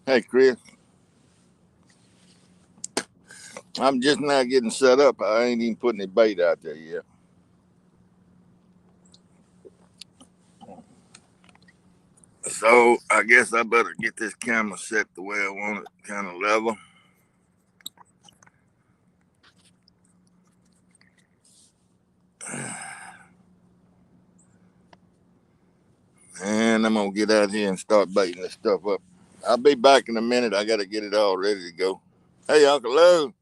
Hey, Chris, I'm just now getting set up. I ain't even putting any bait out there yet. So I guess I better get this camera set the way I want it, kind of level. And I'm going to get out here and start baiting this stuff up. I'll be back in a minute. I got to get it all ready to go. Hey, Uncle Lou.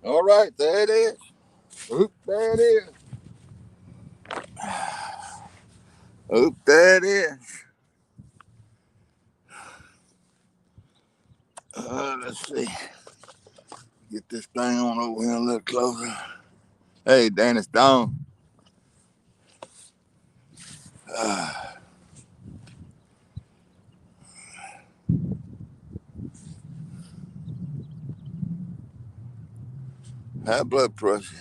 All right, there it is. Oop, there it is. Oop, there it is. Let's see. Get this thing on over here a little closer. Hey, Dan, it's Dawn. High blood pressure.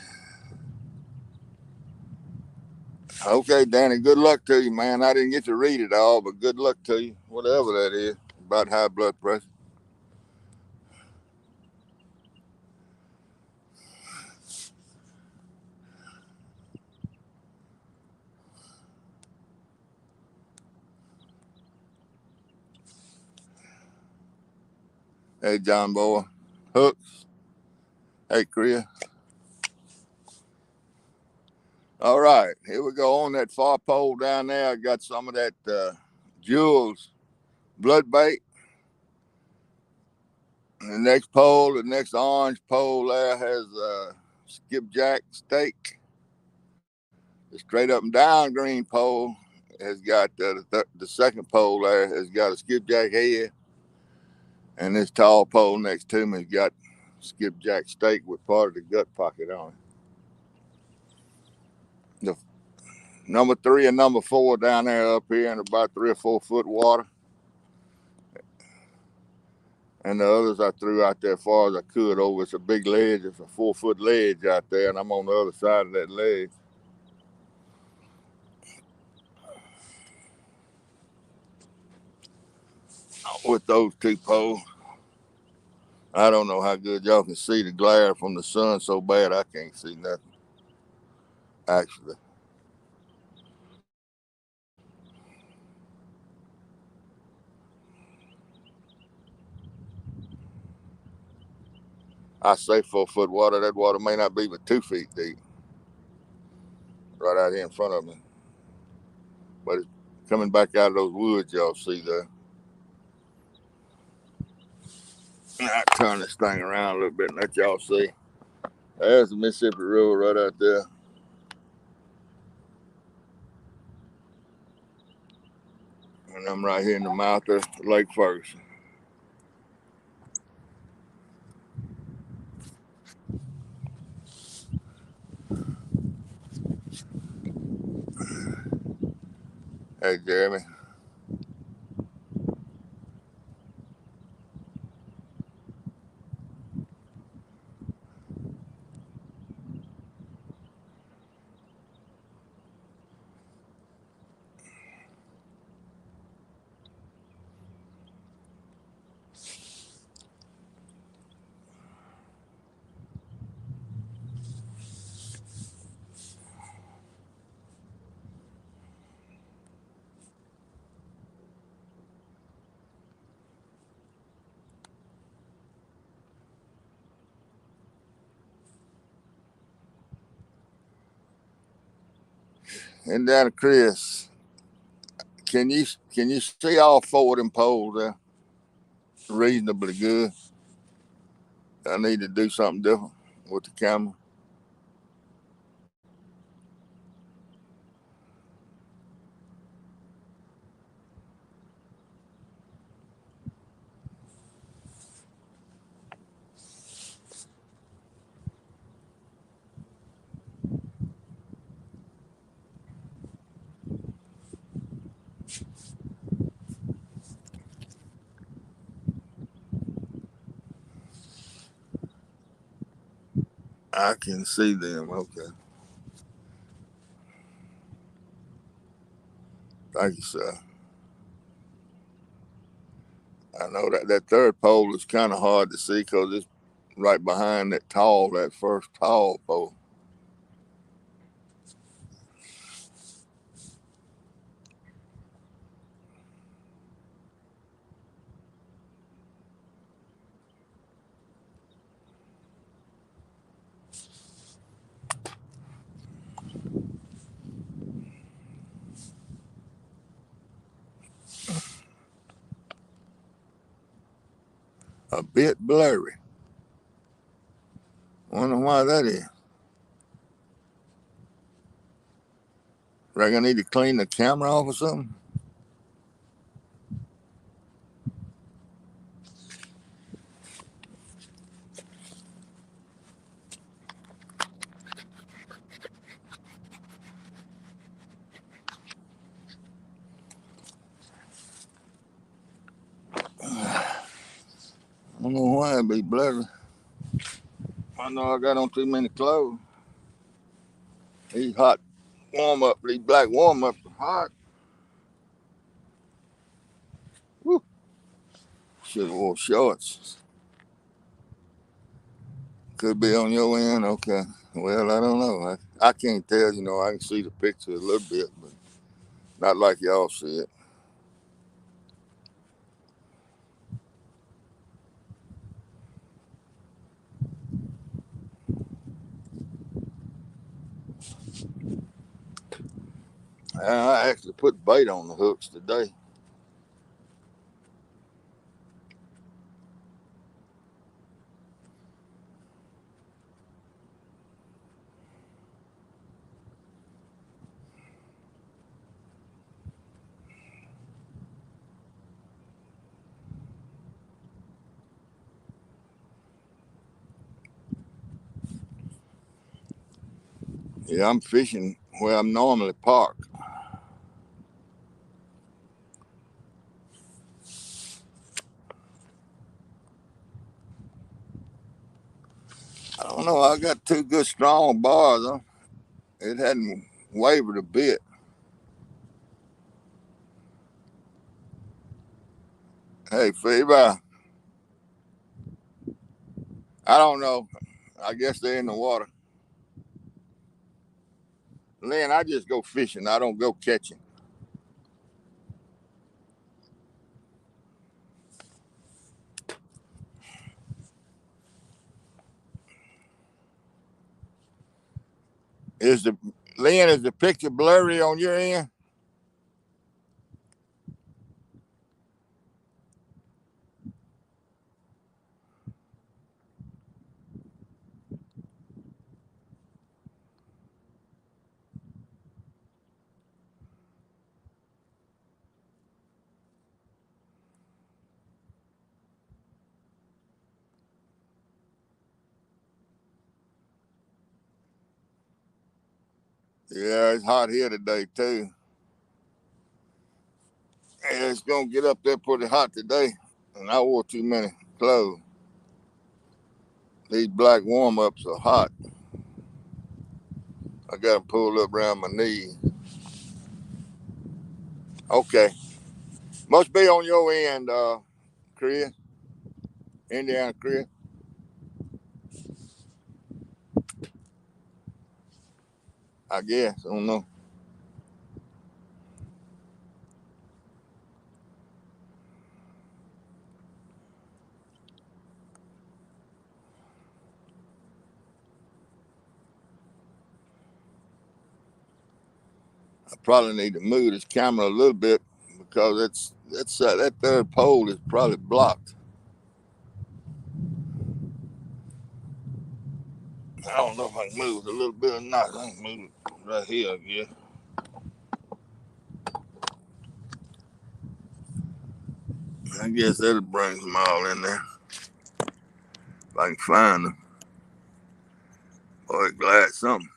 Okay, Danny, good luck to you, man. I didn't get to read it all, but good luck to you, whatever that is about high blood pressure. Hey, John Boy. Hooks. Hey, Chris. All right, here we go. On that far pole down there, I got some of that Jules blood bait. And the next pole, the next orange pole there has skipjack steak. The straight up and down green pole has got the second pole there has got a skipjack head. And this tall pole next to me has got skipjack steak with part of the gut pocket on it. The number 3 and number 4 down there up here in about 3 or 4 foot water. And the others I threw out there as far as I could over. It's a big ledge. It's a 4 foot ledge out there, and I'm on the other side of that ledge. With those 2 poles, I don't know how good y'all can see the glare from the sun so bad I can't see nothing, actually. I say 4 foot water. That water may not be but 2 feet deep right out here in front of me. But it's coming back out of those woods y'all see there. I turn this thing around a little bit and let y'all see. There's the Mississippi River right out there. And I'm right here in the mouth of Lake Ferguson. Hey, Jeremy. And down to Chris. Can you see all 4 of them poles there reasonably good? I need to do something different with the camera. I can see them. Okay. Thank you, sir. I know that third pole is kind of hard to see because it's right behind that first tall pole. A bit blurry. Wonder why that is. Reckon I need to clean the camera off or something? I don't know why it be blurry. I know I got on too many clothes. These hot warm up, these black warm ups are hot. Woo. Should have wore shorts. Could be on your end. Okay. Well, I don't know. I can't tell. You know, I can see the picture a little bit, but not like y'all see it. I actually put bait on the hooks today. Yeah, I'm fishing where I'm normally parked. I don't know. I got two good strong bars. Huh? It hadn't wavered a bit. Hey, Phoebe, I don't know. I guess they're in the water. Lynn, I just go fishing. I don't go catching. Is the picture blurry on your end? Yeah, it's hot here today too. Yeah, it's gonna get up there pretty hot today, and I wore too many clothes. These black warm ups are hot. I got them pulled up around my knees. Okay, must be on your end, Chris, Indiana, Chris. I guess I don't know. I probably need to move this camera a little bit because that third pole is probably blocked. I don't know if I can move it a little bit or not. I can move it right here, I guess. I guess that'll bring them all in there. If I can find them. Boy, glad something.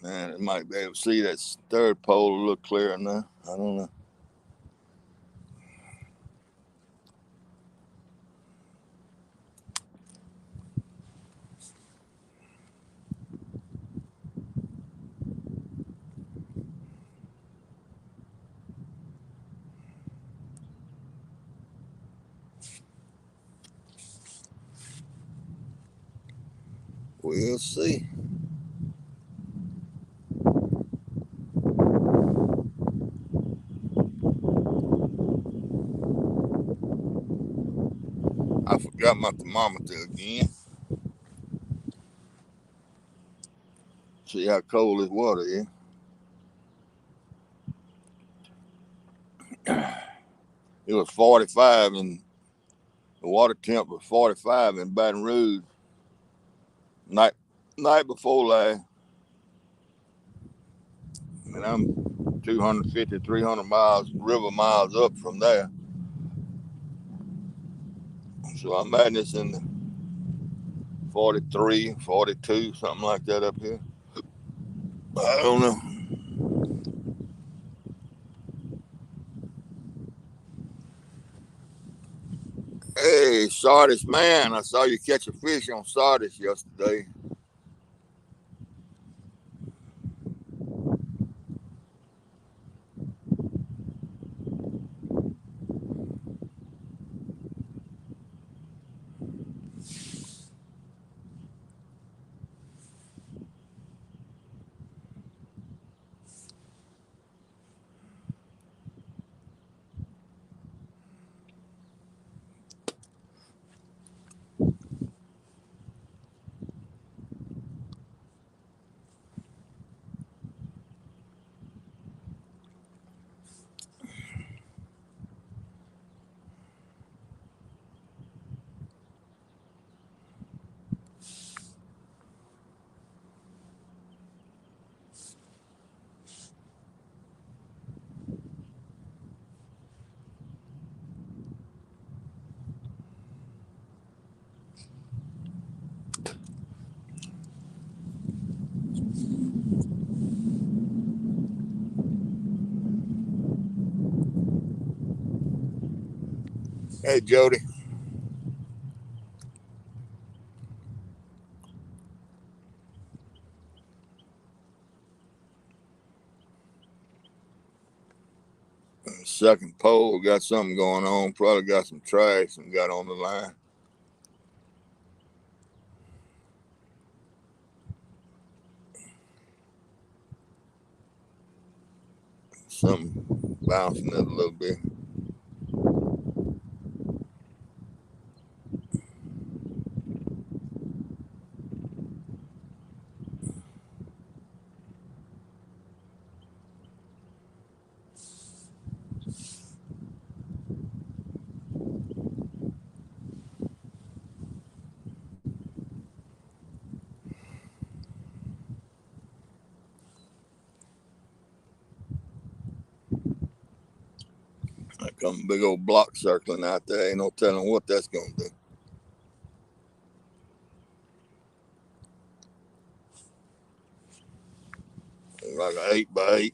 Man, it might be able to see that third pole a little clearer now. I don't know. We'll see. I forgot my thermometer again. See how cold this water is. It was 45 and the water temp was 45 in Baton Rouge night before last. And I'm 250, 300 miles, river miles up from there. So I imagine it's in the 43, 42, something like that up here. I don't know. Hey, Sardis, man, I saw you catch a fish on Sardis yesterday. Hey, Jody. Second pole got something going on. Probably got some trash and got on the line. Something bouncing it a little bit. Like come big old block circling out there. Ain't no telling what that's gonna do. Like an 8x8.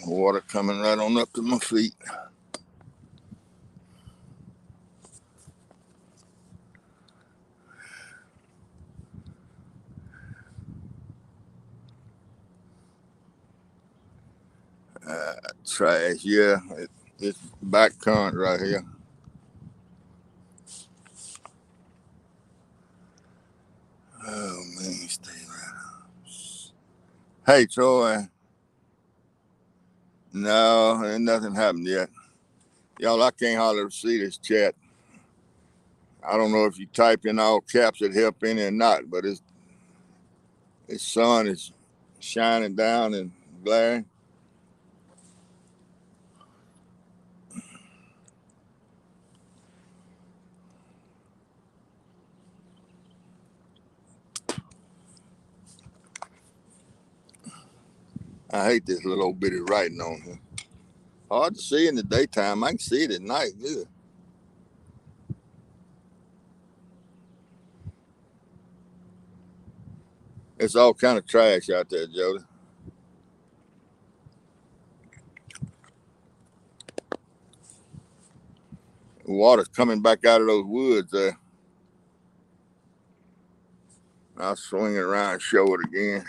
Water coming right on up to my feet. trash. Yeah, it's back current right here. Oh man, stay right. Hey Troy, no, ain't nothing happened yet. Y'all, I can't hardly see this chat. I don't know if you type in all caps it help any or not, but its sun is shining down and glaring. I hate this little old bitty writing on here. Hard to see in the daytime. I can see it at night. Good. It's all kind of trash out there, Jody. The water's coming back out of those woods there. I'll swing it around and show it again.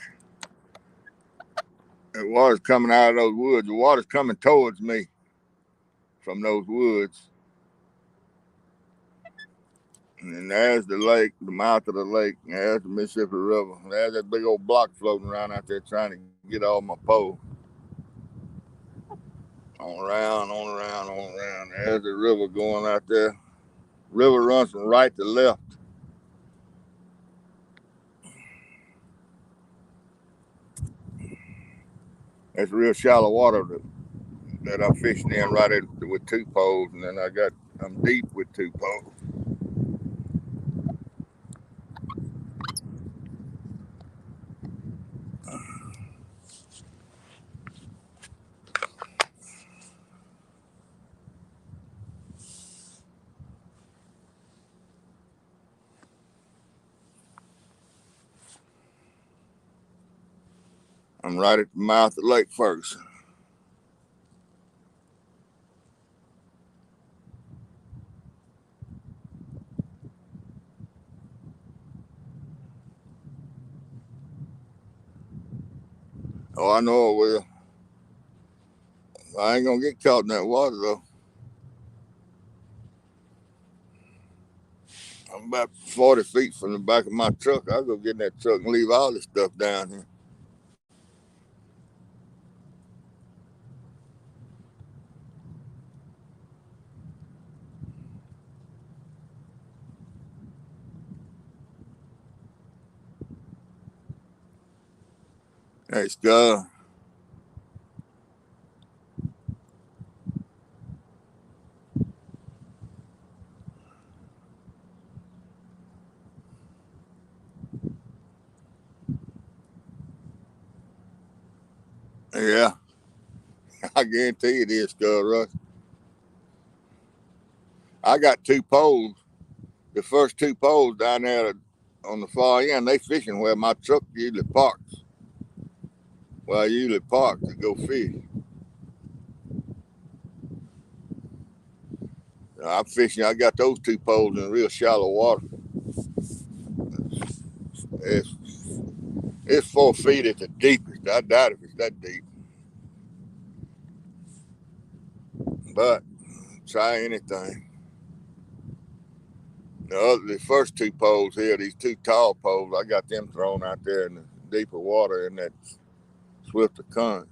The water's coming out of those woods. The water's coming towards me from those woods. And there's the lake, the mouth of the lake. And there's the Mississippi River. And there's that big old block floating around out there trying to get off my pole. On around, on around, on around. There's the river going out there. River runs from right to left. It's real shallow water that I'm fishing in right at, with 2 poles. And then I'm deep with 2 poles. I'm right at the mouth of Lake Ferguson. Oh, I know it will. I ain't gonna get caught in that water though. I'm about 40 feet from the back of my truck. I'll go get in that truck and leave all this stuff down here. Hey, Scott. Yeah, I guarantee it is, Scott Rush. I got 2 poles. The first 2 poles down there on the far end, they fishing where my truck usually parks. Well, I usually park to go fish. I'm fishing. I got those 2 poles in real shallow water. It's it's 4 feet at the deepest. I doubt if it's that deep. But try anything. The first 2 poles here, these 2 tall poles, I got them thrown out there in the deeper water in that swifter current.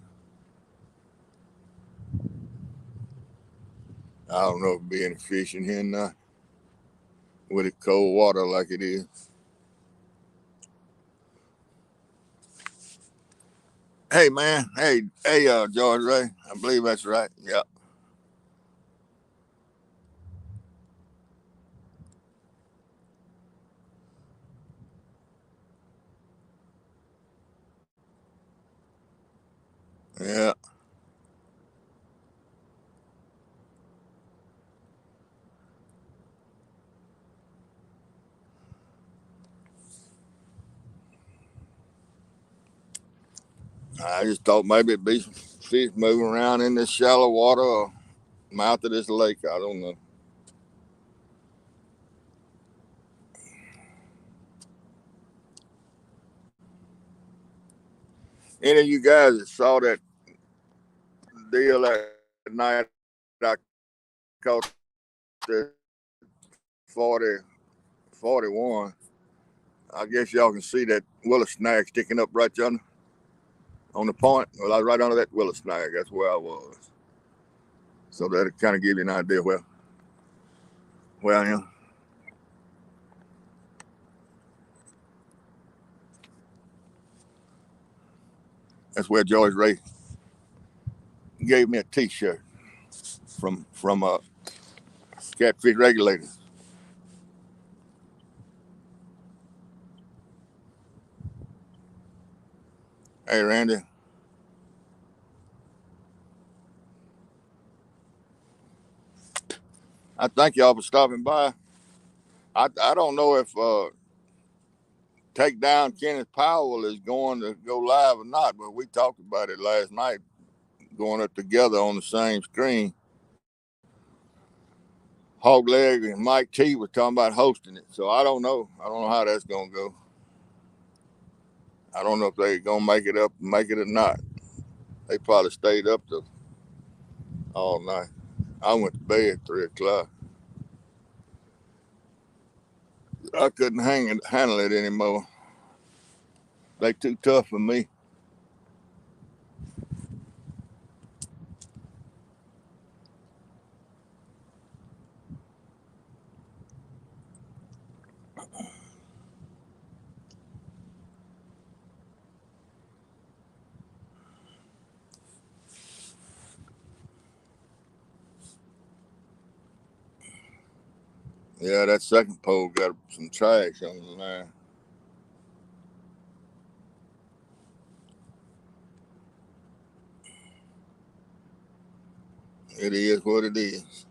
I don't know if there'll be any fish in here or not with it cold water like it is. Hey man, hey, George Ray, I believe that's right. Yeah, yeah. I just thought maybe it'd be some fish moving around in this shallow water or mouth of this lake. I don't know. Any of you guys that saw that deal that night. I caught the 40, 41. I guess y'all can see that willow snag sticking up right yonder on the point. Well, I was right under that willow snag. That's where I was. So that'll kind of give you an idea where I am. That's where George Ray gave me a T-shirt from Catfish Regulators. Hey, Randy. I thank y'all for stopping by. I don't know if Take Down Kenneth Powell is going to go live or not, but we talked about it last night, going up together on the same screen. Hogleg and Mike T was talking about hosting it, so I don't know. I don't know how that's gonna go. I don't know if they're gonna make it or not. They probably stayed up to all night. I went to bed at 3 o'clock. I couldn't handle it anymore. They too tough for me. Yeah, that second pole got some trash on the line. It is what it is.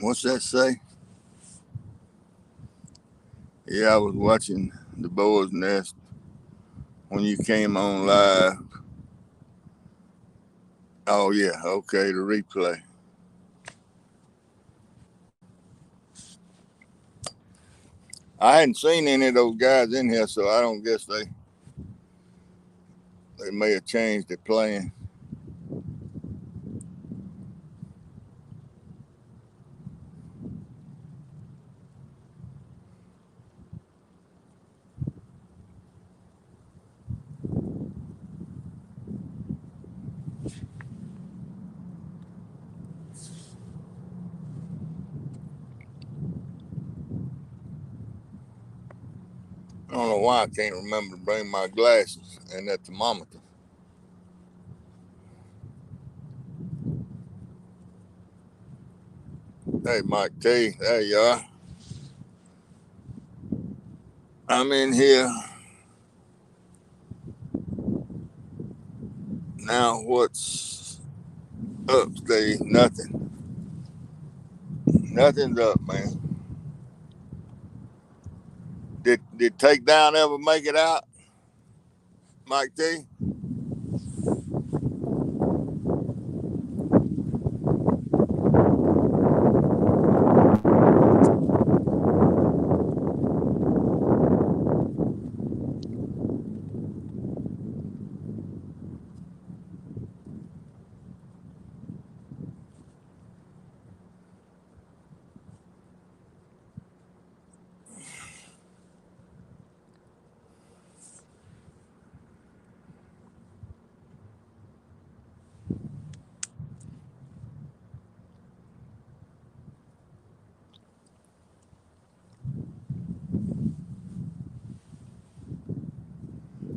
What's that say? Yeah, I was watching the Boar's Nest when you came on live. Oh yeah, okay, the replay. I hadn't seen any of those guys in here, so I don't guess they may have changed their plan. I don't know why I can't remember to bring my glasses and that thermometer. Hey, Mike T, there you are. I'm in here. Now what's up, Steve? Nothing. Nothing's up, man. Did Takedown ever make it out, Mike T?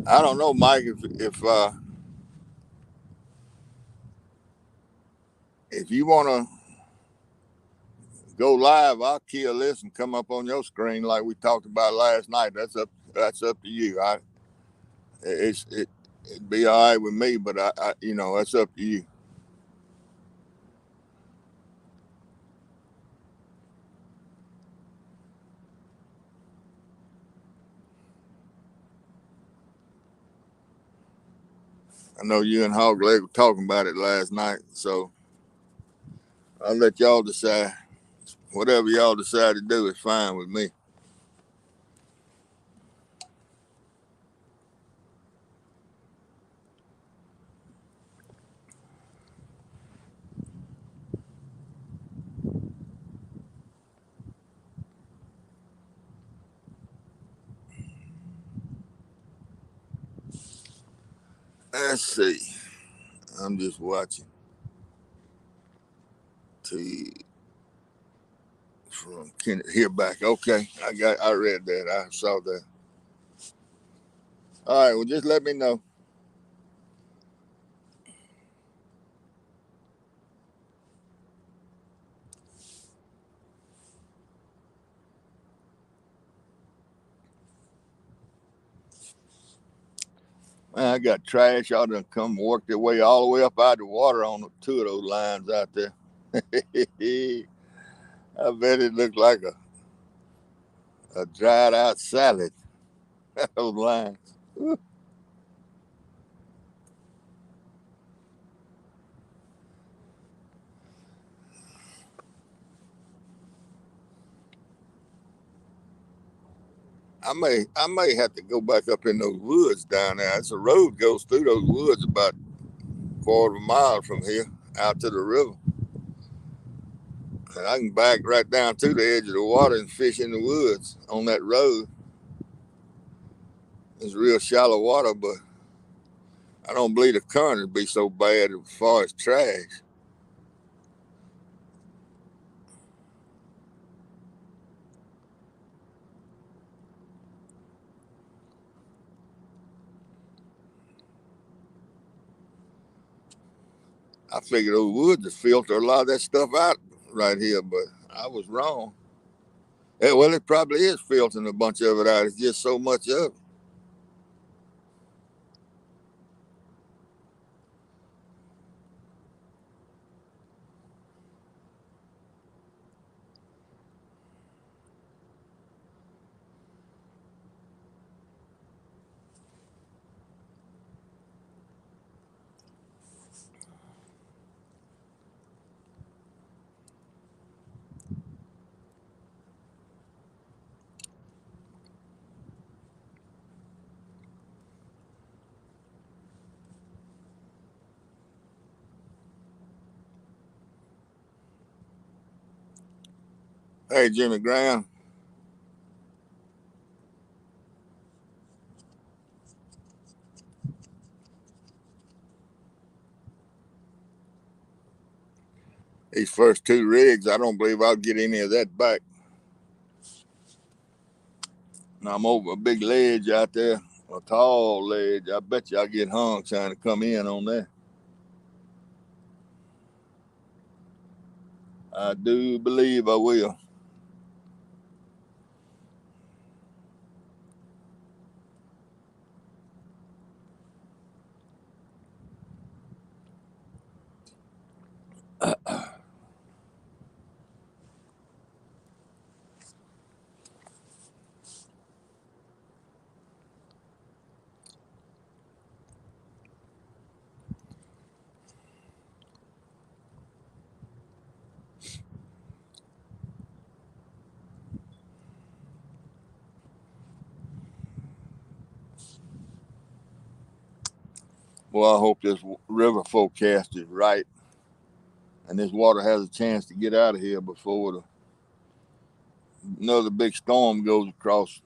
I don't know, Mike. If you want to go live, I'll kill this and come up on your screen like we talked about last night. That's up. That's up to you. It'd be all right with me, but that's up to you. I know you and Hogleg were talking about it last night, so I'll let y'all decide. Whatever y'all decide to do is fine with me. Let's see. I'm just watching. From here back. Okay, I read that. I saw that. All right. Well, just let me know. Man, I got trash. Y'all done come work their way all the way up out of the water on two of those lines out there. I bet it looked like a dried out salad. Those lines. I may have to go back up in those woods down there. It's a road goes through those woods about a quarter of a mile from here out to the river. And I can back right down to the edge of the water and fish in the woods on that road. It's real shallow water, but I don't believe the current would be so bad as far as trash. I figured those woods would filter a lot of that stuff out right here, but I was wrong. Yeah, well, it probably is filtering a bunch of it out. It's just so much of it. Hey, Jimmy Graham. These first two rigs, I don't believe I'll get any of that back. And I'm over a big ledge out there, a tall ledge. I bet you I get hung trying to come in on that. I do believe I will. Well, I hope this river forecast is right and this water has a chance to get out of here before another big storm goes across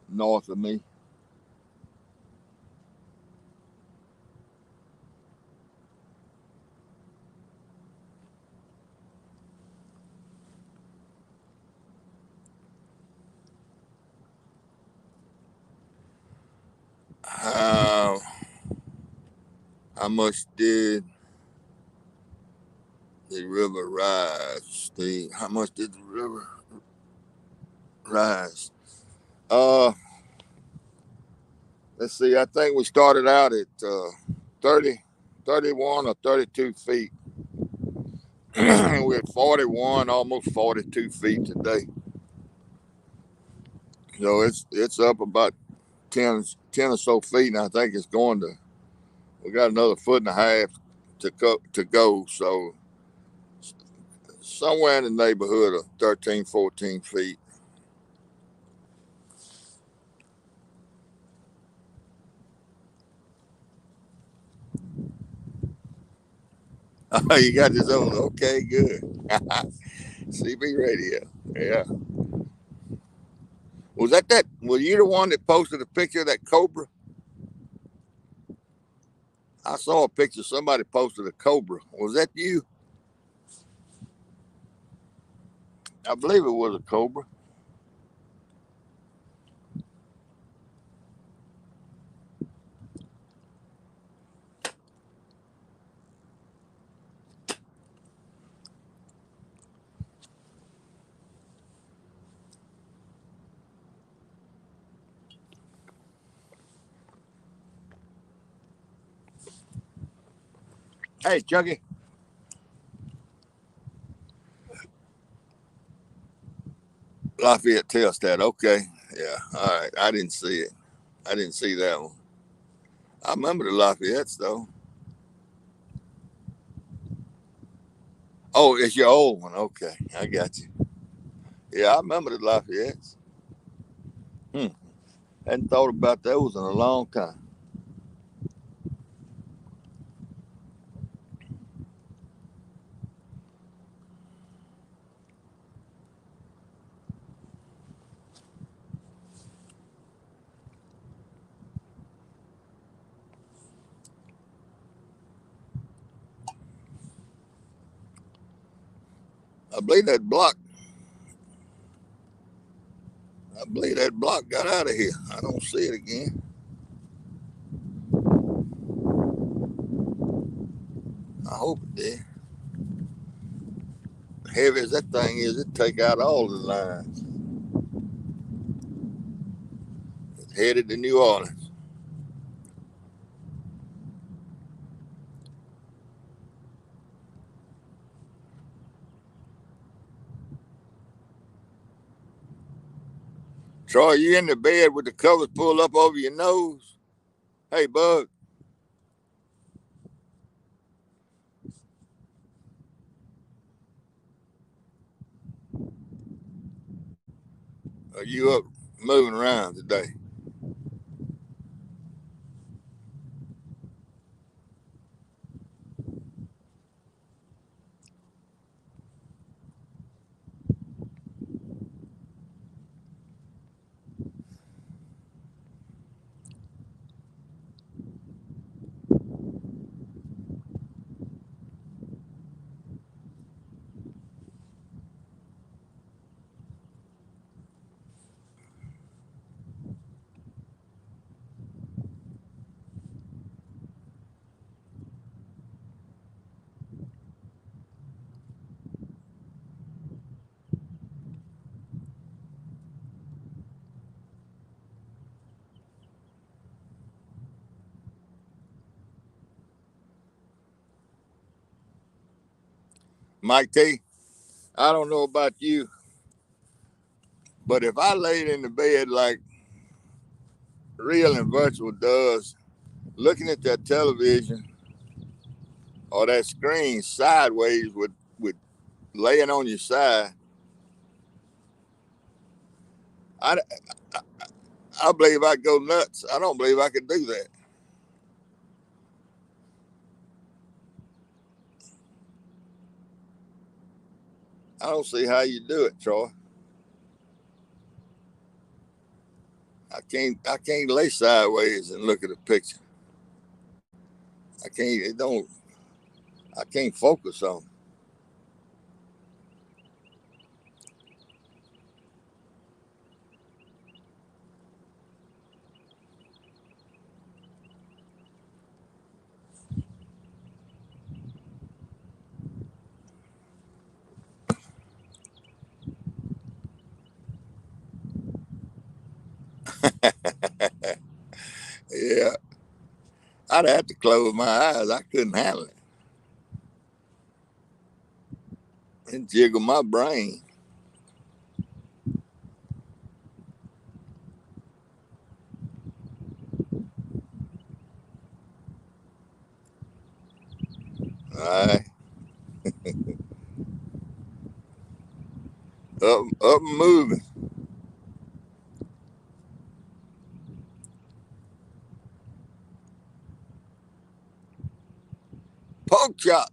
north of me. How, how much did the river rise, Steve? How much did the river rise? Uh, let's see. I think we started out at 30, 31 or 32 feet. We're at 41, almost 42 feet today. So it's up about 10 or so feet, and I think it's going to. We got another foot and a half to go. So somewhere in the neighborhood of 13, 14 feet. Oh, you got this on. Okay, good. CB radio. Yeah. Was you the one that posted a picture of that cobra? I saw a picture. Somebody posted a cobra. Was that you? I believe it was a cobra. Hey, Chucky. Lafayette Telstat. Okay. Yeah. All right. I didn't see it. I didn't see that one. I remember the Lafayettes, though. Oh, it's your old one. Okay. I got you. Yeah, I remember the Lafayettes. Hmm. Hadn't thought about those in a long time. I believe that block. I believe that block got out of here. I don't see it again. I hope it did. Heavy as that thing is, it take out all the lines. It's headed to New Orleans. Troy, you in the bed with the covers pulled up over your nose? Hey, Bug, are you up moving around today? Mike T, I don't know about you, but if I laid in the bed like real and virtual does, looking at that television or that screen sideways with laying on your side, I, I believe I'd go nuts. I don't believe I could do that. I don't see how you do it, Troy. I can't lay sideways and look at a picture. I can't it don't I can't focus on it. Yeah. I'd have to close my eyes. I couldn't handle it. It jiggle my brain. All right. Up and moving. Pork chop.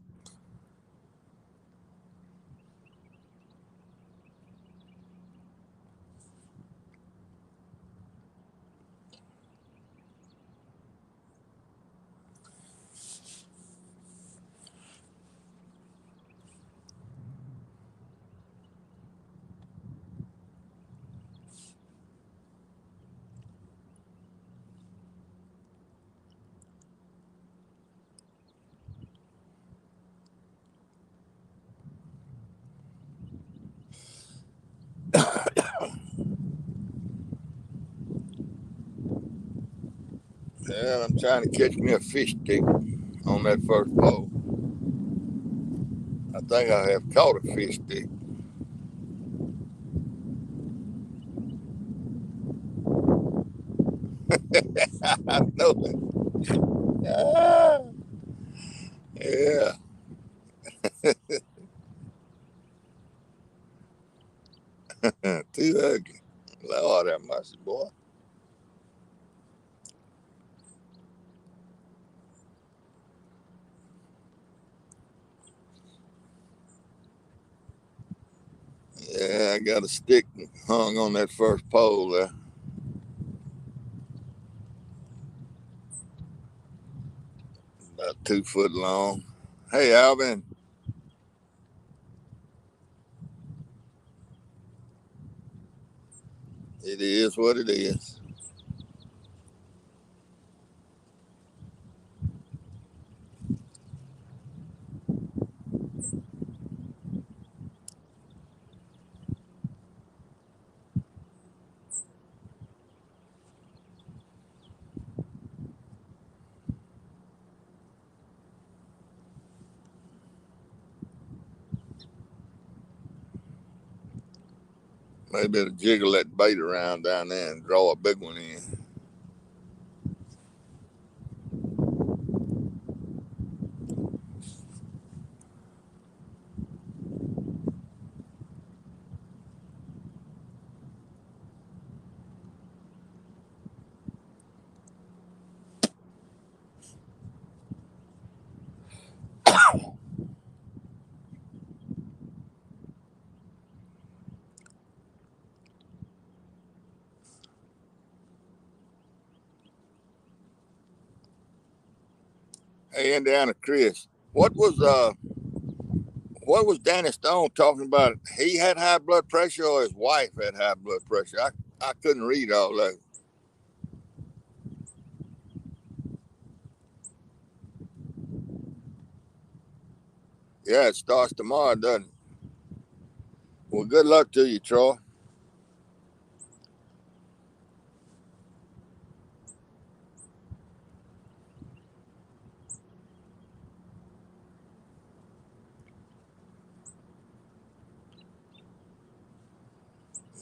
Yeah, I'm trying to catch me a fish stick on that first pole. I think I have caught a fish stick. I know it. Ah, yeah. Too ugly. Lord have mercy, boy. Yeah, I got a stick hung on that first pole there, about 2 foot long. Hey, Alvin, it is what it is. Maybe it'll jiggle that bait around down there and draw a big one in. Hey, Indiana Chris, what was Danny Stone talking about? He had high blood pressure, or his wife had high blood pressure. I couldn't read all that. Yeah, it starts tomorrow, doesn't it? Well, good luck to you, Troy.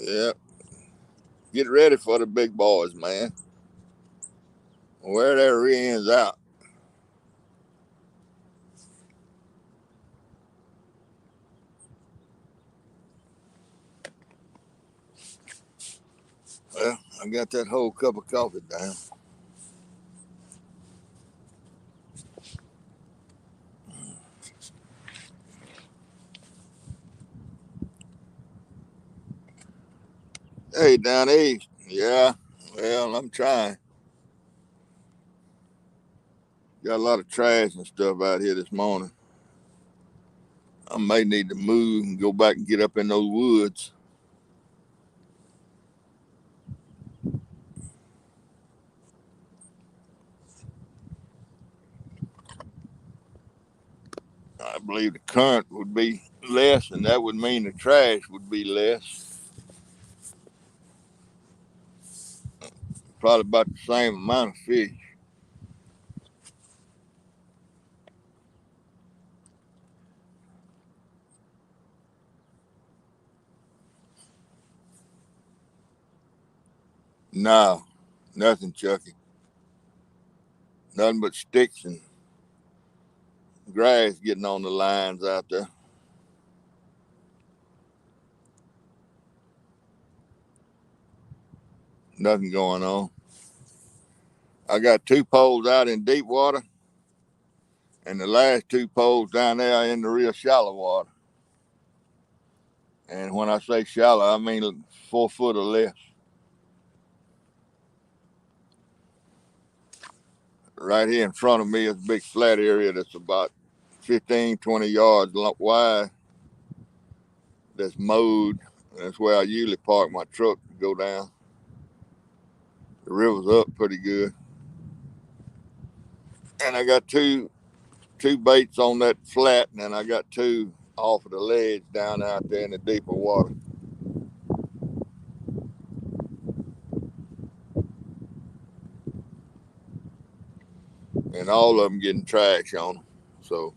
Yeah. Get ready for the big boys, man. Wear their rear ends out. Well, I got that whole cup of coffee down. Hey, down east. Yeah. Well, I'm trying. Got a lot of trash and stuff out here this morning. I may need to move and go back and get up in those woods. I believe the current would be less, and that would mean the trash would be less. Probably about the same amount of fish. No, nothing, Chucky. Nothing but sticks and grass getting on the lines out there. Nothing going on. I got 2 poles out in deep water, and the last 2 poles down there are in the real shallow water. And when I say shallow, I mean 4 foot or less. Right here in front of me is a big flat area that's about 15, 20 yards wide. That's mowed. That's where I usually park my truck to go down. The river's up pretty good. And I got two baits on that flat, and then I got 2 off of the ledge down out there in the deeper water. And all of them getting trash on them. So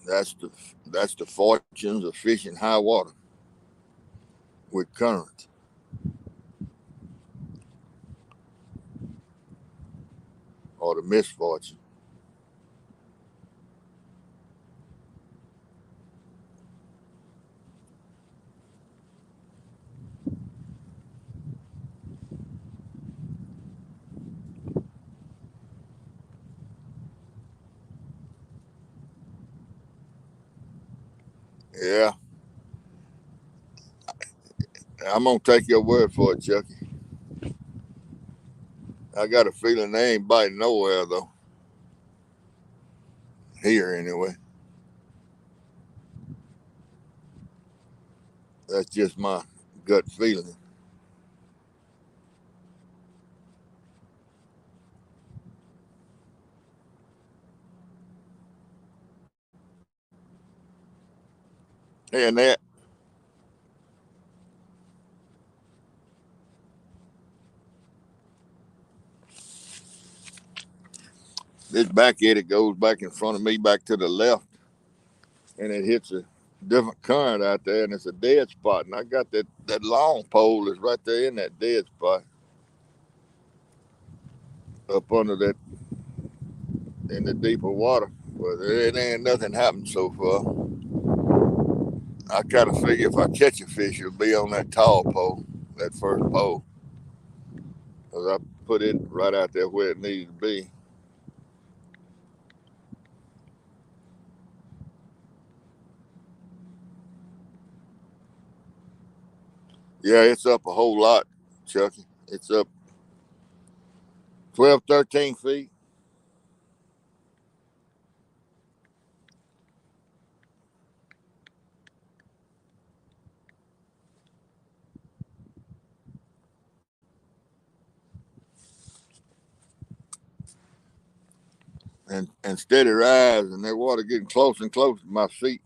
that's the fortunes of fishing high water with current, or the misfortune. Yeah, I'm gonna take your word for it, Chucky. I got a feeling they ain't biting nowhere though. Here anyway. That's just my gut feeling. And that this back eddy goes back in front of me, back to the left, and it hits a different current out there, and it's a dead spot. And I got that long pole is right there in that dead spot, up under that in the deeper water. But it ain't nothing happened so far. I kind of figure if I catch a fish, it'll be on that tall pole, that first pole, because I put it right out there where it needs to be. Yeah, it's up a whole lot, Chucky. It's up 12, 13 feet. And steady rise, and that water getting closer and closer to my feet.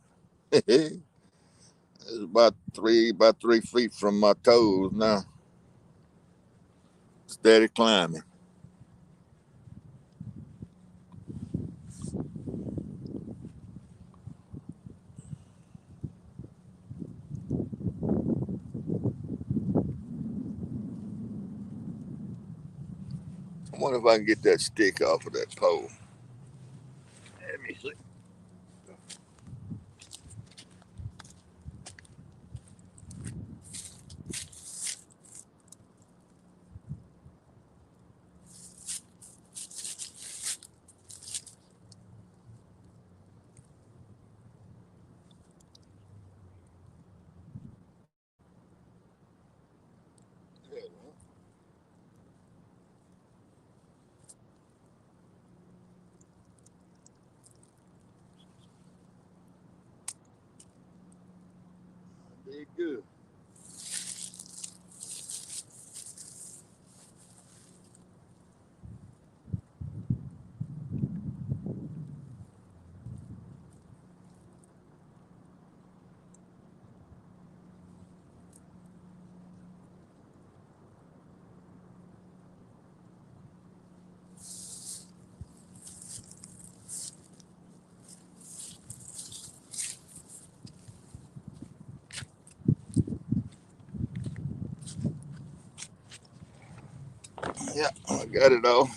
It's about 3 feet from my toes now. Steady climbing. wonder if I can get that stick off of that pole. Let me see. Did good. Yeah, I got it all.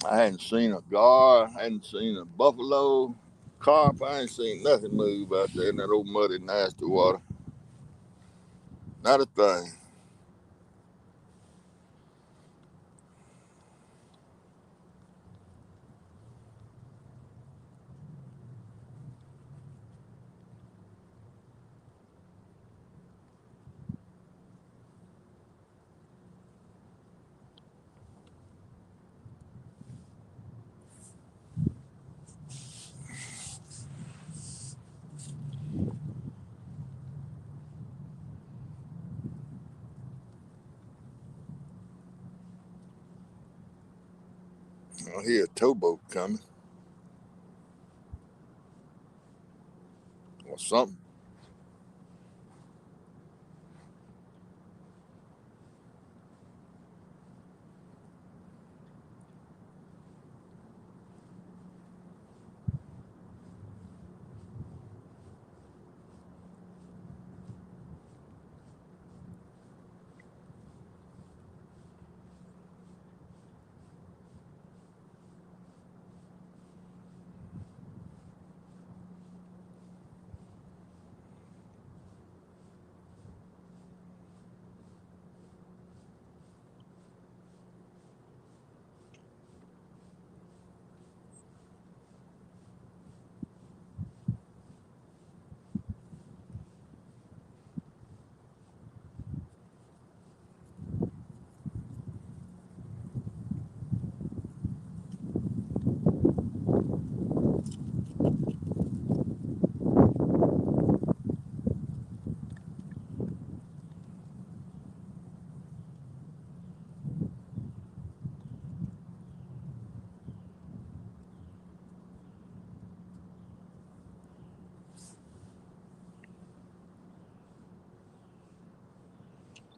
I hadn't seen a gar, I hadn't seen a buffalo, carp. I ain't seen nothing move out there in that old muddy, nasty water. Not a thing. I hear a towboat coming or something.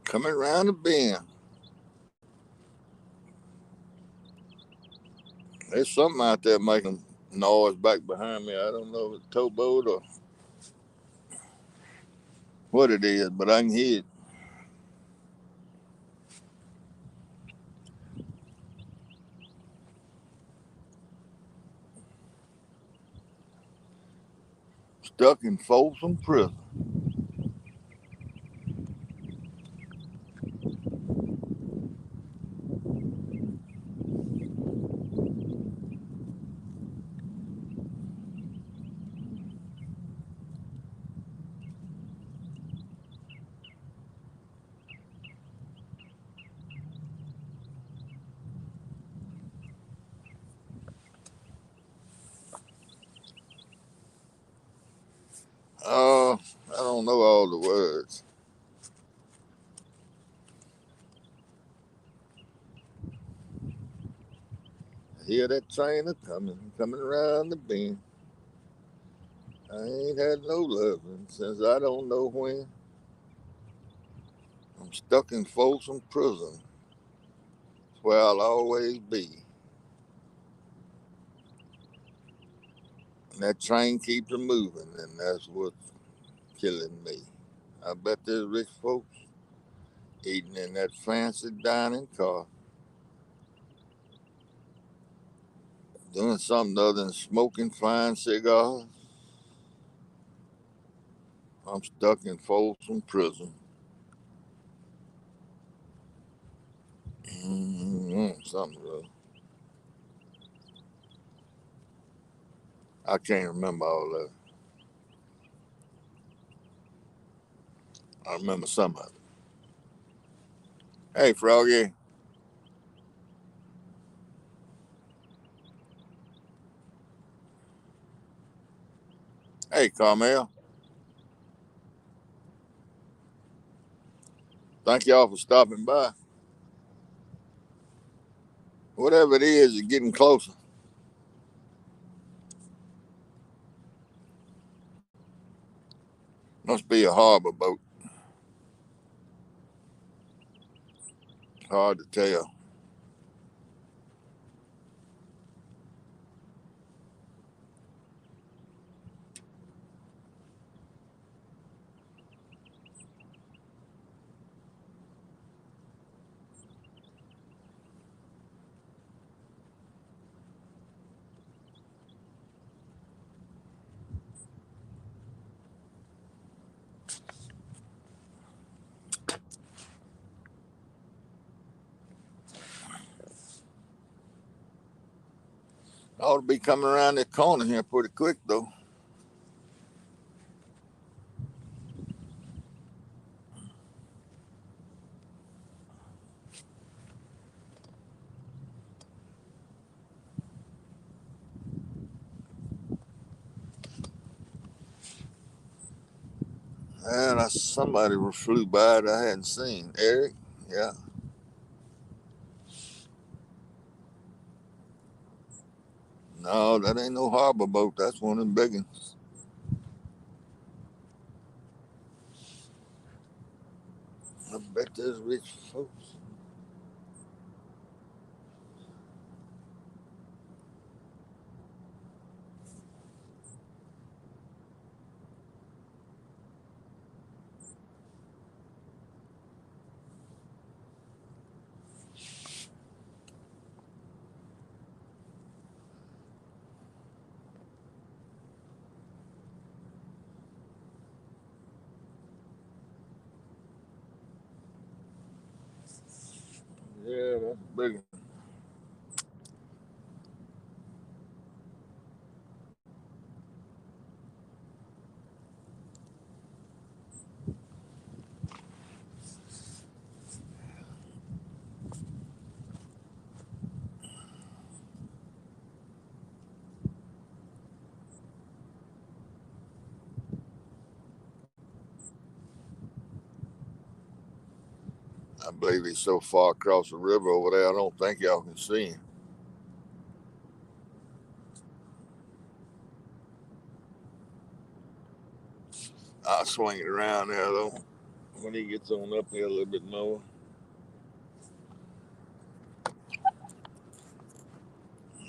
Coming around the bend. There's something out there making noise back behind me. I don't know if it's a towboat or what it is, but I can hear it. Stuck in Folsom Prison. Uh, was. I hear that train coming around the bend. I ain't had no loving since I don't know when. I'm stuck in Folsom Prison. That's where I'll always be. And that train keeps a moving, and that's what's killing me. I bet there's rich folks eating in that fancy dining car, doing something other than smoking fine cigars. I'm stuck in Folsom Prison. Something real. I can't remember all that. I remember some of it. Hey, Froggy. Hey, Carmel. Thank y'all for stopping by. Whatever it is, it's getting closer. Must be a harbor boat. Hard to tell. I ought to be coming around this corner here pretty quick, though. And somebody flew by that I hadn't seen. Eric? Yeah. No, that ain't no harbor boat. That's one of them big ones. I bet there's rich folks. Yeah, that's a big one. I believe he's so far across the river over there, I don't think y'all can see him. I'll swing it around there, though, when he gets on up here a little bit more.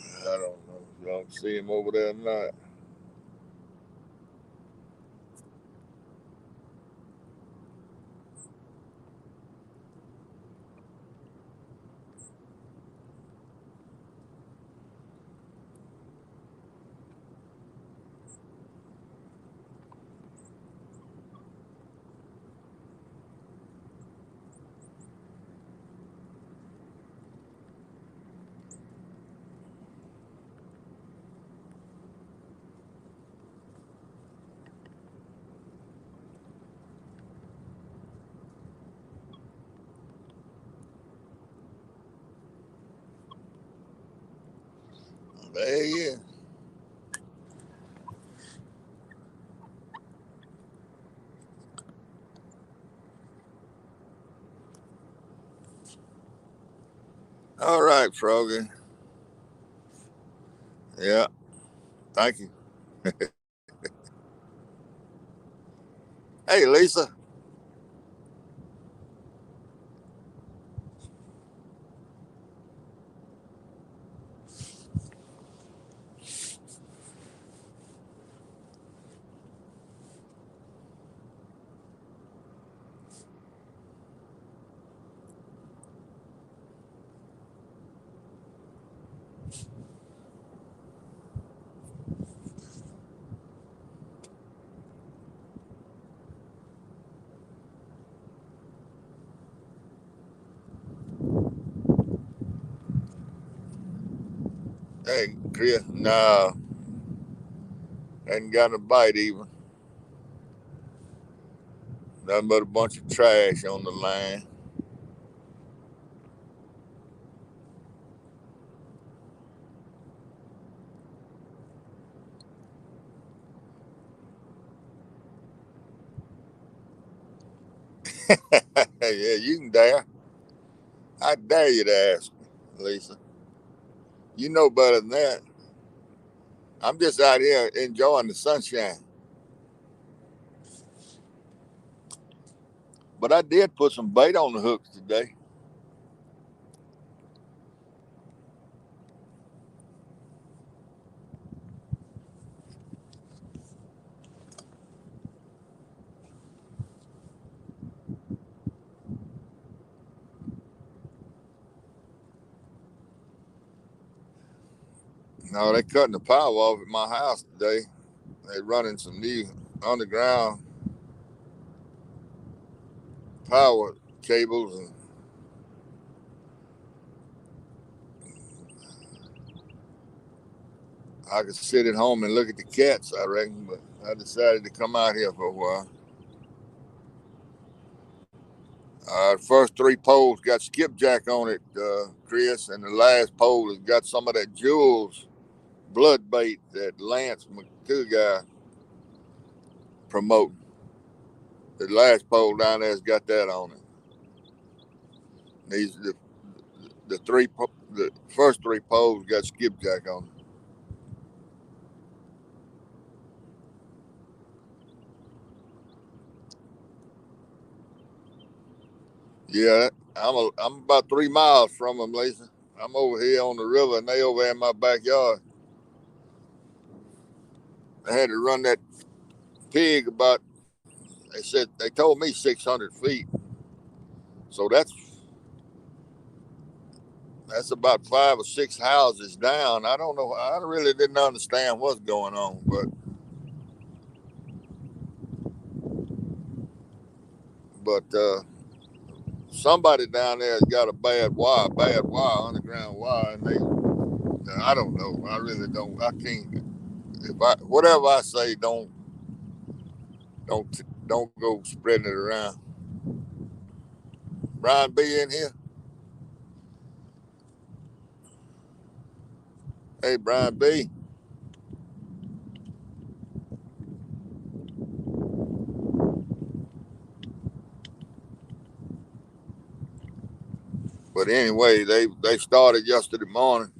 I don't know if y'all can see him over there or not. There he is. All right, Froggy. Yeah, thank you. Hey, Lisa. Hey, Chris. No, hadn't gotten a bite even. Nothing but a bunch of trash on the line. Yeah, you can dare. I dare you to ask me, Lisa. You know better than that. I'm just out here enjoying the sunshine. But I did put some bait on the hooks today. No, they cutting the power off at my house today. They running some new underground power cables, and I could sit at home and look at the cats, I reckon. But I decided to come out here for a while. The first three poles got skipjack on it, Chris, and the last pole has got some of that Jules blood bait that Lance McCoo guy promoting. The last pole down there's got that on it. These the three the first three poles got skipjack on it. Yeah, I'm about 3 miles from them, Lisa. I'm over here on the river, and they over in my backyard. I had to run that pig about. They told me 600 feet, so that's about 5 or 6 houses down. I don't know. I really didn't understand what's going on, but somebody down there has got a bad wire, underground wire, and I don't know. I really don't. I can't. If I whatever I say, don't go spreading it around. Brian B in here. Hey, Brian B. But anyway, they started yesterday morning,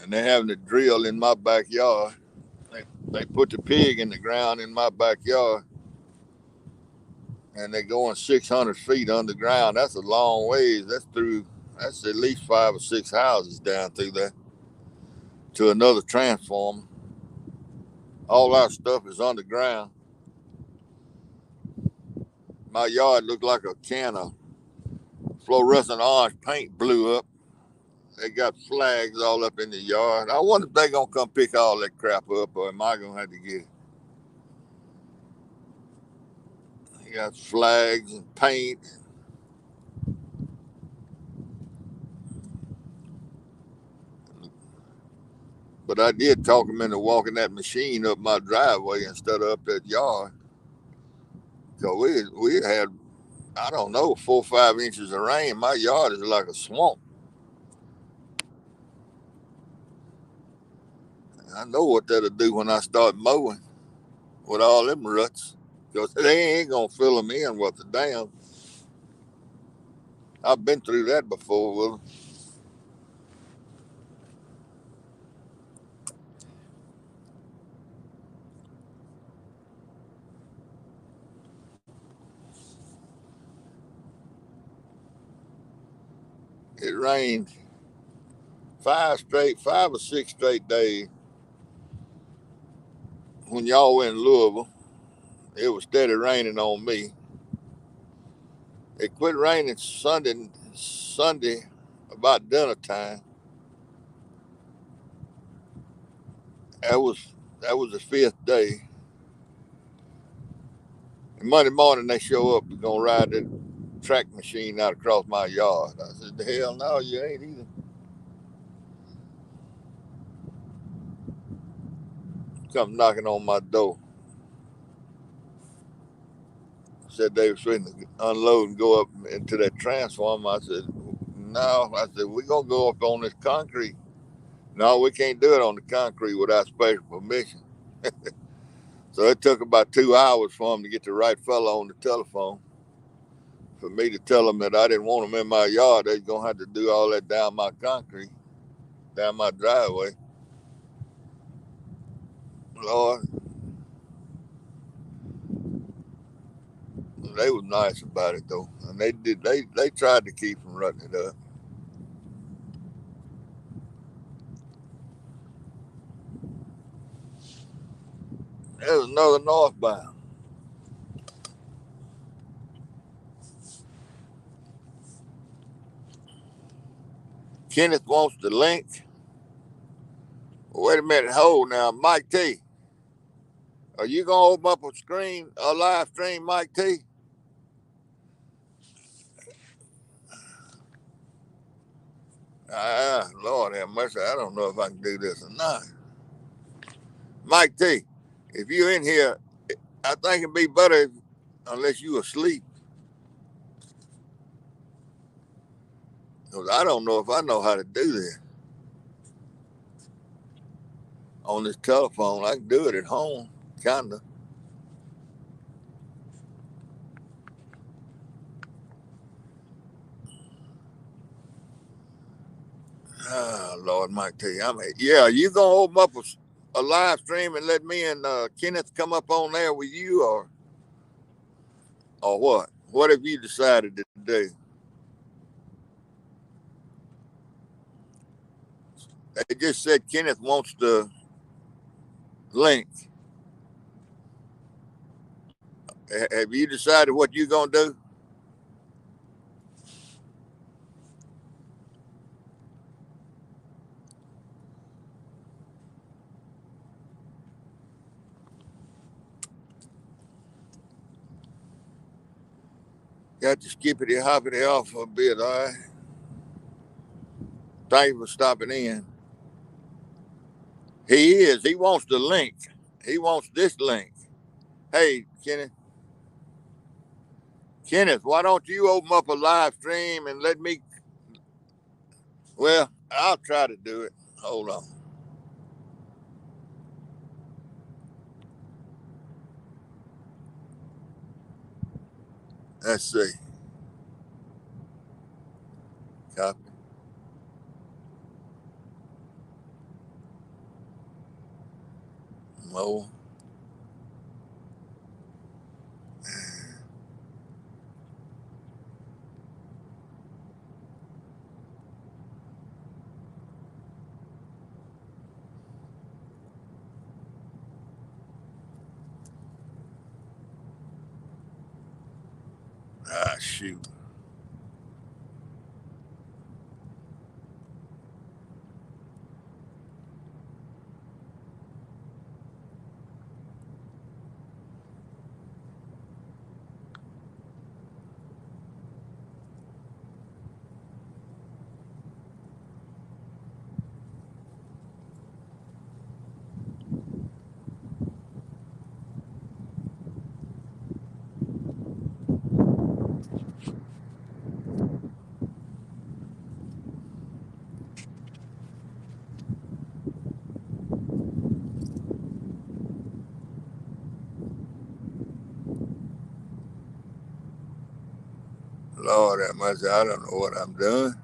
and they're having a drill in my backyard. They put the pig in the ground in my backyard, and they're going 600 feet underground. That's a long ways. That's at least 5 or 6 houses down through there to another transformer. All our stuff is underground. My yard looked like a can of fluorescent orange paint blew up. They got flags all up in the yard. I wonder if they're gonna come pick all that crap up, or am I gonna have to get it? They got flags and paint. But I did talk them into walking that machine up my driveway instead of up that yard. Cause we had, I don't know, 4 or 5 inches of rain. My yard is like a swamp. I know what that'll do when I start mowing with all them ruts. Because they ain't gonna fill them in with the dam. I've been through that before. Well, it rained 5 or 6 straight days when y'all were in Louisville. It was steady raining on me. It quit raining Sunday about dinner time. That was the fifth day. And Monday morning they show up. We're gonna ride that track machine out across my yard. I said, "The hell no, you ain't either." Come knocking on my door. Said they were trying to unload and go up into that transformer. I said, "No." I said, "We're gonna go up on this concrete." "No, we can't do it on the concrete without special permission." So it took about 2 hours for them to get the right fellow on the telephone for me to tell them that I didn't want them in my yard. They're gonna have to do all that down my concrete, down my driveway. Lord, they was nice about it though, and they tried to keep from rutting it up. There was another northbound. Kenneth wants the link. Wait a minute, hold now, Mike T. Are you gonna open up a live stream, Mike T? Lord have mercy. I don't know if I can do this or not. Mike T, if you're in here, I think it'd be better unless you asleep. Because I don't know if I know how to do this on this telephone. I can do it at home, kind of. Lord, Mike T. Yeah, you going to open up a live stream and let me and Kenneth come up on there with you, or what? What have you decided to do? They just said Kenneth wants the link. Have you decided what you're going to do? Got to skippity hoppity off for a bit, all right? Thank you for stopping in. He is. He wants the link. He wants this link. Hey, Kenneth, why don't you open up a live stream and let me? Well, I'll try to do it. Hold on. Let's see. Copy. More. Shoot. Lord that much. I don't know what I'm doing.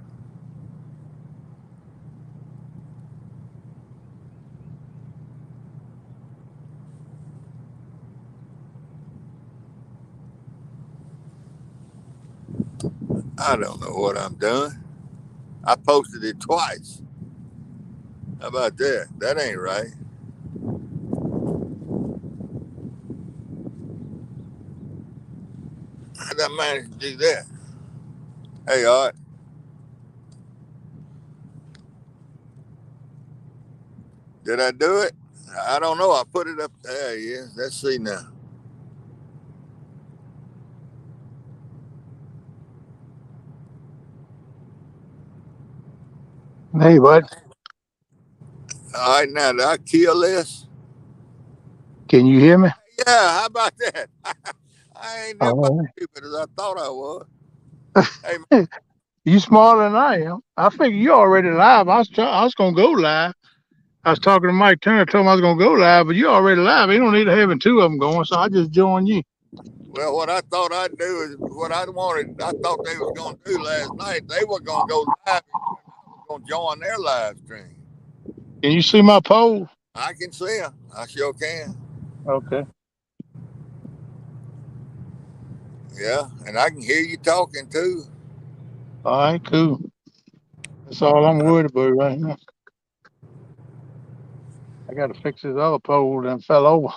I don't know what I'm doing. I posted it twice. How about that? That ain't right. How did I manage to do that? Hey, Art, did I do it? I don't know. I put it up there. Yeah, let's see now. Hey, bud, All right, now did I kill this? can you hear me? Yeah, how about that? I ain't never Oh, stupid as I thought I was. Hey, you smarter than I am. I figured you already live. I was gonna go live. I was talking to Mike Turner, told him I was gonna go live, but you already live. You don't need to having two of them going, so I just joined you. well, what I thought I'd do is what I wanted. I thought they was gonna do last night. They were gonna go live, and you and I was gonna join their live stream. Can you see my poll? I can see them. I sure can. Okay. Yeah, and I can hear you talking too. All right, cool. That's all I'm worried about right now. I got to fix this other pole that fell over.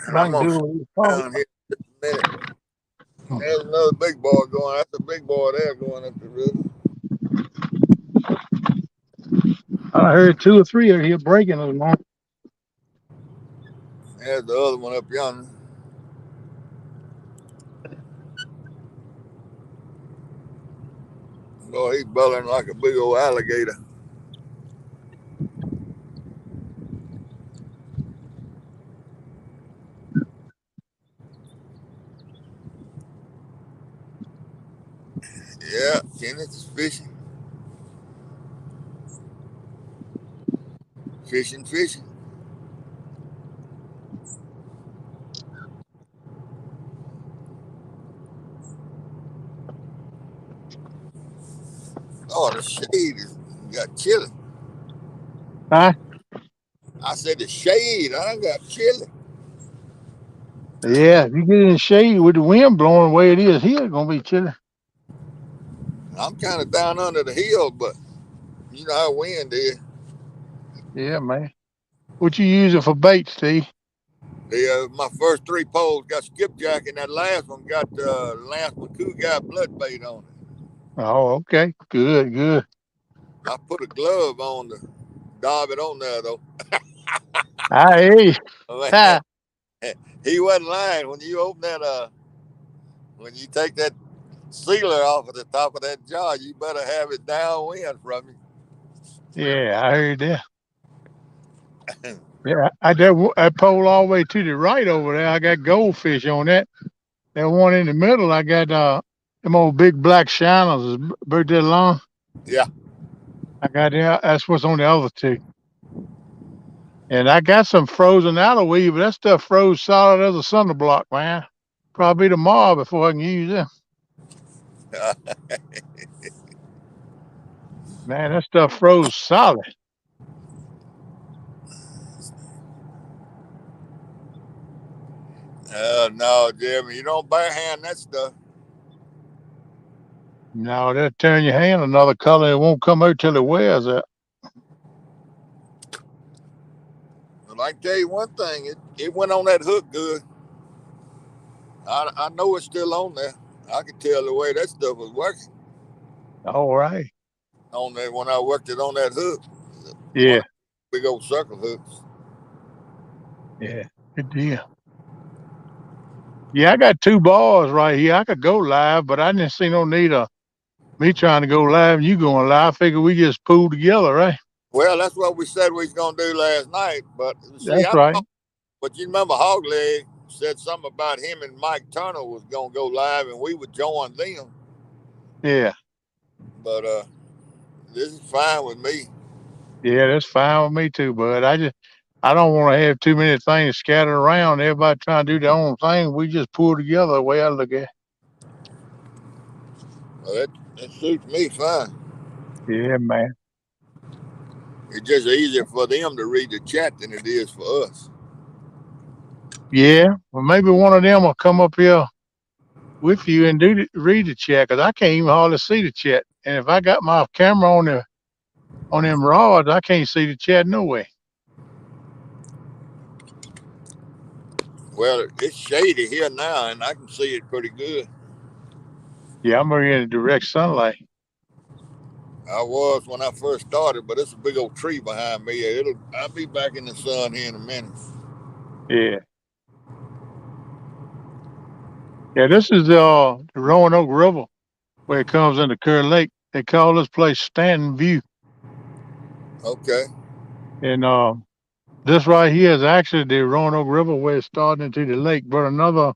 But And I I'm can gonna do slow what you call down here in just a minute. There's another big boy going. That's a big boy there going up the river. I heard two or three of here breaking this morning. There's the other one up yonder. Boy, he's bellowing like a big old alligator. Yeah, Kenneth is fishing, fishing, fishing. Oh, the shade is got chilly. Huh? I said the shade. I got chilly. Yeah, if you get in the shade with the wind blowing the way it is here, it's gonna be chilly. I'm kind of down under the hill, but you know how wind is. Yeah, man. What you using for bait, Steve? My first three poles got skipjack, and that last one got Lance McCoo got blood bait on it. Oh, okay. Good, good. I put a glove on to dab it on there though. I hear you. Man, he wasn't lying when you open that. When you take that sealer off at the top of that jar, you better have it downwind from Yeah, I heard that. you. Yeah, I pole all the way to the right over there. I got goldfish on that. That one in the middle, I got them old big black shiners, birthday long. Yeah, I got that. That's what's on the other two. And I got some frozen allowweed, but that stuff froze solid as a cinder block, man. Probably tomorrow before I can use it. Man, that stuff froze solid. no, Jeremy, you don't barehand that stuff. No, that'll turn your hand another color. It won't come out till it wears it. But I can tell you one thing, it went on that hook good. I know it's still on there. I could tell the way that stuff was working All right. on that when I worked it on that hook. One Yeah, of the big old circle hooks. yeah. Good deal. Yeah, I got two bars right here. I could go live, but I didn't see no need of me trying to go live and you going live. I figure we just pool together, right? Well, that's what we said we was gonna do last night. But see, That's I right. thought, but you remember Hogleg said something about him and Mike Turner was gonna go live and we would join them. Yeah. But this is fine with me. Yeah, that's fine with me too, bud. I don't want to have too many things scattered around. Everybody trying to do their own thing. We just pull together the way I look at it. Well, that suits me fine. Yeah, man. It's just easier for them to read the chat than it is for us. Yeah. Well, maybe one of them will come up here with you and read the chat because I can't even hardly see the chat. And if I got my camera on them rods, I can't see the chat no way. Well, it's shady here now, and I can see it pretty good. Yeah, I'm in the direct sunlight. I was when I first started, but it's a big old tree behind me. I'll be back in the sun here in a minute. Yeah. Yeah, this is the Roanoke River where it comes into Kerr Lake. They call this place Stanton View. Okay. And this right here is actually the Roanoke River where it's starting into the lake, but another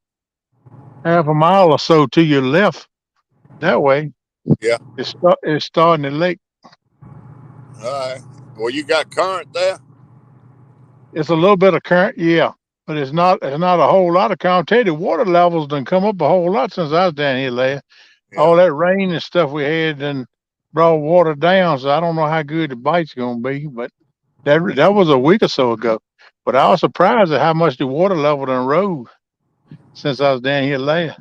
half a mile or so to your left that way, Yeah. it's starting the lake. All right. Well, you got current there? It's a little bit of current, yeah, but it's not a whole lot of current. I'll tell you, the water levels done come up a whole lot since I was down here last. Yeah. All that rain and stuff we had and brought water down, so I don't know how good the bite's gonna be, but that was a week or so ago. But I was surprised at how much the water level done rose since I was down here last.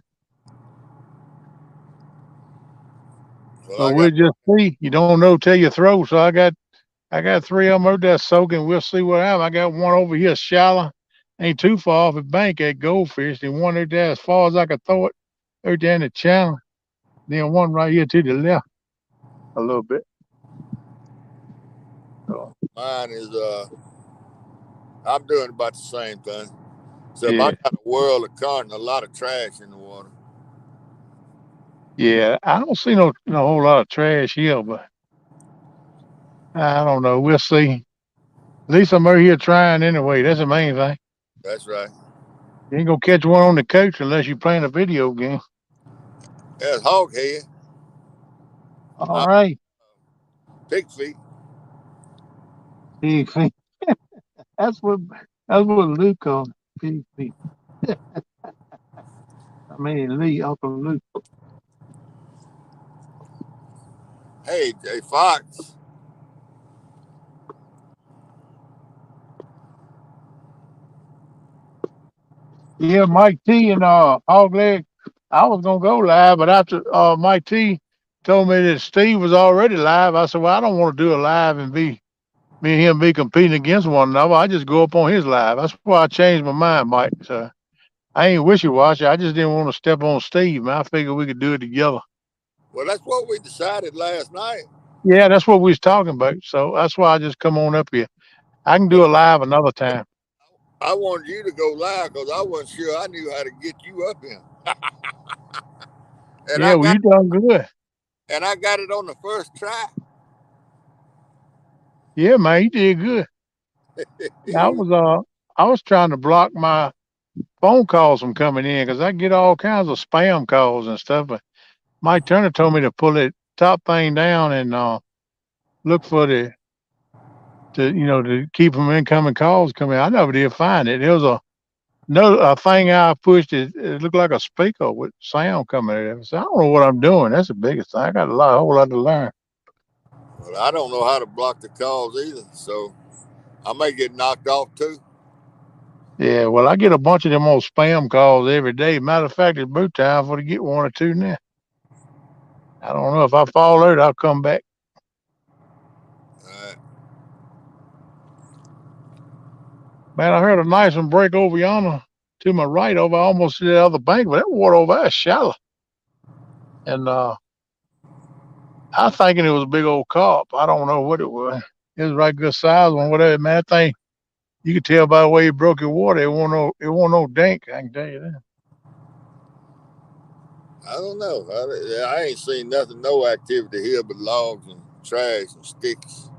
Well, But I we'll got. just see. You don't know till you throw. So I got three of them out there soaking. We'll see what happens. I got one over here shallow, ain't too far off the bank at Goldfish, and one out there as far as I could throw it out there in the channel. Then one right here to the left a little bit. So Mine is. I'm doing about the same thing. Except I yeah, got a world of current and a lot of trash in the water. yeah. I don't see no whole lot of trash here, but I don't know. We'll see. At least I'm out here trying anyway. That's the main thing. That's right. You ain't gonna catch one on the couch unless you're playing a video game. That's hoghead. All I'm right. pig feet. Pig feet. That's what that's what Luke called pig feet. I mean Lee, Uncle Luke. Hey, Fox. Yeah, Mike T and Hog Leg. I was gonna go live, but after Mike T told me that Steve was already live, I said, well, I don't want to do a live and be me and him be competing against one another. I just go up on his live. That's why I changed my mind, Mike. So I ain't wishy washy. I just didn't want to step on Steve, man. I figured we could do it together. Well, that's what we decided last night. Yeah, that's what we was talking about. So that's why I just come on up here. I can But do a live another time. I wanted you to go live because I wasn't sure I knew how to get you up here. And Yeah, I well, got you done good. and I got it on the first try. Yeah, man, you did good. I was trying to block my phone calls from coming in because I get all kinds of spam calls and stuff. But Mike Turner told me to pull that top thing down and look for to keep them incoming calls coming. I never did find it. It was a thing I pushed. It looked like a speaker with sound coming out of it. So I don't know what I'm doing. That's the biggest thing. I got a whole lot to learn. Well, I don't know how to block the calls either, so I may get knocked off too. Yeah, well, I get a bunch of them old spam calls every day. Matter of fact, it's boot time for to get one or two now. I don't know if I fall out, I'll come back. All right. Man, I heard a nice one break over yonder to my right over almost to the other bank, but that water over there is shallow. And I was thinking it was a big old carp. I don't know what it was. It was right good size one, whatever. Man, that thing, you could tell by the way you broke your water. It wasn't no dink, I can tell you that. I don't know. I ain't seen nothing, no activity here but logs and trash and sticks.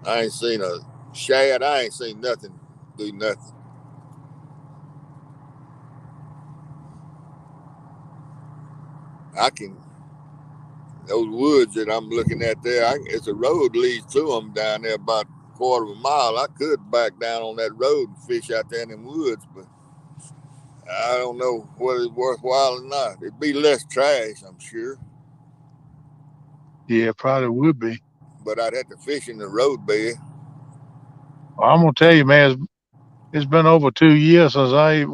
I ain't seen a shad. I ain't seen nothing do nothing. I can those woods that I'm looking at there. It's a road leads to them down there about a quarter of a mile. I could back down on that road and fish out there in them woods, but don't know whether it's worthwhile or not. It'd be less trash, I'm sure, Yeah, probably would be. but I'd have to fish in the road bed. Well, I'm gonna tell you, man, it's been over 2 years since I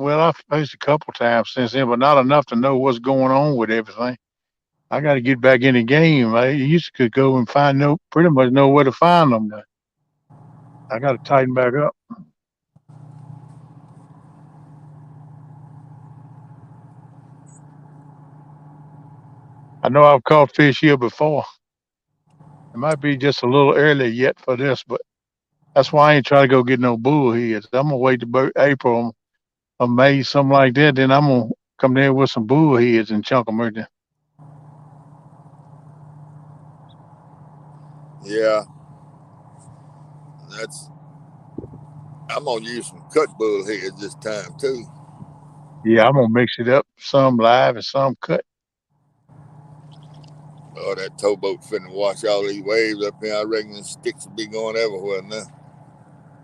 fished a couple times since then, but not enough to know what's going on with everything. I got to get back in the game. I used to could go and pretty much know where to find them. Now. I got to tighten back up. I know I've caught fish here before. It might be just a little early yet for this, but that's why I ain't trying to go get no bullheads. I'm gonna wait to April or May, something like that. Then I'm gonna come there with some bullheads and chunk them right there. Yeah, that's. I'm gonna use some cut bullheads this time too. Yeah, I'm gonna mix it up, some live and some cut. Oh, that towboat finna wash all these waves up here. I reckon the sticks will be going everywhere now.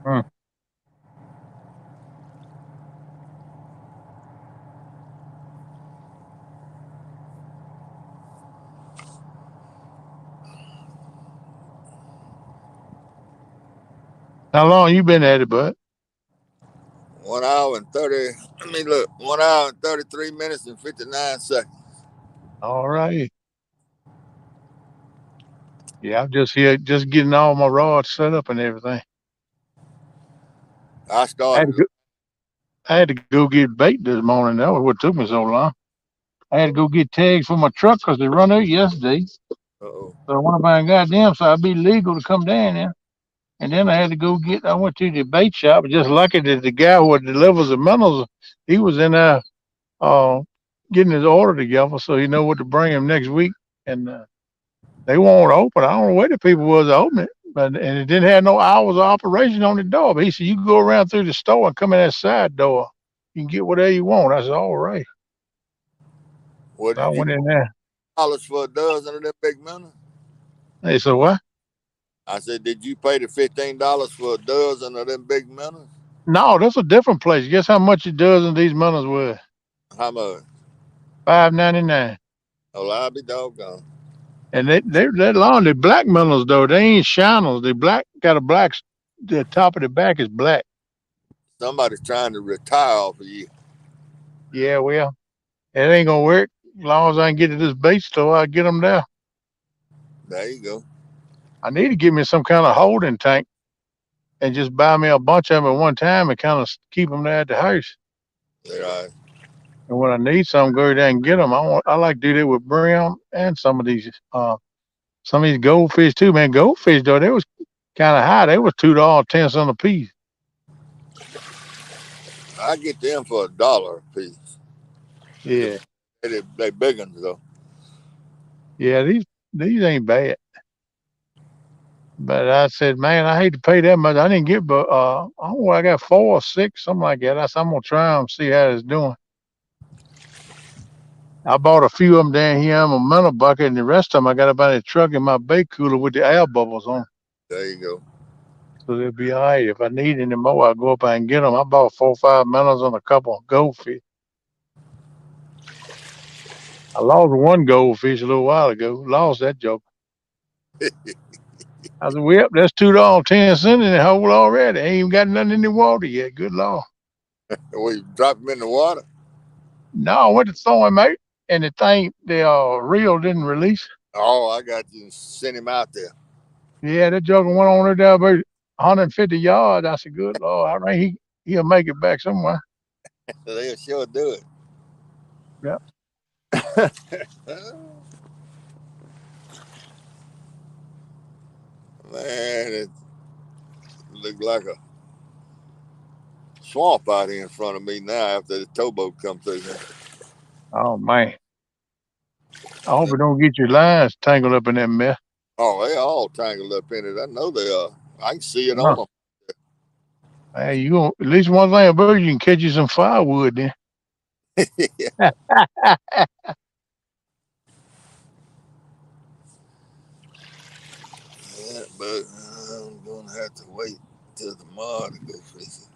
Hmm. How long you been at it, bud? 1 hour and 30. Let me look. 1 hour and 33 minutes and 59 seconds. All right. Yeah, I'm just here, just getting all my rods set up and everything. I I had started. to go, I had to go get bait this morning. That was what took me so long. I had to go get tags for my truck because they run out yesterday. Uh-oh. So I went by and goddamn, so I'd be legal to come down there. And then I had to go get. I went to the bait shop. Just lucky that the guy who delivers the minerals, he was in there uh, getting his order together, so he know what to bring him next week. And they won't open. I don't know where the people was to open it, but and it didn't have no hours of operation on the door. But he said you can go around through the store and come in that side door. You can get whatever you want. I said all right. What So I did you went in there. dollars for a dozen of them big minnows? They said what? I said, did you pay the $15 for a dozen of them big minnows? No, that's a different place. Guess how much a dozen of these minnows were? How much? $5.99. Oh, I'll be doggone. And they're long. They're black minnows though. They ain't shiners. They black. Got a black. The top of the back is black. Somebody's trying to retire off of you. Yeah, well, it ain't gonna work. As long as I can get to this bait store, I get them there. There you go. I need to get me some kind of holding tank and just buy me a bunch of them at one time and kind of keep them there at the house. All right. And when I need some, go there and get them. I like to do that with brim and some of these goldfish too. Man, goldfish though they was kind of high. They was $2 10 cents a piece. I get them for $1 a piece. Yeah, They big ones though. yeah. These ain't bad. But I said, man, I hate to pay that much. I didn't get, but I don't know, I got 4 or 6, something like that. I said, I'm gonna try them, see how it's doing. I bought a few of them down here in my mental bucket, and the rest of them I got about a truck in my bait cooler with the air bubbles on. There you go. So they'll be all right. If I need any more, I'll go up and get them. I bought 4 or 5 minnows on a couple of goldfish. I lost one goldfish a little while ago. Lost that joke. I said, well, that's $2 10 cents in the hole already. Ain't even got nothing in the water yet. Good Lord. We drop them in the water. No, I went to throw him out, and the thing, the reel didn't release. Oh, I got you. Send him out there. Yeah, that joker went on there about 150 yards. I said, good Lord, I think he'll make it back somewhere. They'll sure do Yeah. it. Man, it looked like a swamp out here in front of me now after the towboat come through here. Oh man. I hope it don't get your lines tangled up in that mess. Oh, they all tangled up in it. I know they are. I can see it Huh. on Hey, you gonna, at least one thing about you can catch you some firewood then. them. Yeah, but I'm gonna have to wait till tomorrow to go fishing.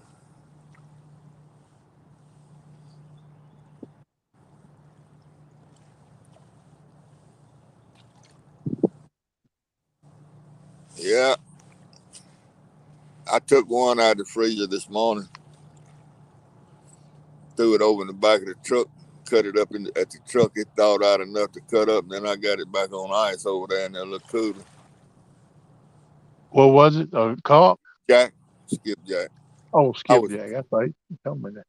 I took one out of the freezer this morning, threw it over in the back of the truck, cut it up at the truck. It thawed out enough to cut up. And then I got it back on ice over there in that little cooler. What was it? A carp? Jack, skipjack. Oh, I was skipjack. That's right. You told me that.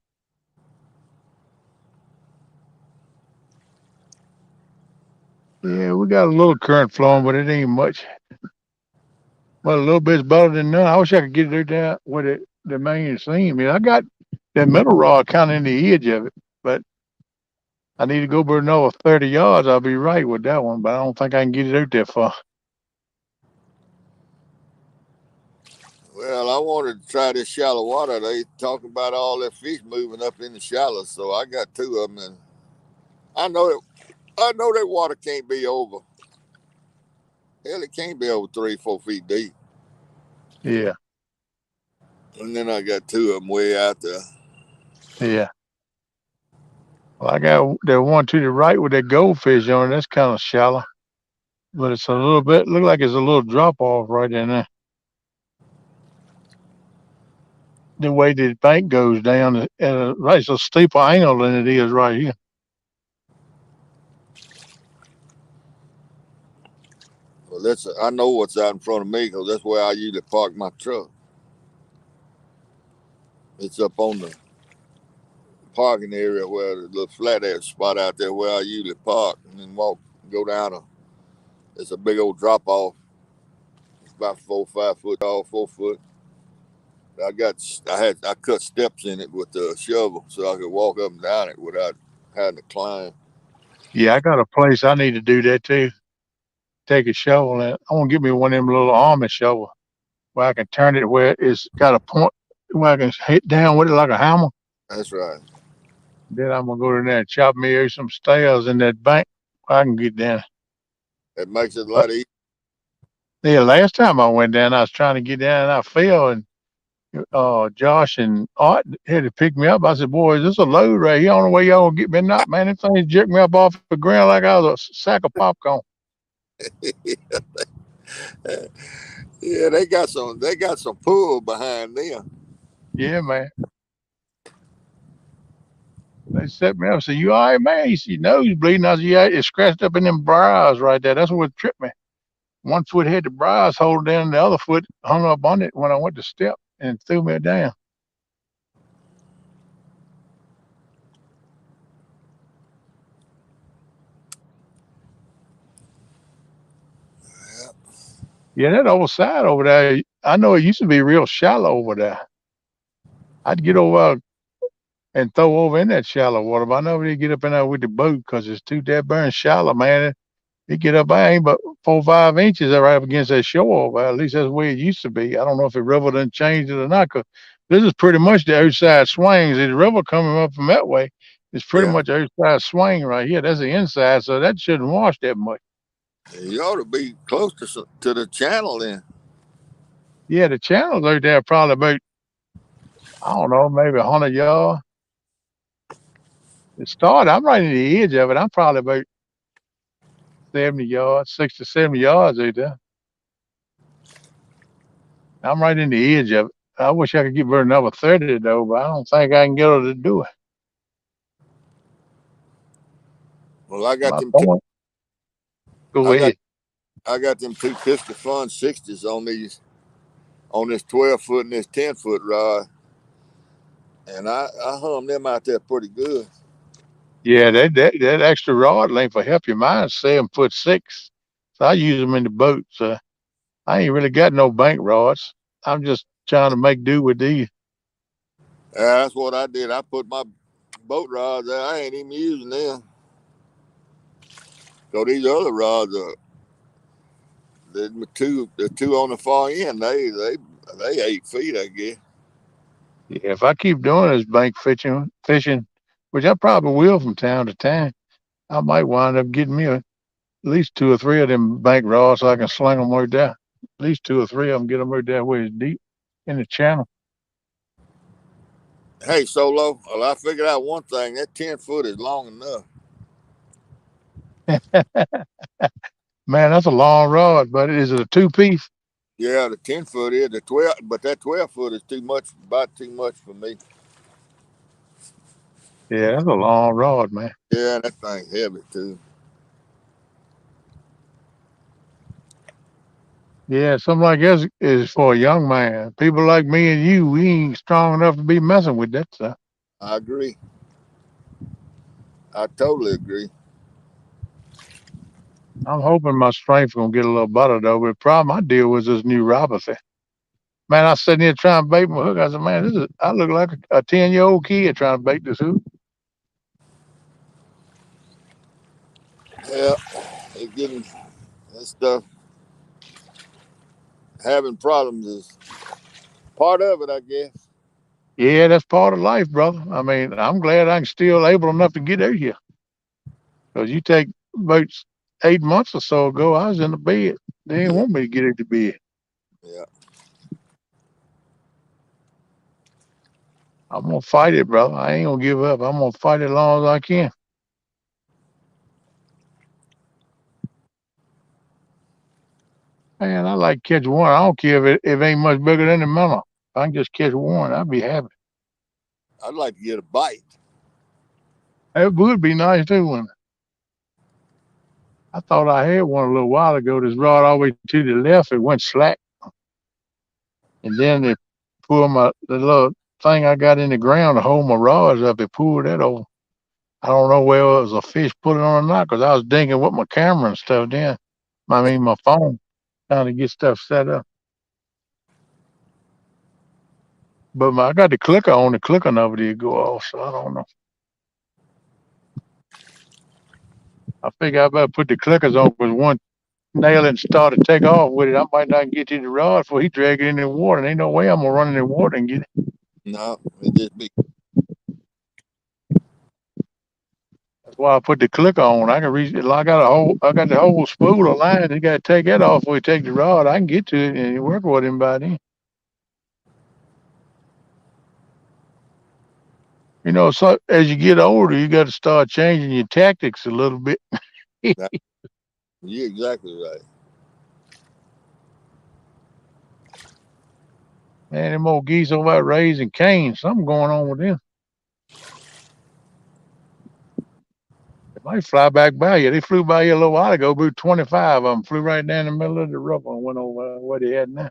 Yeah, we got a little current flowing, but it ain't much. Well, a little bit's better than none. I wish I could get it down with it, the main seam. I mean, I got that middle rod kind of in the edge of it, but I need to go for another 30 yards. I'll be right with that one, but I don't think I can get it out that far. Well, I wanted to try this shallow water. They talk about all that fish moving up in the shallow, so I got two of them, and I know that water can't be over. Hell, it can't be over 3, 4 feet deep. Yeah, And then I got two of them way out there. yeah. Well, I got that one to the right with that goldfish on it. That's kind of shallow, but it's a little bit, look like it's a little drop off right in there. The way the bank goes down, right, so steeper angle than it is right here. Well, I know what's out in front of me because that's where I usually park my truck. It's up on the parking area where the little flat air spot out there where I usually park and then go down. It's a big old drop off. It's about 4 or 5 foot tall, 4 foot. I cut steps in it with the shovel so I could walk up and down it without having to climb. Yeah, I got a place I need to do that too. Take a shovel and I want to get me one of them little army shovel where I can turn it where it's got a point where I can hit down with it like a hammer. That's right. Then I'm gonna go in there and chop me out some stairs in that bank. I can get down. It makes it a But lot easier. yeah, last time I went down, I was trying to get down and I fell and Josh and Art had to pick me up. I said, "Boy, is this a load right here? On the way y'all gonna get me knocked, man? This thing jerked me up off the ground like I was a sack of popcorn." Yeah, they got some pull behind them. Yeah, man. They set me up. I said, "You all right, man?" He said, "Your nose bleeding." I said, "Yeah, it's scratched up in them briars right there. That's what tripped me. One foot had the briars holding down, and the other foot hung up on it when I went to step and threw me down." Yeah, Yeah, that old side over there, I know it used to be real shallow over there. I'd get over and throw over in that shallow water, but I never did get up in there with the boat because it's too dead burn shallow, man. It get up, I ain't but 4 or 5 inches right up against that shore over there. At least that's the way it used to be. I don't know if the river done changed it or not, 'cause this is pretty much the outside swings. The river coming up from that way is pretty yeah. much outside swing right here. That's the inside, so that shouldn't wash that much. You ought to be close to the channel then. Yeah, the channels out there probably about, I don't know, maybe 100 yards. It started, I'm right in the edge of it. I'm probably about 70 yards, 60, 70 yards out there. I'm right in the edge of it. I wish I could get her another 30 though, but I don't think I can get her to do it. Well, I got My them. point. Go I got ahead. I got them two Pistol Fun 60s on this 12 foot and this 10 foot rod, and I hung them out there pretty good. Yeah, that extra rod length will help you. Mine's 7'6", so I use them in the boat. So I ain't really got no bank rods. I'm just trying to make do with these. Yeah, that's what I did. I put my boat rods there. I ain't even using them. So these other rods are the two on the far end. They 8 feet, I guess. Yeah, if I keep doing this bank fishing, which I probably will from time to time, I might wind up getting me at least 2 or 3 of them bank rods so I can sling them right there. At least 2 or 3 of them, get them right there where it's deep in the channel. Hey, Solo. Well, I figured out one thing. That 10 foot is long enough. Man, that's a long rod, but is it a two piece? Yeah, the 10 foot is the 12, but that 12 foot is too much, about too much for me. Yeah, that's a long rod, man. Yeah, that thing's heavy too. Yeah, something like this is for a young man. People like me and you, we ain't strong enough to be messing with that stuff. I agree. I totally agree. I'm hoping my strength's gonna get a little better though. But the problem I deal with is this neuropathy. Man, I sitting here trying to bait my hook. I said, man, I look like a 10-year-old kid trying to bait this hook. Yeah, it's getting that stuff. Having problems is part of it, I guess. Yeah, that's part of life, brother. I mean, I'm glad I'm still able enough to get out here. Because you take about 8 months or so ago, I was in the bed. They didn't Yeah, want me to get into bed. yeah. I'm gonna fight it, brother. I ain't gonna give up. I'm gonna fight it as long as I can. Man, I like catch one. I don't care if it ain't much bigger than the mama. If I can just catch one, I'd be happy. I'd like to get a bite. It would be nice too. When I thought I had one a little while ago, this rod all the way to the left, it went slack, and then it pulled the little thing I got in the ground to hold my rods up. It pulled that over. I don't know whether it was a fish pulling on or not, because I was dinking with my camera and stuff. Then, I mean, my phone, trying to get stuff set up. But I got the clicker on. The clicker never did go off, so I don't know. I figure I better put the clickers on because one nail and start to take off with it. I might not get to the rod before he drag it in the water. And ain't no way I'm gonna run in the water and get it. No, it just be. That's why I put the clicker on. I can reach it. I got the whole spool of line. You got to take that off before you take the rod. I can get to it and work with him by then. So as you get older, you got to start changing your tactics a little bit. That, you're exactly right. Man, them old geese over there raising cane. Something going on with them. They might fly back by you. They flew by you a little while ago. About 25 of them flew right down the middle of the river and went over where they had now.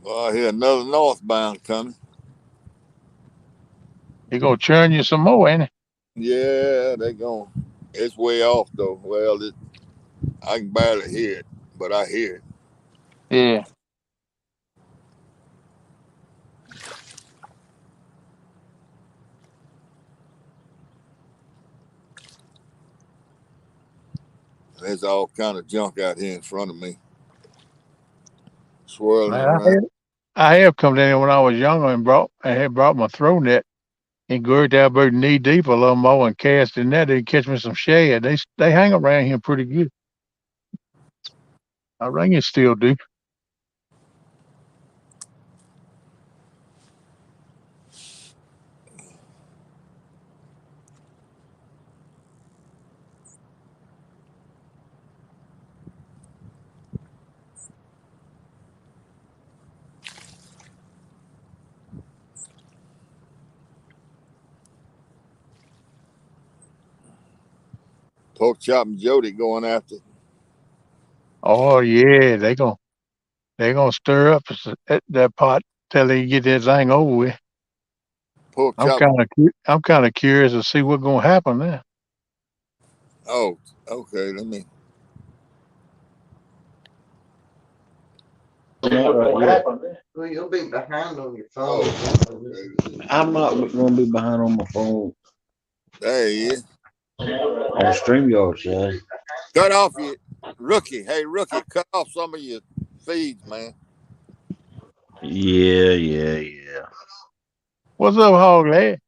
Well, I hear another northbound coming. He gonna churn you some more, ain't Yeah, they going. It's way off though. Well, I can barely hear it, but I hear it. he? Yeah. There's all kind of junk out here in front of me, swirling Man, around. I have come down here when I was younger and I had brought my throw net and go down about knee deep a little more and cast the net and catch me some shad. They hang around here pretty good. I ring it still do. Pork chop and Jody going after Oh yeah, they gonna stir up that pot till they get that thing over with. pork I'm chop. kind of I'm kind of curious to see what's gonna happen there. Oh, okay. Let me. Not right What yet. happened there? Well, you'll be behind on your phone. Oh, okay. I'm not going to be behind on my phone There he is. on StreamYard, son. Cut off your rookie. Hey, rookie, cut off some of your feeds, man. Yeah. What's up, Hog Lad?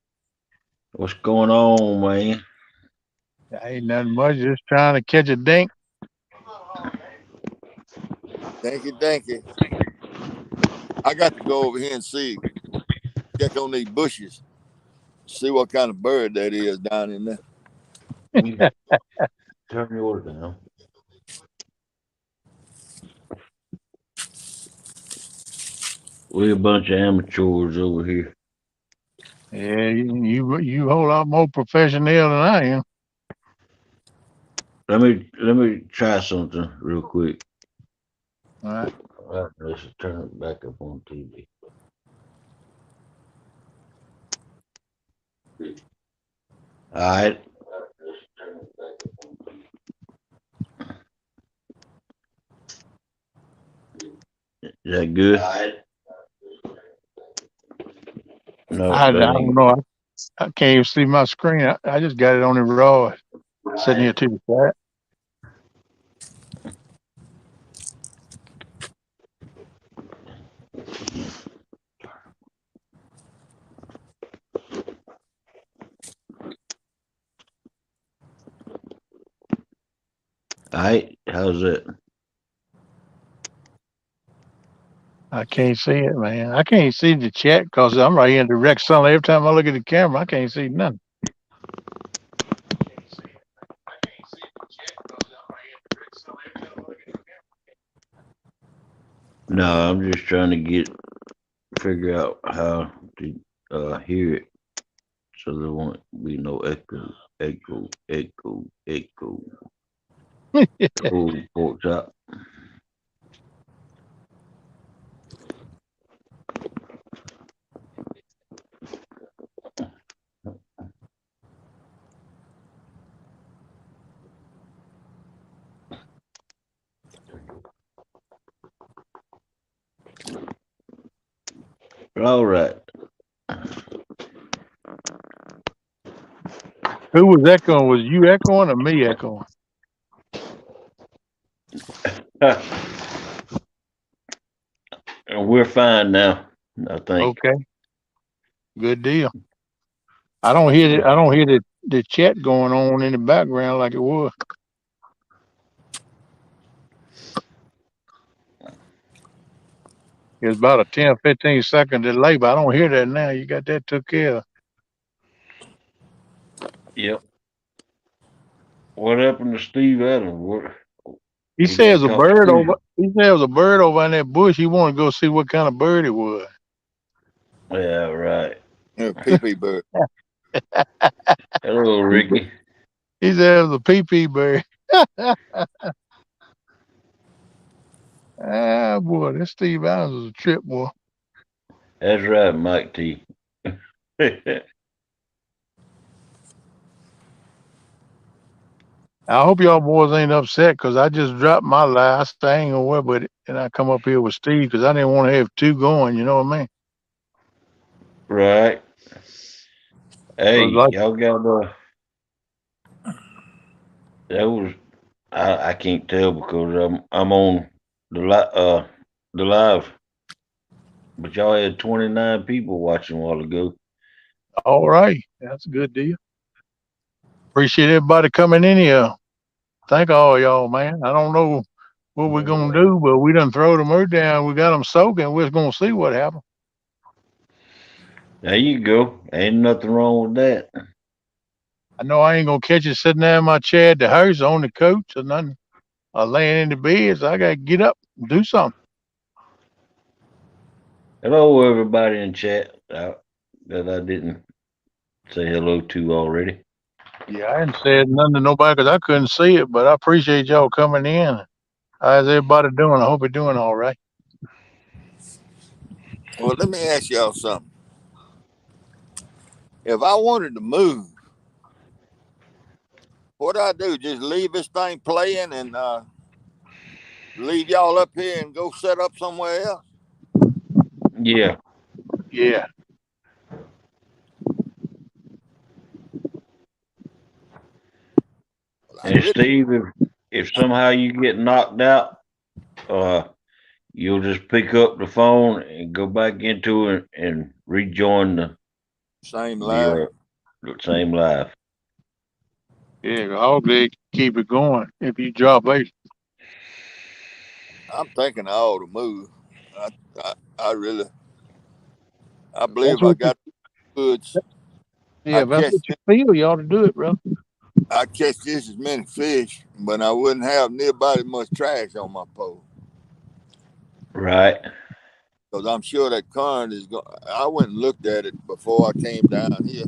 What's going on, man? Ain't nothing much. Just trying to catch a dink. Thank you, thank you. I got to go over here and check on these bushes, see what kind of bird that is down in there. You turn yours down. We a bunch of amateurs over here. Yeah, you a whole lot more professional than I am. Let me try something real quick. All right. All right, let's turn it back up on TV. All right. Is that good? No, I that don't ain't. know. I can't even see my screen. I just got it on the raw sitting here to the side. All right. How's that? I can't see it, man. I can't see the chat because I'm right here in direct sunlight. Every time I look at the camera, I can't see nothing. No, I'm just trying to figure out how to hear it so there won't be no echo, echo, echo, echo. Oh, pork chop. All right. Who was echoing? Was you echoing or me echoing? And we're fine now, I think. Okay, good deal. I don't hear it. I don't hear the chat going on in the background like it was. It's about a 10, 15 second delay, but I don't hear that now. You got that took care of. Yep. What happened to Steve Adams? He He got says a caught bird over. stealing. He says a bird over in that bush. He wanted to go see what kind of bird it was. Yeah, right. Pee bird. Hello, He Ricky. he said it was a pee bird. Ah, boy, this Steve Adams was a trip, boy. That's right, Mike T. I hope y'all boys ain't upset because I just dropped my last thing or what, but and I come up here with Steve because I didn't want to have two going. You know what I mean? Right. It Hey, was like, y'all got that was I can't tell because I'm on the live, but y'all had 29 people watching a while ago. all right, that's a good deal. Appreciate everybody coming in here. Thank all y'all, man. I don't know what we're gonna do, but we done throw the mud down. We got them soaking. We're gonna see what happens. There you go. Ain't nothing wrong with that. I know I ain't gonna catch it sitting there in my chair at the house on the couch or nothing. Laying in the bed, so I gotta get up and do something. Hello, everybody in chat that I didn't say hello to already. Yeah, I hadn't said nothing to nobody because I couldn't see it, but I appreciate y'all coming in. How's everybody doing? I hope you're doing all right. Well, let me ask y'all something. If I wanted to move, what do I do? Just leave this thing playing and leave y'all up here and go set up somewhere else? Yeah. Yeah. Well, I And really. Steve, if somehow you get knocked out, uh, you'll just pick up the phone and go back into it and rejoin Same the life. same live. Yeah, I hope they keep it going if you drop eight. I'm thinking I ought to move. I really, I believe That's if I what you. got goods, Yeah, I if that's catch what you feel, you ought to do it, bro. I catch just as many fish, but I wouldn't have nearby as much trash on my pole. Right. Because I'm sure that current is going. I went and looked at it before I came down here,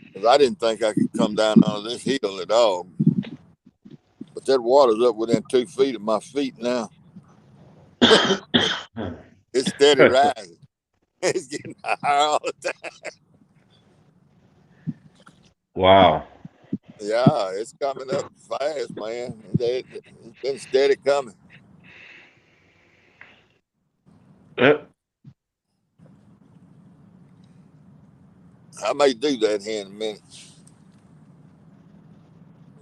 because I didn't think I could come down under this hill at all. But that water's up within 2 feet of my feet now. It's steady rising. It's getting higher all the time. Wow. Yeah, it's coming up fast, man. It's been steady coming. Yep. I may do that here in a minute.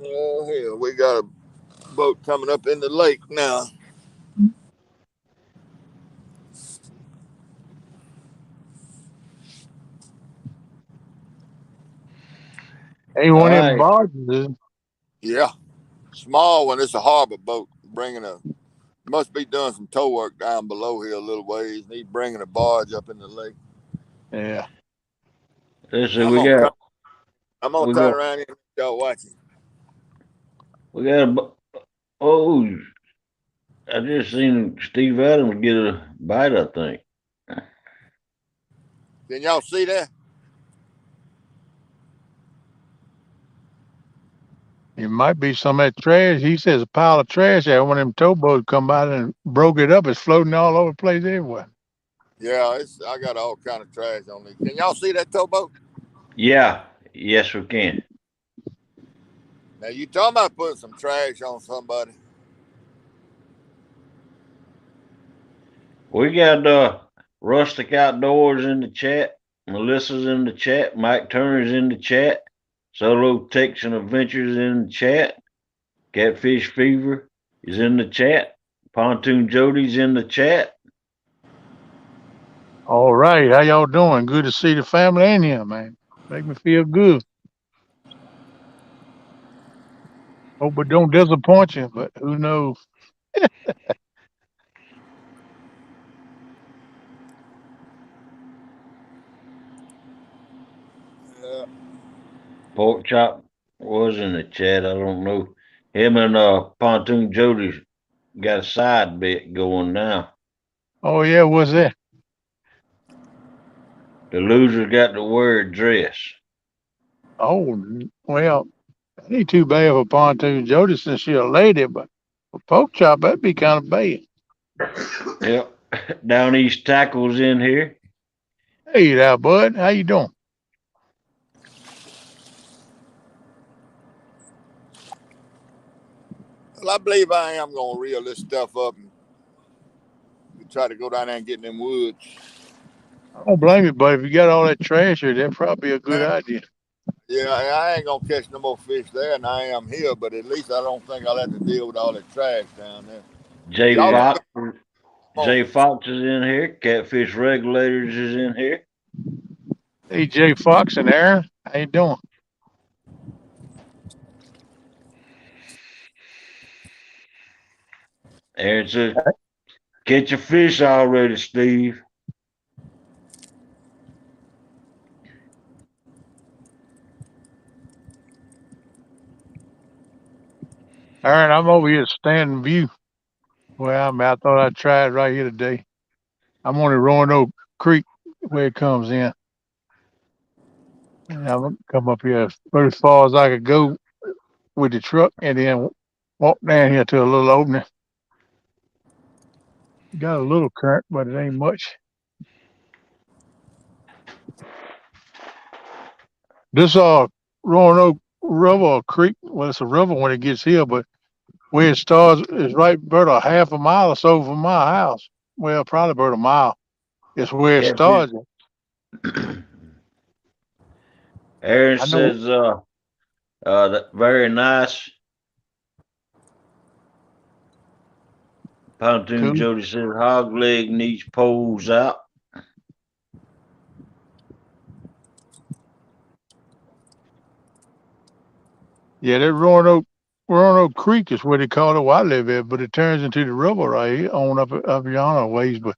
Oh, hell, we got a boat coming up in the lake now. Ain't All one of them right. barges, is it? Yeah, small one. It's a harbor boat bringing a. Must be doing some tow work down below here a little ways. And he's bringing a barge up in the lake. Yeah. Let's see. I'm We gonna turn, got. I'm gonna We turn got. around here and y'all watching. We got a. Oh, I just seen Steve Adams get a bite. I think. Can y'all see that? It might be some of that trash. He says a pile of trash there. One of them towboats come by and broke it up. It's floating all over the place everywhere. Yeah, it's. I got all kind of trash on me. Can y'all see that towboat? Yeah. Yes, we can. Now you talking about putting some trash on somebody? We got Rustic Outdoors in the chat. Melissa's in the chat. Mike Turner's in the chat. Solo Takes and Adventures in the chat. Catfish Fever is in the chat. Pontoon Jody's in the chat. All right. How y'all doing? Good to see the family in here, man. Make me feel good. Hope it don't disappoint you, but who knows? Yeah. Pork Chop was in the chat. I don't know. Him and Pontoon Jody's got a side bet going now. Oh yeah, what's that? The loser got to wear a dress. Oh well, that ain't too bad for Pontoon Jody since she a lady, but for pork chop that'd be kind of bad. Yep. Down East Tackle's in here. Hey there, bud. How you doing? Well, I believe I am gonna reel this stuff up and try to go down there and get in them woods. I don't blame you, but if you got all that trash here, that'd probably be a good Man, idea. yeah, I ain't gonna catch no more fish there than I am here, but at least I don't think I'll have to deal with all that trash down there. Jay Y'all can Fox. come on. Jay Fox is in here. Catfish Regulators is in here. Hey Jay Fox and Aaron, how you doing? Aaron said, "Catch your fish already, Steve." Aaron, I'm over here standing view. Well, I mean, I thought I'd try it right here today. I'm on the Roanoke Creek where it comes in. And I'm gonna come up here as far as I could go with the truck and then walk down here to a little opening. Got a little current, but it ain't much. This Roanoke River or Creek, well, it's a river when it gets here, but where it starts is right about a half a mile or so from my house. Well, probably about a mile. It's where it Catfish. starts. Aaron I know. says, that very nice. Pontoon Cool. Jody says, hog leg needs poles out. Yeah, that Roanoke Roanoke Creek is what they call it where I live at, but it turns into the river right here on up yonder ways. But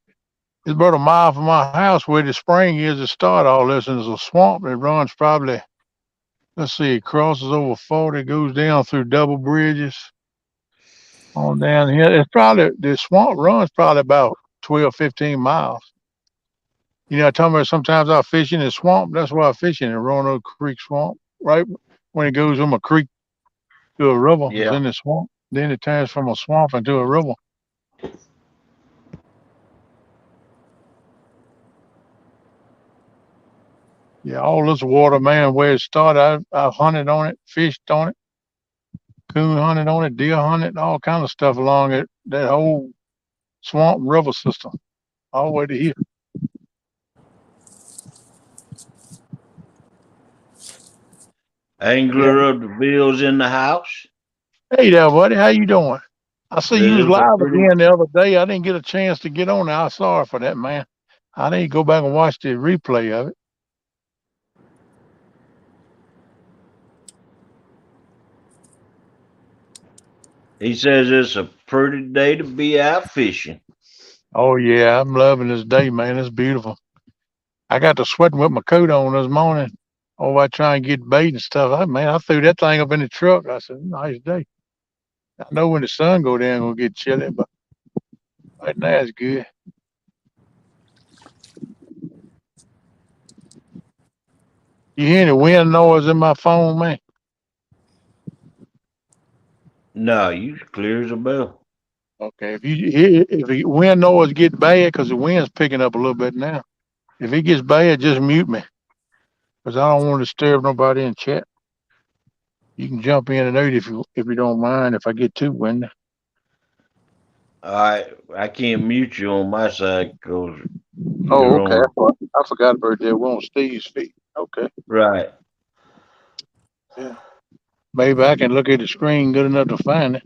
it's about a mile from my house where the spring is to start all this, and there's a swamp that runs probably, let's see, it crosses over 40, goes down through double bridges on down here. It's probably, the swamp runs probably about 12, 15 miles. You know, I told me sometimes I fish in the swamp. That's why I fish in the Roanoke Creek swamp, right when it goes from a creek to a river. It's Yeah. in the swamp. Then it turns from a swamp into a river. Yeah, all this water, man, where it started, I've hunted on it, fished on it, coon hunted on it, deer hunted, all kind of stuff along it. That whole swamp river system, all the way to here. Yeah. Angler of the Bills in the house. Hey there, buddy. How you doing? I see you That was is a live pretty. again the other day. I didn't get a chance to get on there. I'm sorry for that, man. I need to go back and watch the replay of it. He says it's a pretty day to be out fishing. Oh yeah, I'm loving this day, man. It's beautiful. I got to sweating with my coat on this morning. Oh, I try and get bait and stuff. Man, I threw that thing up in the truck. I said, nice day. I know when the sun go down, it'll get chilly, but right now it's good. You hear the wind noise in my phone, man? No, you clear as a bell. Okay, if the wind noise get bad, because the wind's picking up a little bit now. If it gets bad, just mute me, because I don't want to disturb nobody in chat. You can jump in and out if you don't mind if I get too windy. I can't mute you on my side because Oh, you're okay. on. I forgot about that. We're on Steve's feet. Okay. Right. Yeah. Maybe I can look at the screen good enough to find it.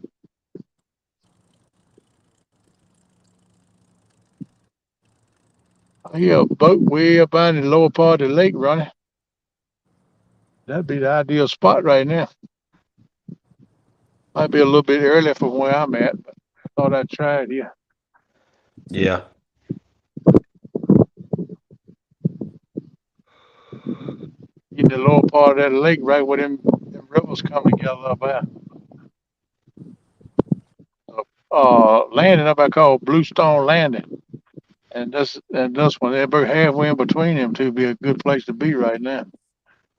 I hear a boat way up on the lower part of the lake running. That'd be the ideal spot right now. Might be a little bit early from where I'm at, but I thought I'd try it here. Yeah. In the lower part of that lake, right where them rivers come together up there. Landing up I call Bluestone Landing. And this one, they're halfway in between them two, be a good place to be right now.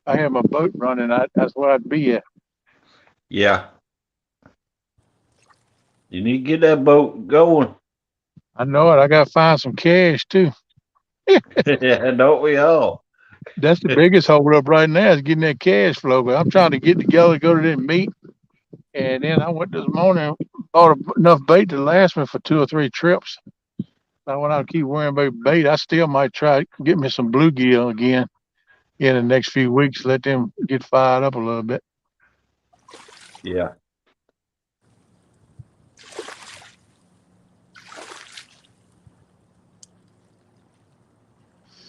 I have my boat running. That's where I'd be at. Yeah. You need to get that boat going. I know it. I got to find some cash too. Don't we all? That's the biggest hold up right now is getting that cash flow. But I'm trying to get together, go to that meet, and then I went this morning, bought enough bait to last me for 2 or 3 trips. I went out and keep worrying about bait. I still might try to get me some bluegill again in the next few weeks. Let them get fired up a little bit. Yeah.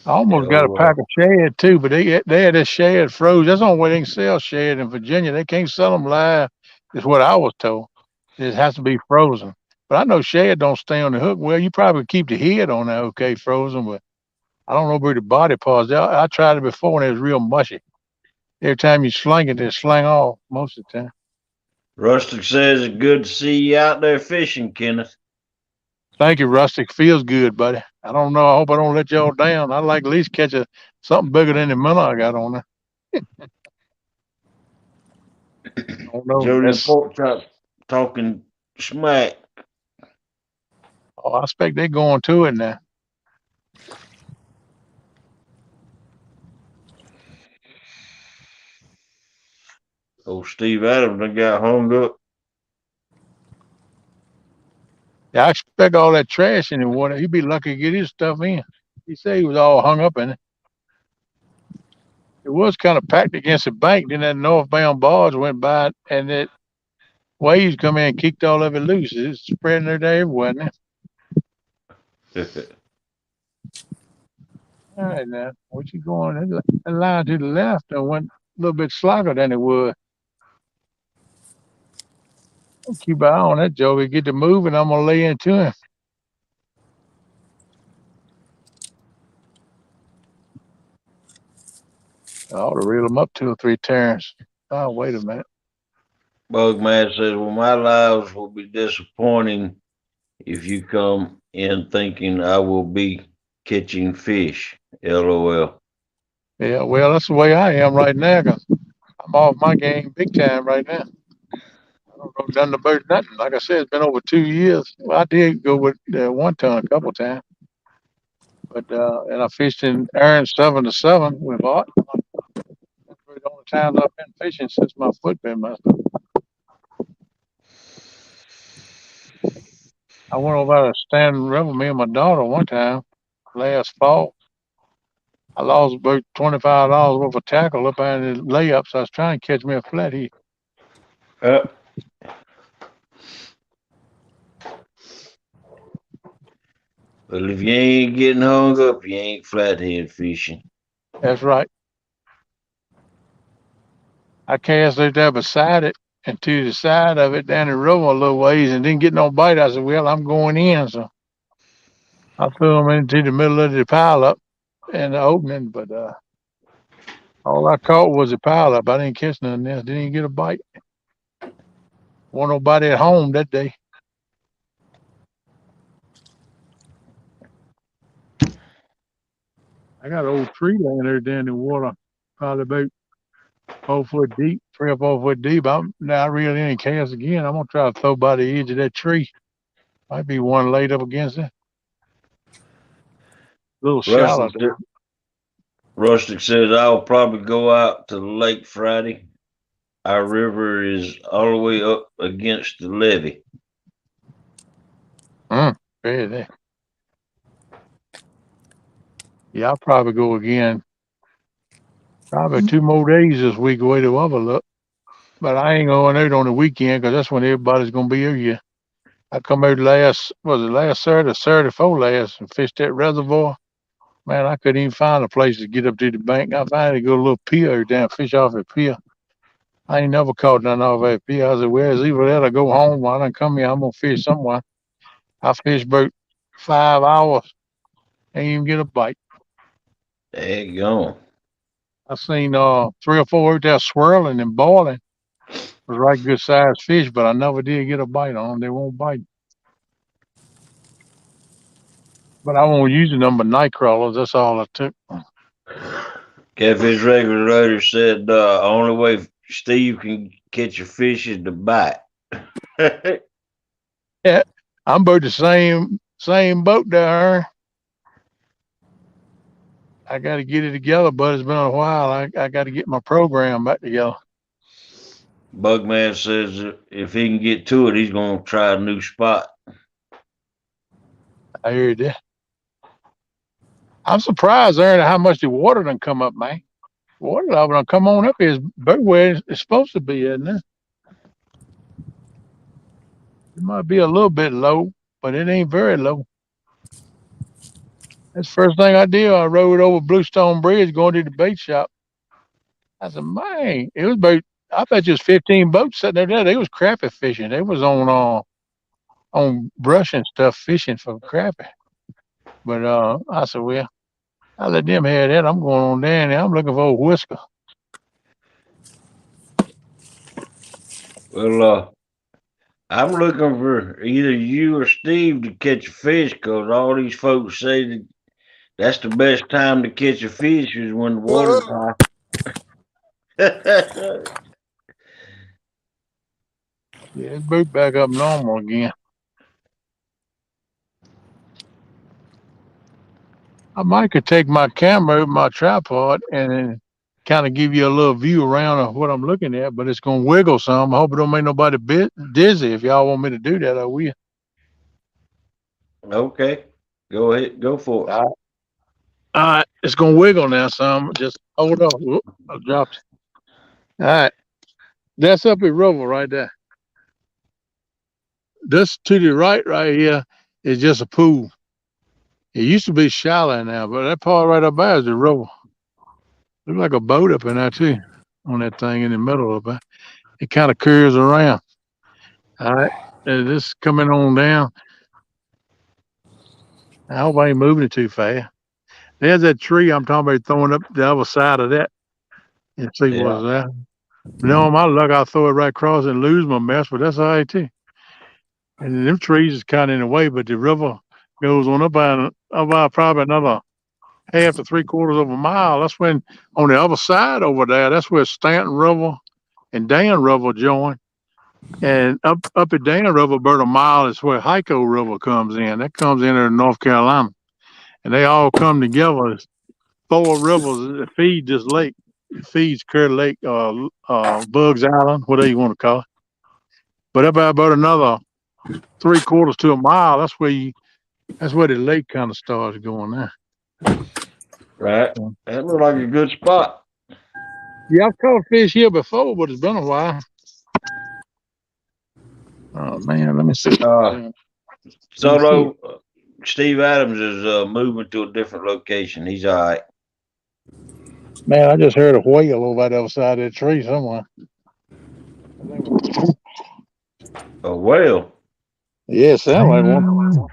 I almost got a pack of shad too, but they had this shad froze. That's the only way they can sell shad in Virginia. They can't sell them live, is what I was told. It has to be frozen. But I know shad don't stay on the hook. Well, you probably keep the head on there, okay, frozen, but I don't know about the body parts. I tried it before and it was real mushy. Every time you sling it, it slang off most of the time. Rustic says it's good to see you out there fishing, Kenneth. Thank you, Rustic. Feels good, buddy. I don't know. I hope I don't let y'all down. I'd like at least catch something bigger than the minnow I got on there. I don't know. Jody and Pork Chop talking smack. I expect they're going to it now. Oh, Steve Adams done got hung up. Yeah, I expect all that trash in the water. He'd be lucky to get his stuff in. He said he was all hung up in it. It was kind of packed against the bank. Then that northbound barge went by and that waves come in and kicked all of it loose. It's spreading it everywhere now. All right, now, what you going? That line to the left and went a little bit slugger than it would. Keep an eye on that joker. Get to moving, I'm gonna lay into him. I ought to reel him up 2 or 3 turns. Oh, wait a minute. Bugman says, well, my lives will be disappointing if you come in thinking I will be catching fish. LOL. Yeah, well, that's the way I am right now. 'Cause I'm off my game big time right now. I don't know nothing about nothing. Like I said, it's been over 2 years. Well, I did go with 1 ton a couple times, but and I fished in Aaron 7 to 7 with Art. That's really the only times I've been fishing since my foot been messed up. I went over to Stand River, me and my daughter, one time last fall. I lost about $25 worth of tackle up out in the layups. I was trying to catch me a flathead. Uh, well, if you ain't getting hung up, you ain't flathead fishing. That's right. I cast out there beside it and to the side of it down the river a little ways and didn't get no bite. I said, well, I'm going in. So I threw them into the middle of the pile up in the opening, but all I caught was a pile up. I didn't catch nothing else. Didn't even get a bite. Wasn't nobody at home that day. I got an old tree laying there down in the water, probably about 4 foot deep, 3 or 4 foot deep. I'm now really in cast again. I'm gonna try to throw by the edge of that tree. Might be one laid up against it. A little shallow. Rustic, Rustic says, I'll probably go out to the lake Friday. Our river is all the way up against the levee. Really. Yeah, I'll probably go again. Probably 2 more days this week away to Overlook. But I ain't going out on the weekend because that's when everybody's gonna be here. I come out last Saturday, Saturday before last, and fished that reservoir. Man, I couldn't even find a place to get up to the bank. I finally go to a little pier down, fish off at pier. I ain't never caught nothing off that pier. I said, well, it's either that or go home. When I done come here, I'm gonna fish somewhere. I fished about 5 hours, ain't even get a bite. There you go. I seen 3 or 4 out there swirling and boiling. It was right good sized fish, but I never did get a bite on them. They won't bite. But I won't use them but night crawlers. That's all I took. Catfish regulator said only way Steve can catch a fish is to bite. Yeah, I'm about the same boat there. I got to get it together, but it's been a while. I got to get my program back together. Bugman says if he can get to it, he's gonna try a new spot. I heard that. I'm surprised, Aaron, at how much the water done come up, man. Water level done come on up here is about where it's supposed to be, isn't it? It might be a little bit low, but it ain't very low. That's the first thing I did. I rode over Bluestone Bridge going to the bait shop. I said, man, it was about, I bet you was 15 boats sitting there. They was crappie fishing. They was on brush and stuff fishing for crappie. But I said, well, I let them have that. I'm going on down there. I'm looking for a whisker. Well, I'm looking for either you or Steve to catch a fish because all these folks say that that's the best time to catch a fish is when the water's high. Yeah, it's boot back up normal again. I might could take my camera, my tripod, and kind of give you a little view around of what I'm looking at, but it's gonna wiggle some. I hope it don't make nobody dizzy. If y'all want me to do that, I will. Okay, go ahead, go for it. All right, it's gonna wiggle now, some. Just hold on. Whoop, I dropped it. All right, that's up at Rover right there. This to the right here is just a pool. It used to be shallow now, but that part right up there is the river. Looks like a boat up in there too, on that thing in the middle of it. It kind of curves around. All right. This is coming on down. I hope I ain't moving it too fast. There's that tree I'm talking about throwing up the other side of that and see what's Yeah. there. Now, on my luck, I'll throw it right across and lose my mess, but that's all right too. And them trees is kind of in the way, but the river goes on about probably another half to 3/4 of a mile. That's when on the other side over there, that's where Stanton River and Dan River join. And up at Dan River, about a mile is where Hyco River comes in. That comes in there in North Carolina. And they all come together. It's 4 rivers that feed this lake. It feeds Kerr Lake, Bugs Island, whatever you want to call it. But about another 3/4 to a mile, that's where the lake kind of starts going there. Right. That looked like a good spot. Yeah, I've caught fish here before, but it's been a while. Oh man, let me see. Solo, Steve Adams is moving to a different location. He's all right. Man, I just heard a whale over the other side of that tree somewhere. A whale. Yeah, it sounded like one.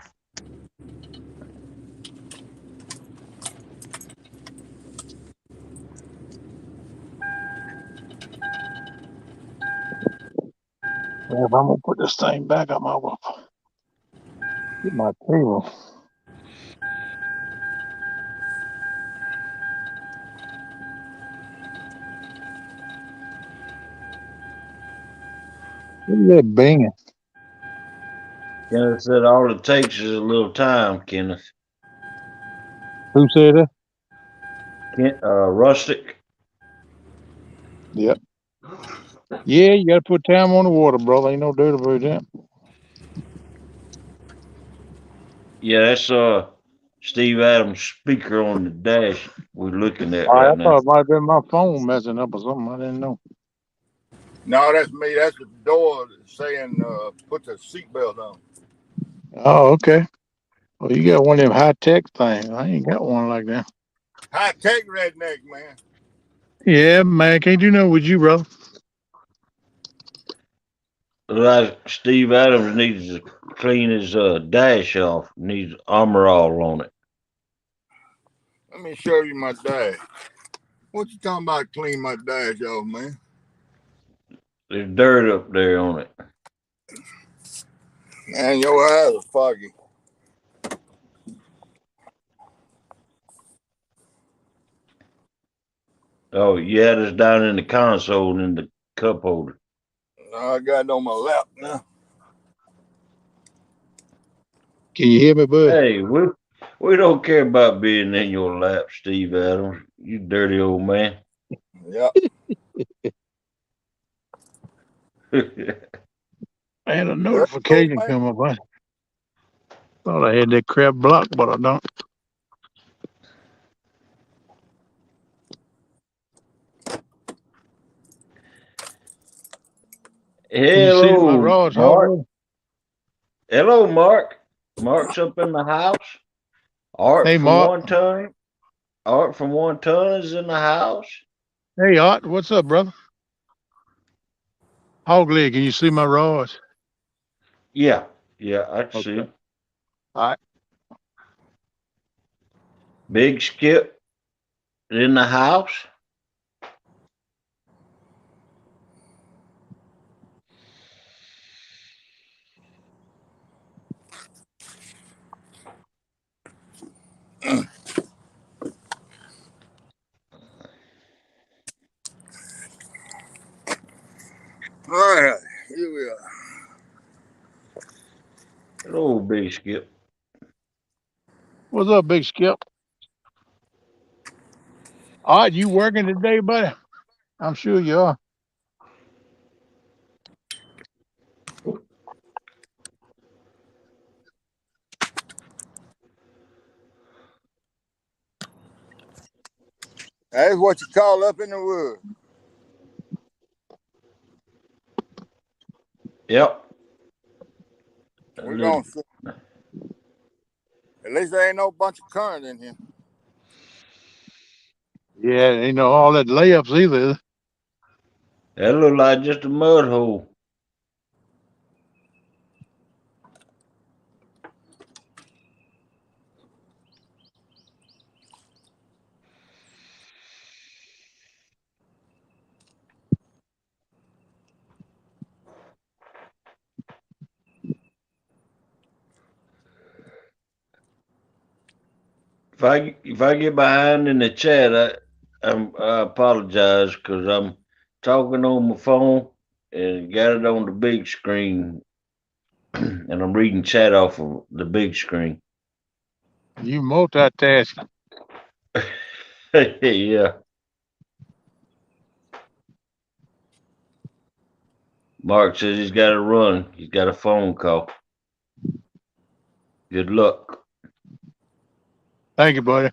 Well, if I'm gonna put this thing back, I'm gonna get my table. Look at that banging. Kenneth said all it takes is a little time, Kenneth. Who said that? Rustic. Yep. Yeah, you gotta put time on the water, brother. Ain't no dirt about that. Yeah, that's Steve Adams' speaker on the dash we're looking at All right, I right now. thought it might have been my phone messing up or something. I didn't know. No, that's me. That's the door saying put the seatbelt on. Oh, okay. Well, you got one of them high tech things. I ain't got one like that. High tech redneck, man. Yeah, man. Can't do nothing with you, brother. Like Steve Adams needs to clean his dash off. Needs Armor All on it. Let me show you my dash. What you talking about? Clean my dash off, man. There's dirt up there on it. Man, your eyes are foggy. Oh, you had us down in the console in the cup holder. I got it on my lap now. Can you hear me, bud? Hey, we don't care about being in your lap, Steve Adams. You dirty old man. Yep. I had a notification come up. I thought I had that crap blocked, but I don't. Can you see my Hello, rods, Mark. Howard? Hello, Mark. Mark's up in the house. Art Hey, from Mark. 1 ton. Art from 1 ton is in the house. Hey, Art. What's up, brother? Hog leg. Can you see my rods? Yeah, I can see Okay. it. All right. Big Skip in the house. All right, here we are. Hello, Big Skip. What's up, Big Skip? Art, you working today, buddy? I'm sure you are. That's what you call up in the woods. Yep. We're gonna see. At least there ain't no bunch of current in here. Yeah, ain't no all that layups either. That look like just a mud hole. if I get behind in the chat, I apologize because I'm talking on my phone and got it on the big screen, and I'm reading chat off of the big screen. You multitasking. Yeah. Mark says he's got to run. He's got a phone call. Good luck. Thank you, buddy.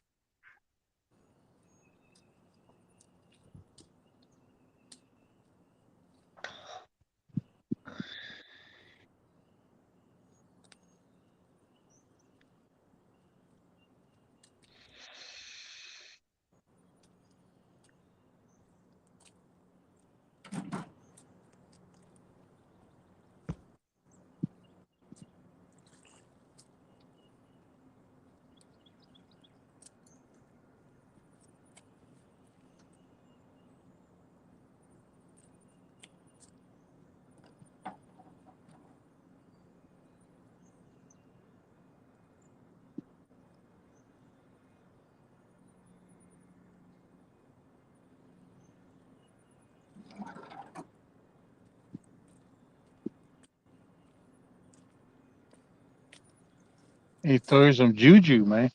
He threw some juju, man.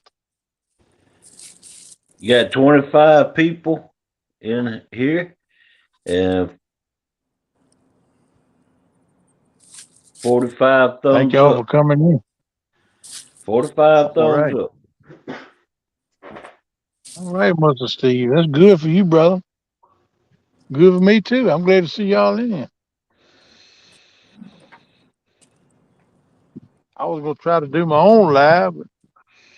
You got 25 people in here and 45 Thank thumbs y'all for up. coming in. 45 All thumbs right. up. All right, Mr. Steve. That's good for you, brother. Good for me, too. I'm glad to see y'all in here. I was going to try to do my own live,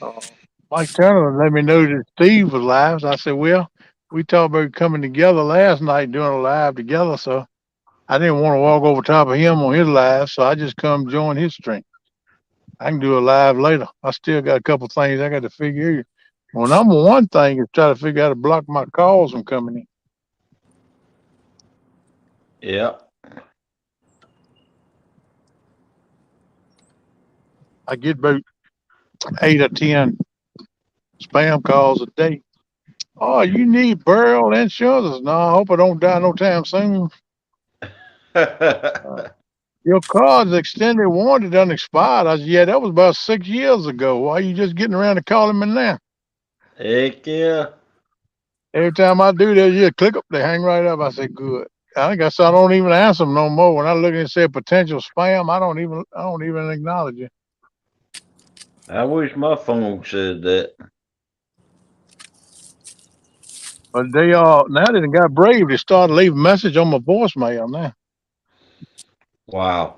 but Mike Turner let me know that Steve was live. So I said, well, we talked about coming together last night doing a live together. So I didn't want to walk over top of him on his live. So I just come join his stream. I can do a live later. I still got a couple things I got to figure out. Well, number one thing is try to figure out how to block my calls from coming in. Yeah. I get about 8 or 10 spam calls a day. Oh, you need burial insurance? No, I hope I don't die no time soon. Uh, your car's extended warranty done expired. I said, yeah, that was about 6 years ago. Why are you just getting around to calling me now? Heck yeah. Every time I do that, you click up, they hang right up. I say, good. I guess I don't even answer them no more. When I look and say potential spam, I don't even acknowledge it. I wish my phone said that. But they now they done got brave. They started leaving message on my voicemail now. Wow.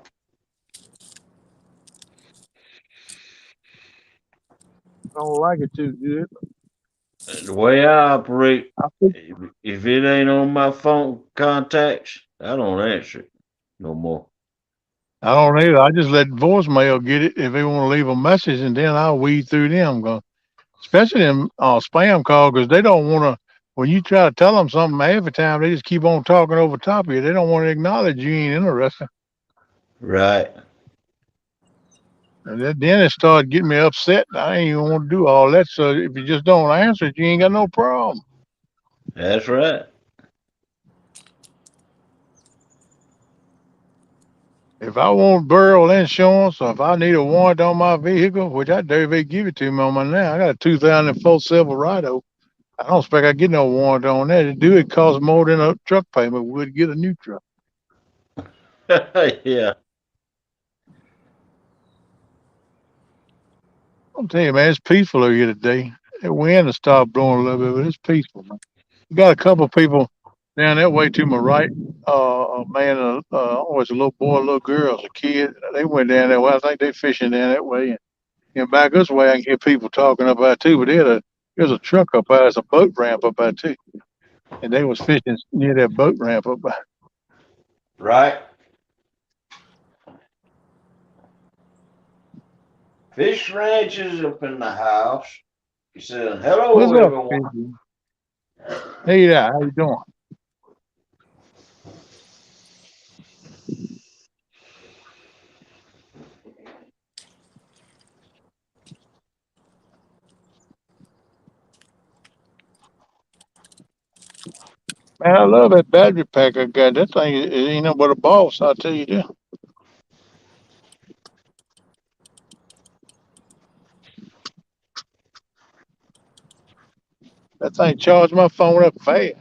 I don't like it too good. The way I operate, I think if it ain't on my phone contacts, I don't answer it no more. I don't either. I just let voicemail get it if they want to leave a message, and then I'll weed through them. Especially them spam calls, because they don't want to. When you try to tell them something, every time they just keep on talking over top of you. They don't want to acknowledge you ain't interested. Right. And then it started getting me upset. I ain't even want to do all that. So if you just don't answer it, you ain't got no problem. That's right. If I want burial insurance or if I need a warrant on my vehicle, which I do, they give it to me on my now. I got a 2004 Silverado. I don't expect I get no warrant on that. To do it costs more than a truck payment would to get a new truck. Yeah. I'm telling you, man, it's peaceful over here today. The wind has stopped blowing a little bit, but it's peaceful, man. We got a couple of people down that way to my right. A man, always a little boy, a little girl, a kid. They went down that way. I think they fishing down that way. And back this way, I can hear people talking up there too. But there's a truck up there. There's a boat ramp up there too. And they was fishing near that boat ramp up there. Right. Fish Ranch is up in the house. He said, What's hello, up, everyone. Fiji? Hey there, how you doing? Man, I love that battery pack I got. That thing it ain't nothing but a boss, I'll tell you that. That thing charged my phone up fast.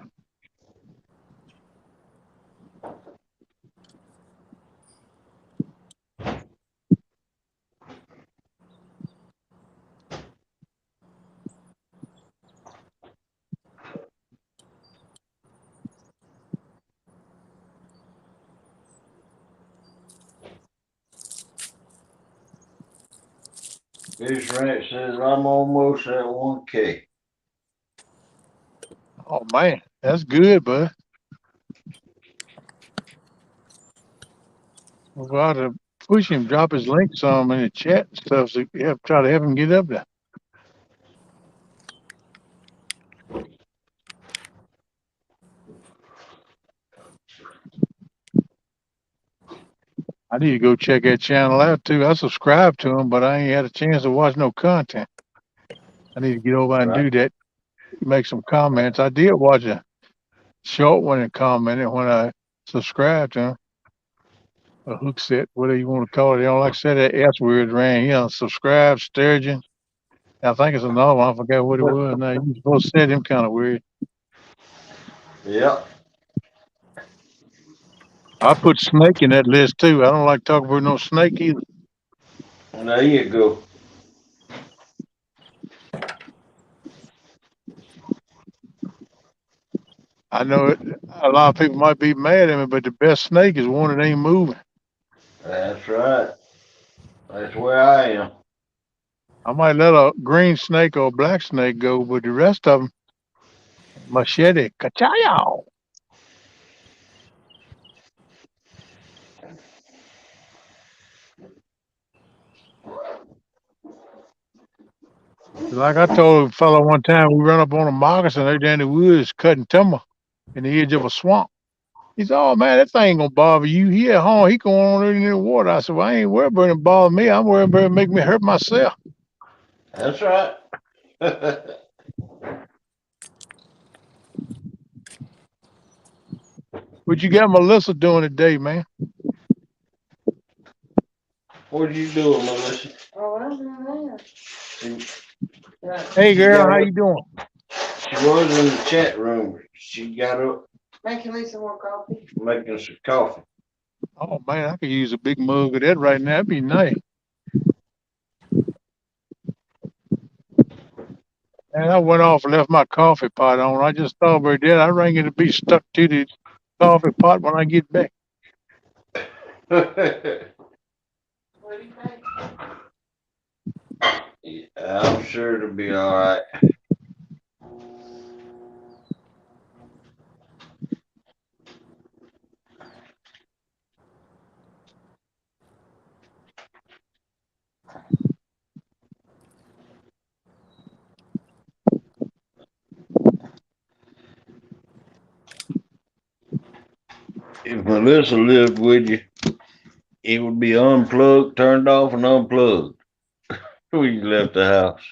Fish Ranch says I'm almost at 1K. Oh man, that's good, bud. We'll go out to push him, drop his link some in the chat and stuff, so try to help him get up there. I need to go check that channel out too. I subscribe to him, but I ain't had a chance to watch no content. I need to get over and do that. Make some comments. I did watch a short one and commented when I subscribed to him. A hook set, whatever you want to call it. Like I said, that S word ran. Subscribe, sturgeon. I think it's another one. I forgot what it was. Now you supposed to say them kind of weird. Yep. I put snake in that list too. I don't like talking about no snake either. There you go. I know a lot of people might be mad at me, but the best snake is one that ain't moving. That's right. That's where I am. I might let a green snake or a black snake go, but the rest of them, machete, kachayo. Like I told a fellow one time, we run up on a moccasin there down in the woods cutting timber in the edge of a swamp. He said, "Oh man, that thing ain't gonna bother you. He at home, he going on in the water." I said, "Well, I ain't worried about it bother me. I'm worried about it make me hurt myself." That's right. What you got Melissa doing today, man? What you doing, Melissa? Oh, I don't know. Hey She girl, got how up. you doing? She was in the chat room. She got up Making me some more coffee. making some coffee. Oh man, I could use a big mug of that right now. That'd be nice. And I went off and left my coffee pot on. I just thought about that. I rang it to be stuck to the coffee pot when I get back. What do you think? Yeah, I'm sure it'll be all right. If Melissa lived with you, it would be unplugged, turned off, and unplugged when you left the house.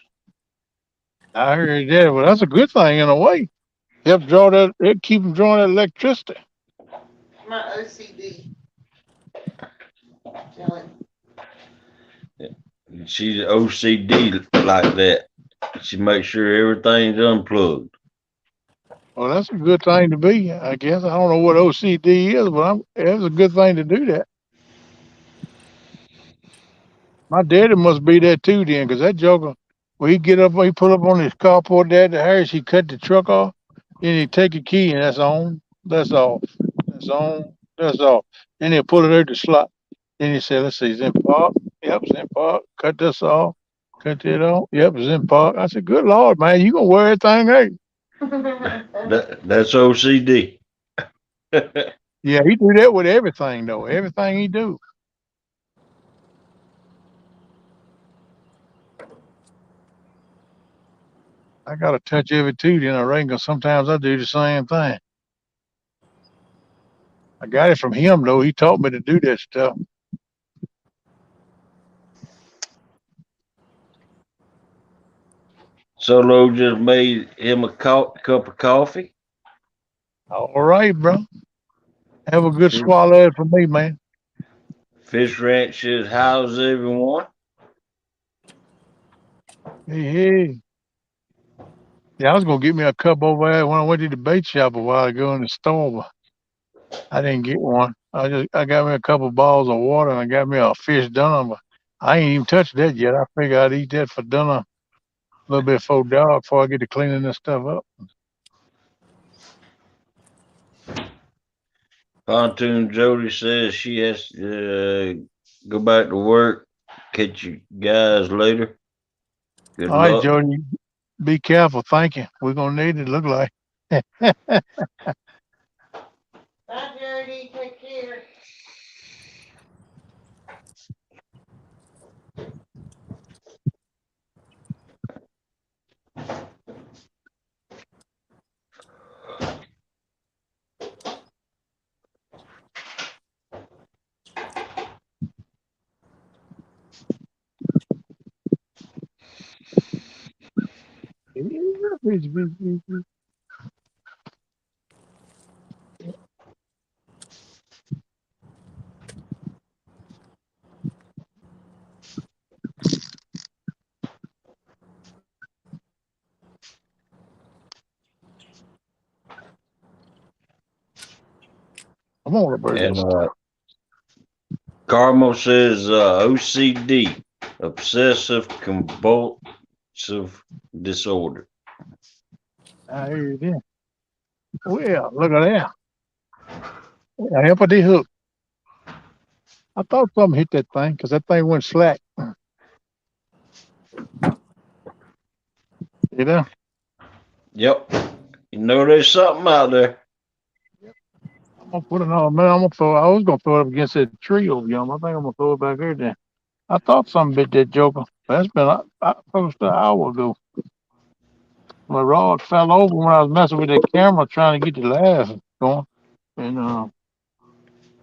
I heard that. Well, that's a good thing in a way. Help draw that. It keep them drawing that electricity. My OCD. Dylan. She's OCD like that. She makes sure everything's unplugged. Well, that's a good thing to be, I guess. I don't know what OCD is, but it's a good thing to do that. My daddy must be that too, then, because that joker, when he get up, he pull up on his carport there at the house, he cut the truck off, then he take a key and that's on, that's off, that's on, that's off. Then he'll pull it out the slot. Then he say, let's see, it's in park. Yep, it's in park. Cut this off. Cut that off. Yep, it's in park. I said, good Lord, man, you gonna wear everything out. That's OCD. Yeah, he do that with everything though. Everything he do. I got to touch every tooth in a ring because sometimes I do the same thing. I got it from him though. He taught me to do that stuff. Solo just made him a cup of coffee. All right, bro. Have a good swallow for me, man. Fish ranches house everyone. Hey, hey. Yeah, I was gonna get me a cup over there when I went to the bait shop a while ago in the store, but I didn't get one. I got me a couple balls of water and I got me a fish dinner, but I ain't even touched that yet. I figure I'd eat that for dinner a little bit before dark before I get to cleaning this stuff up. Pontoon Jody says she has to go back to work. Catch you guys later. Good All right, luck. Jody, be careful. Thank you. We're gonna need it. Look like. Bye, Jody. Take care. Come on, Roberta. And Carmo says OCD, obsessive compulsive disorder. I hear you then. Well, look at that. I help with the hook. I thought something hit that thing because that thing went slack. You know? Yep. You know there's something out there. I'm gonna put it on, man. I'm gonna throw. I was gonna throw it up against that tree over yonder. I think I'm gonna throw it back here. Then I thought something bit that joker. That's been close to an hour ago. My rod fell over when I was messing with that camera trying to get the laugh going, and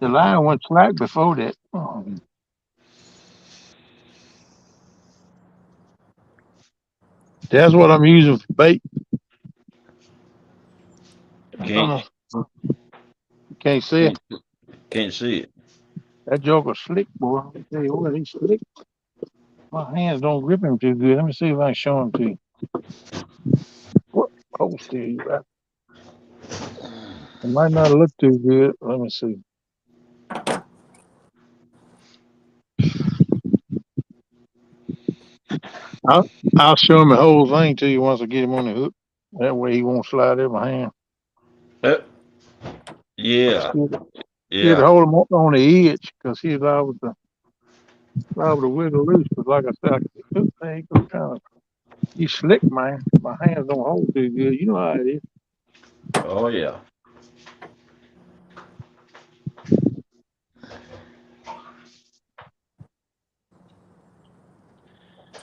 the line went slack before that. That's what I'm using for bait. I don't Can't know. You can't see it. can't, can't see it. That joker slick, boy. I tell you what, he's slick. My hands don't grip him too good. Let me see if I can show him to you. What pole still you got? It might not look too good. Let me see. I'll, I'll show him the whole thing to you once I get him on the hook. That way he won't slide in my hand. Uh, yeah, He'll yeah. hold him on the edge because he's liable to wiggle loose. But like I said, I can hook thing go kind of. He's slick, man. My hands don't hold too good. You know how it is. Oh yeah.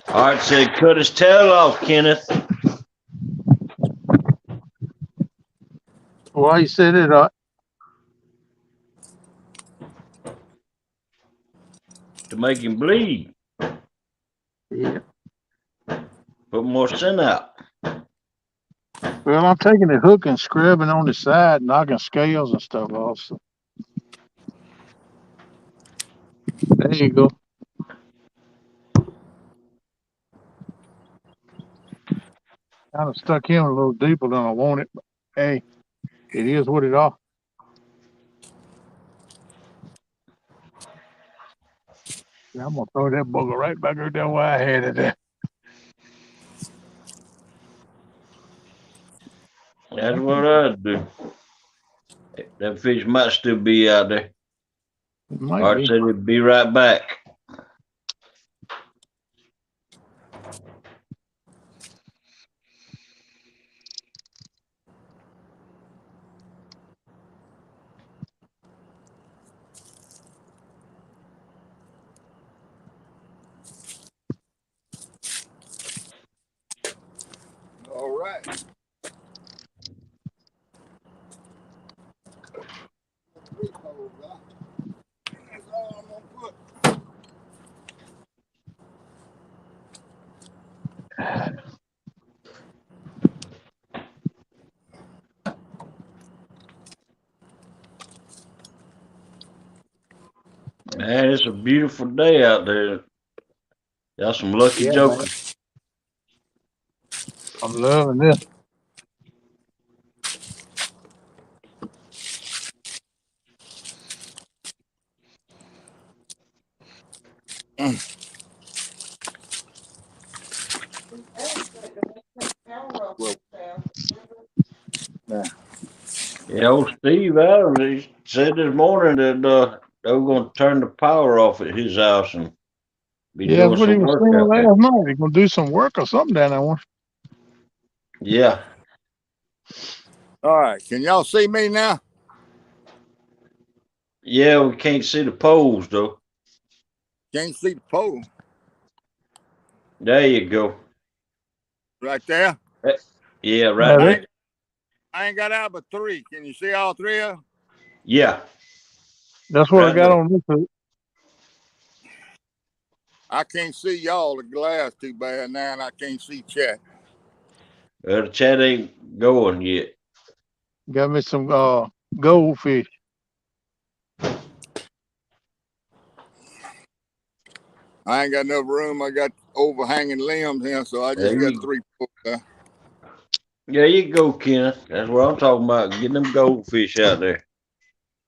Art said cut his tail off, Kenneth. Why you said it? To make him bleed. Yeah. Put more sin out. Well, I'm taking the hook and scrubbing on the side, knocking scales and stuff off. So there you go. Kind of stuck him a little deeper than I wanted. But hey, it is what it is. Yeah, I'm gonna throw that bugger right back out there where I had it at. That's what I'd do. That fish might still be out there. It might Art be. said he'd be right back. All right. Three poles, huh? That's all I'm gonna put. Man, it's a beautiful day out there. Y'all some lucky Yeah, man. jokers. I'm loving this. Well, Yeah, old Steve Adams he said this morning that they were going to turn the power off at his house and be Yeah, that's doing what he some was work saying out there. last night. They're gonna do some work or something down there. Yeah. all right. Can y'all see me now? Yeah, we can't see the poles though. Can't see the pole There you go. right there. Yeah, right Now, there. I ain't got out but 3. Can you see all 3 of them? Yeah, that's what I right got there. on this. I can't see y'all. The glass too bad now, and I can't see chat. The chat ain't going yet. Got me some goldfish. I ain't got enough room. I got overhanging limbs here, so I just There got you, 3 poles there. there you go, Kenneth. That's what I'm talking about. Getting them goldfish out there.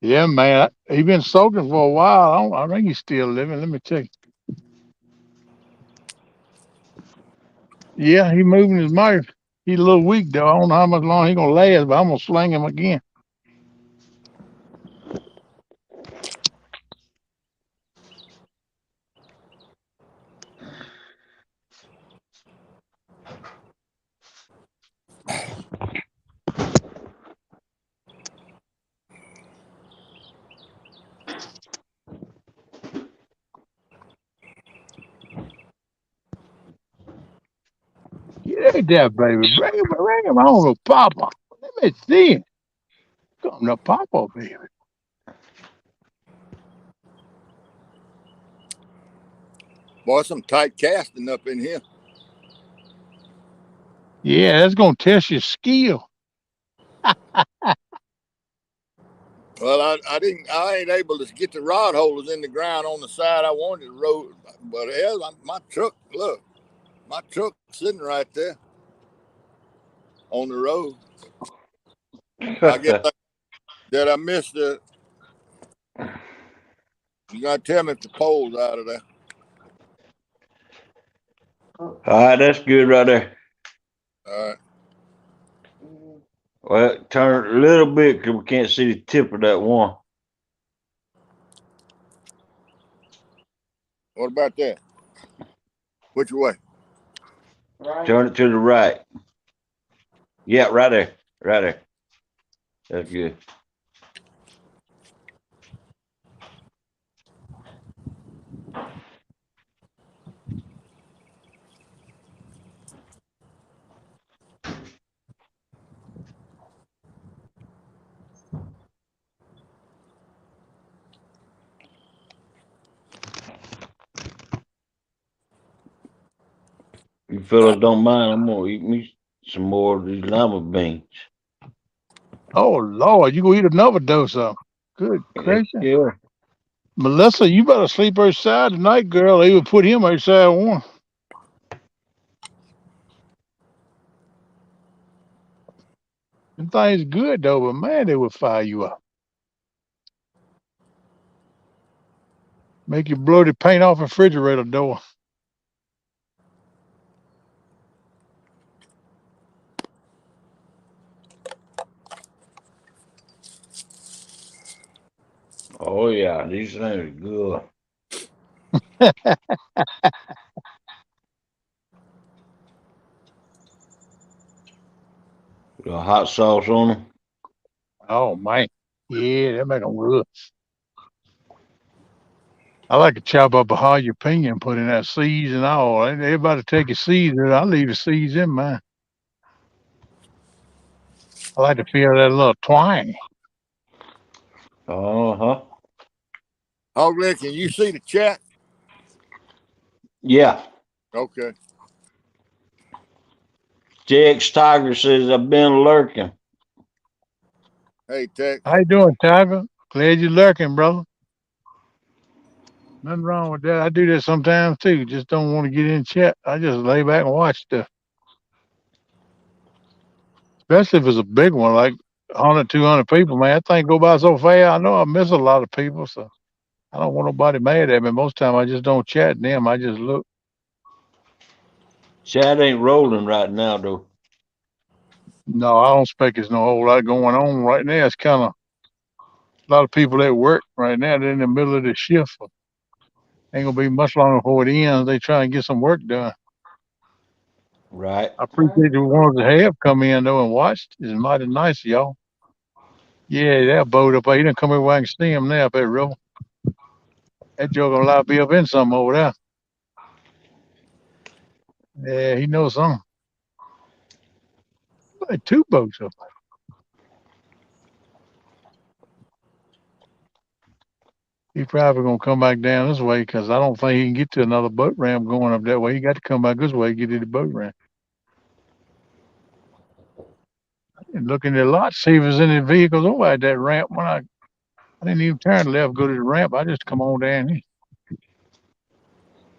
Yeah, man. He been soaking for a while. I think he's still living. Let me check. Yeah, he moving his mouth. He's a little weak though. I don't know how much longer he gonna last, but I'm gonna sling him again. Get that baby. Bring him on to Papa. Let me see him. Come to Papa, baby. Boy, some tight casting up in here. Yeah, that's gonna test your skill. Well, I ain't able to get the rod holders in the ground on the side I wanted to road. But hell, my truck, look, my truck sitting right there on the road. I guess that I missed the. You gotta tell me if the pole's out of there. All right, that's good right there. All right. Well, turn it a little bit because we can't see the tip of that one. What about that? Which way? Right. Turn it to the right. Yeah, right there. Right there. That's good. You fellas don't mind, I'm gonna eat me some more of these lima beans. Oh Lord, you gonna eat another dose of 'em. Good Heck gracious. yeah. Melissa, you better sleep outside tonight, girl. They would put him outside one. Them things good though, but man, they would fire you up. Make you blow the paint off a refrigerator door. Oh yeah, these things are good. Got hot sauce on them. Oh man. Yeah, that make them good. I like to chop up a jalapeno and put in that seeds and all. Everybody take your seeds, and I leave the seeds in mine. I like to feel that little twang. Uh-huh. Hogley, can you see the chat? Yeah. Okay. JX Tiger says I've been lurking. Hey, Tex. How you doing, Tiger? Glad you're lurking, brother. Nothing wrong with that. I do that sometimes too. Just don't want to get in chat. I just lay back and watch stuff. Especially if it's a big one, like 100, 200 people, man. That thing go by so fast. I know I miss a lot of people, so I don't want nobody mad at me. Most time I just don't chat them. I just look. Chat ain't rolling right now though. No, I don't expect there's no whole lot going on right now. It's kind of a lot of people at work right now. They're in the middle of the shift. Ain't gonna be much longer before it ends. They try and get some work done. Right. I appreciate the ones that have come in though and watched. It's mighty nice, of y'all. Yeah, that boat up there. He didn't come here where I can see him now up at river. That joke gonna be up in something over there. Yeah, he knows something. Like two boats up there. He probably gonna come back down this way because I don't think he can get to another boat ramp going up that way. He got to come back this way to get to the boat ramp. And looking at a lot, see if there's any vehicles over at that ramp. When I didn't even turn left, go to the ramp. I just come on down here.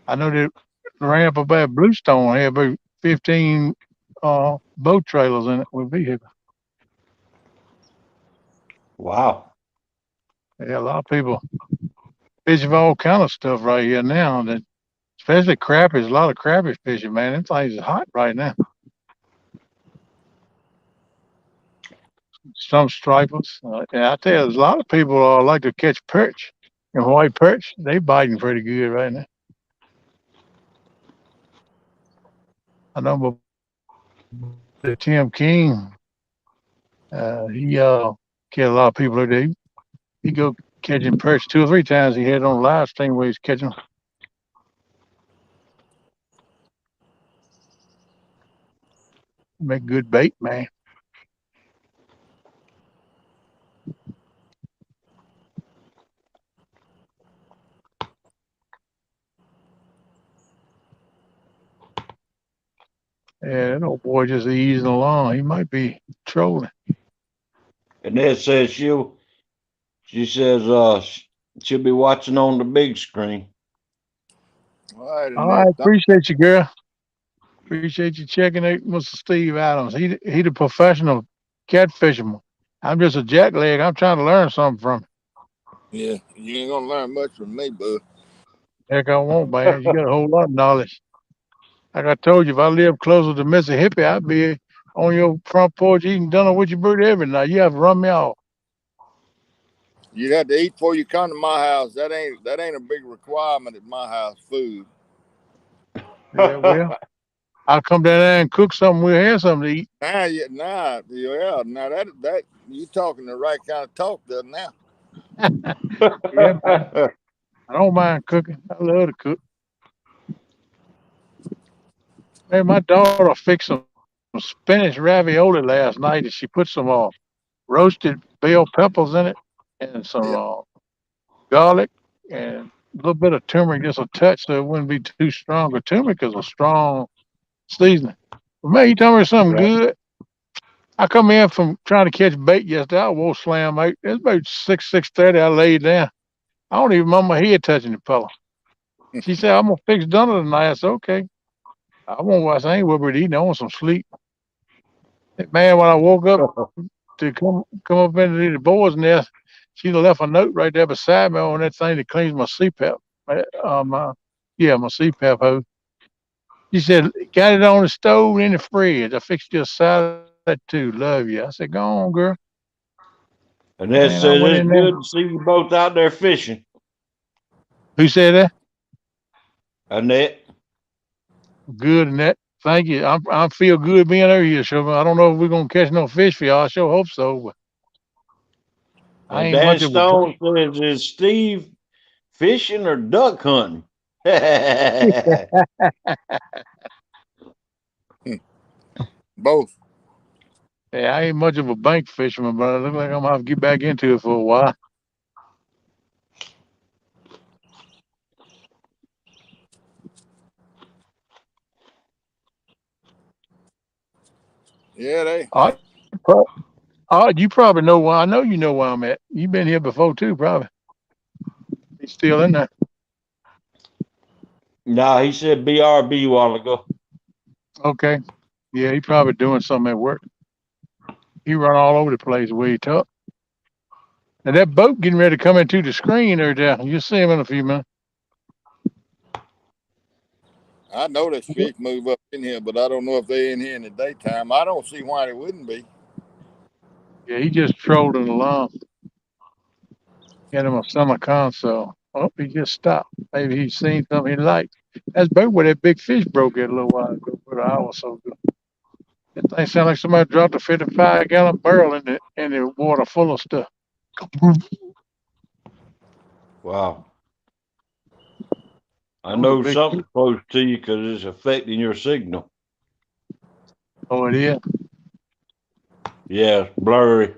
I know that the ramp up at Bluestone had about 15 boat trailers in it with vehicles. Wow. Yeah, a lot of people fishing for all kind of stuff right here now. That especially crappie. There's a lot of crappie fishing, man. Them things are hot right now. Some stripers. Yeah, I tell you, there's a lot of people like to catch perch and white perch. They biting pretty good right now. I know my buddy Tim King. He get a lot of people that he go catching perch 2 or 3 times. He had it on live stream where he's catching. Make good bait, man. Yeah, that old boy just easing along. He might be trolling. And then says she says she'll be watching on the big screen. All right, All right, Annette. appreciate you, girl. Appreciate you checking out Mr. Steve Adams. He the professional catfisherman. I'm just a jackleg. I'm trying to learn something from him. Yeah, you ain't gonna learn much from me, bud. Heck, I won't, man. You got a whole lot of knowledge. Like I told you, if I lived closer to Mississippi, I'd be on your front porch eating dinner with your bird every night. You have to run me off. You'd have to eat before you come to my house. That ain't a big requirement at my house. Food. Yeah, well, I'll come down there and cook something. We'll have something to eat. Now that you talking the right kind of talk there now. Yeah, man. I don't mind cooking. I love to cook. Man, my daughter fixed some spinach ravioli last night, and she put some roasted bell peppers in it, and some Yeah, garlic, and a little bit of turmeric, just a touch, so it wouldn't be too strong. But turmeric is a strong seasoning. But man, you told me something Right. good. I come in from trying to catch bait yesterday. I won't slam out. It's about 6:30. I laid down. I don't even remember my head touching the pillow. She said, "I'm gonna fix dinner tonight." I said, "Okay." I won't watch. I ain't worried eating. I want some sleep. Man, when I woke up to come up into the board's nest, she left a note right there beside me on that thing that cleans my CPAP. My CPAP hose. She said, "Got it on the stove and in the fridge. I fixed you a salad too. Love you." I said, "Go on, girl." And Man, that I went says in it's there. good to see you both out there fishing. Who said that? Annette. Good, Annette. Thank you. I feel good being over here, Sugar. I don't know if we're gonna catch no fish for y'all. I sure hope so, but I And ain't Dan much of a Stone says, is Steve fishing or duck hunting? both. yeah, I ain't much of a bank fisherman, but I look like I'm gonna have to get back into it for a while. Yeah, Oh, you probably know why. I know you know where I'm at. You've been here before too, probably. He's still in there. No, he said BRB a while ago. Okay. Yeah, he probably doing something at work. He run all over the place the way he talk. And that boat getting ready to come into the screen there, down. You'll see him in a few minutes. I know there's fish move up in here, but I don't know if they're in here in the daytime. I don't see why they wouldn't be. Yeah, he just trolling along. Get him a summer console. Oh, he just stopped. Maybe he's seen something he liked. That's about where that big fish broke it a little while ago, for an hour or so ago. That thing sounded like somebody dropped a 55-gallon barrel in the water full of stuff. Wow. I That was a know big fish. something's close to you because it's affecting your signal. Oh, it is? Yeah, it's blurry.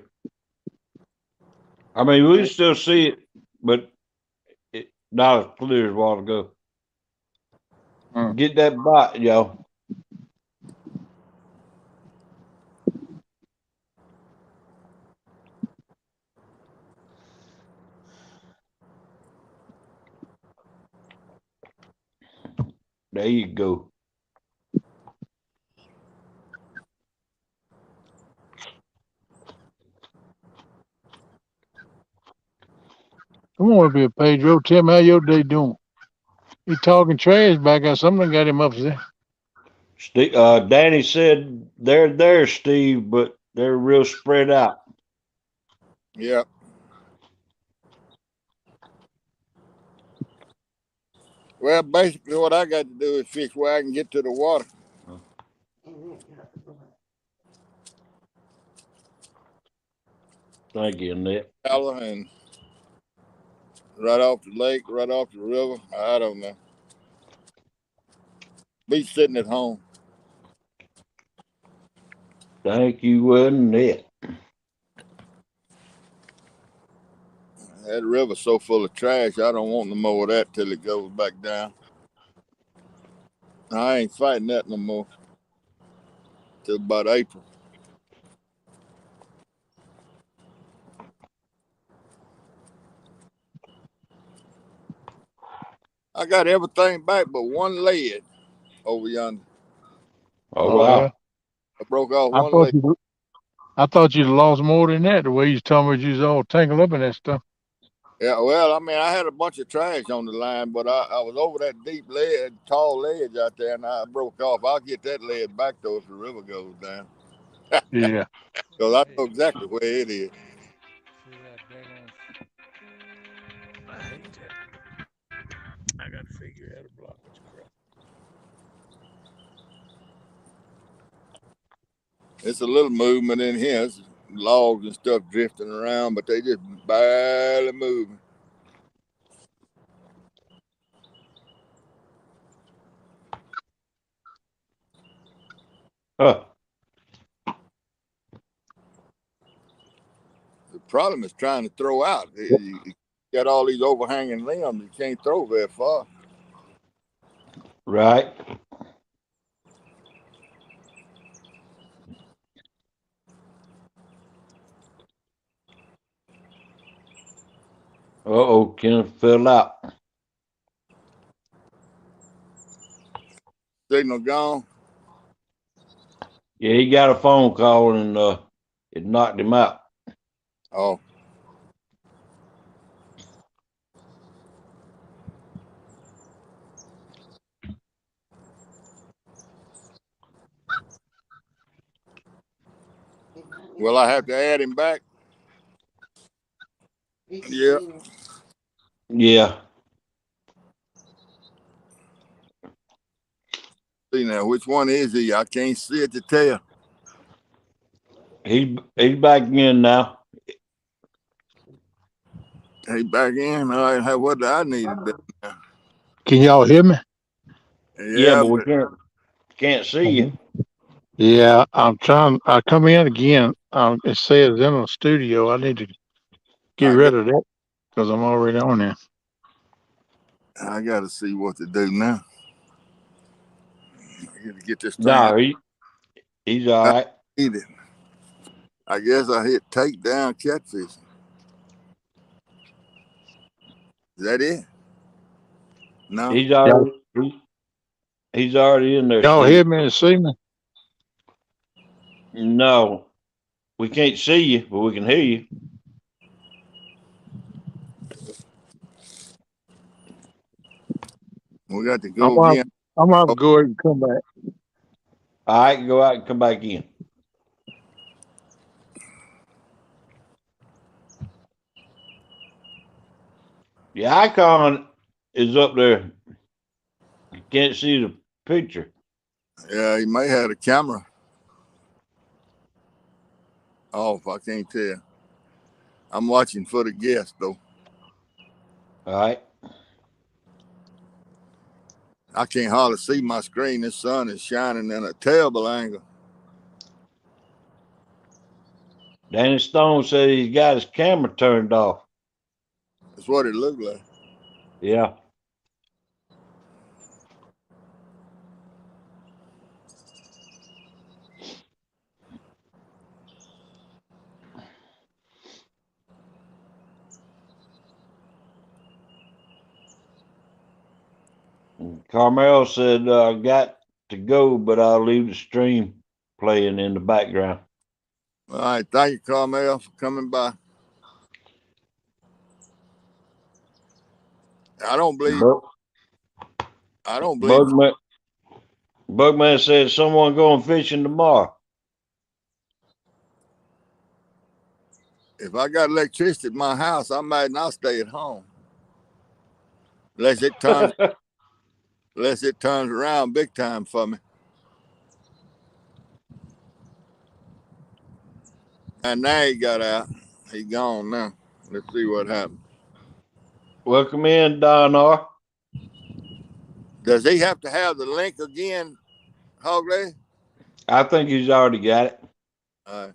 I mean, we can still see it, but it not as clear as a while ago. Get that bite, y'all. There you go. Come on up here, Pedro. Tell me how your day doing. He talking trash back there. Something got him upset. Danny said they're there, Steve, but they're real spread out. Yeah. Well, basically, what I got to do is fish where I can get to the water. Thank you, Annette. And right off the lake, right off the river. I don't know. Be sitting at home. Thank you, Annette. That river's so full of trash, I don't want no more of that till it goes back down. I ain't fighting that no more till about April. I got everything back but one lead over yonder. Oh, Oh, wow. yeah. I broke off I one thought lead. I thought you'd lost more than that. The way you told me you was all tangled up in that stuff. Yeah, well, I mean, I had a bunch of trash on the line, but I was over that deep ledge, tall ledge out there, and I broke off. I'll get that lead back, though, if the river goes down. Yeah. Because I know exactly where it is. I hate that. I got to figure out a block this crap. It's a little movement in here. It's logs and stuff drifting around, but they just barely moving. Huh. The problem is trying to throw out. You got all these overhanging limbs. You can't throw very far. Right. Uh-oh, Kenneth fell out. Signal gone. Yeah, he got a phone call and it knocked him out. Oh. Well, I have to add him back. Yeah. Yeah. See now, which one is he? I can't see it to tell. He's back in now. Hey, back in. All right, what do I need to do now? Can y'all hear me? Yeah, Yeah, but we but can't see you. Yeah, I'm trying. I come in again. It says in the studio. I need to get rid of that because I'm already on there. I got to see what to do now. I got to get this thing. No, he's all right. I guess I hit take down catfish. Is that it? No. He's already He's already in there, Y'all Steve. hear me and see me? No, we can't see you, but we can hear you. We got to I'm go gonna, again. I'm gonna have to go ahead and come back. All right, go out and come back in. The icon is up there. You can't see the picture. Yeah, he may have the camera off. I can't tell. I'm watching for the guest though. All right. I can't hardly see my screen. The sun is shining in a terrible angle. Danny Stone said he's got his camera turned off. That's what it looked like. Yeah. Carmel said, I got to go, but I'll leave the stream playing in the background. All right, thank you, Carmel, for coming by. I don't believe. I don't believe. Bugman said someone going fishing tomorrow. If I got electricity at my house, I might not stay at home. Unless it turns around big time for me. And now he got out. He gone now. Let's see what happens. Welcome in, Don R. Does he have to have the link again, Hogley? I think he's already got it. All right.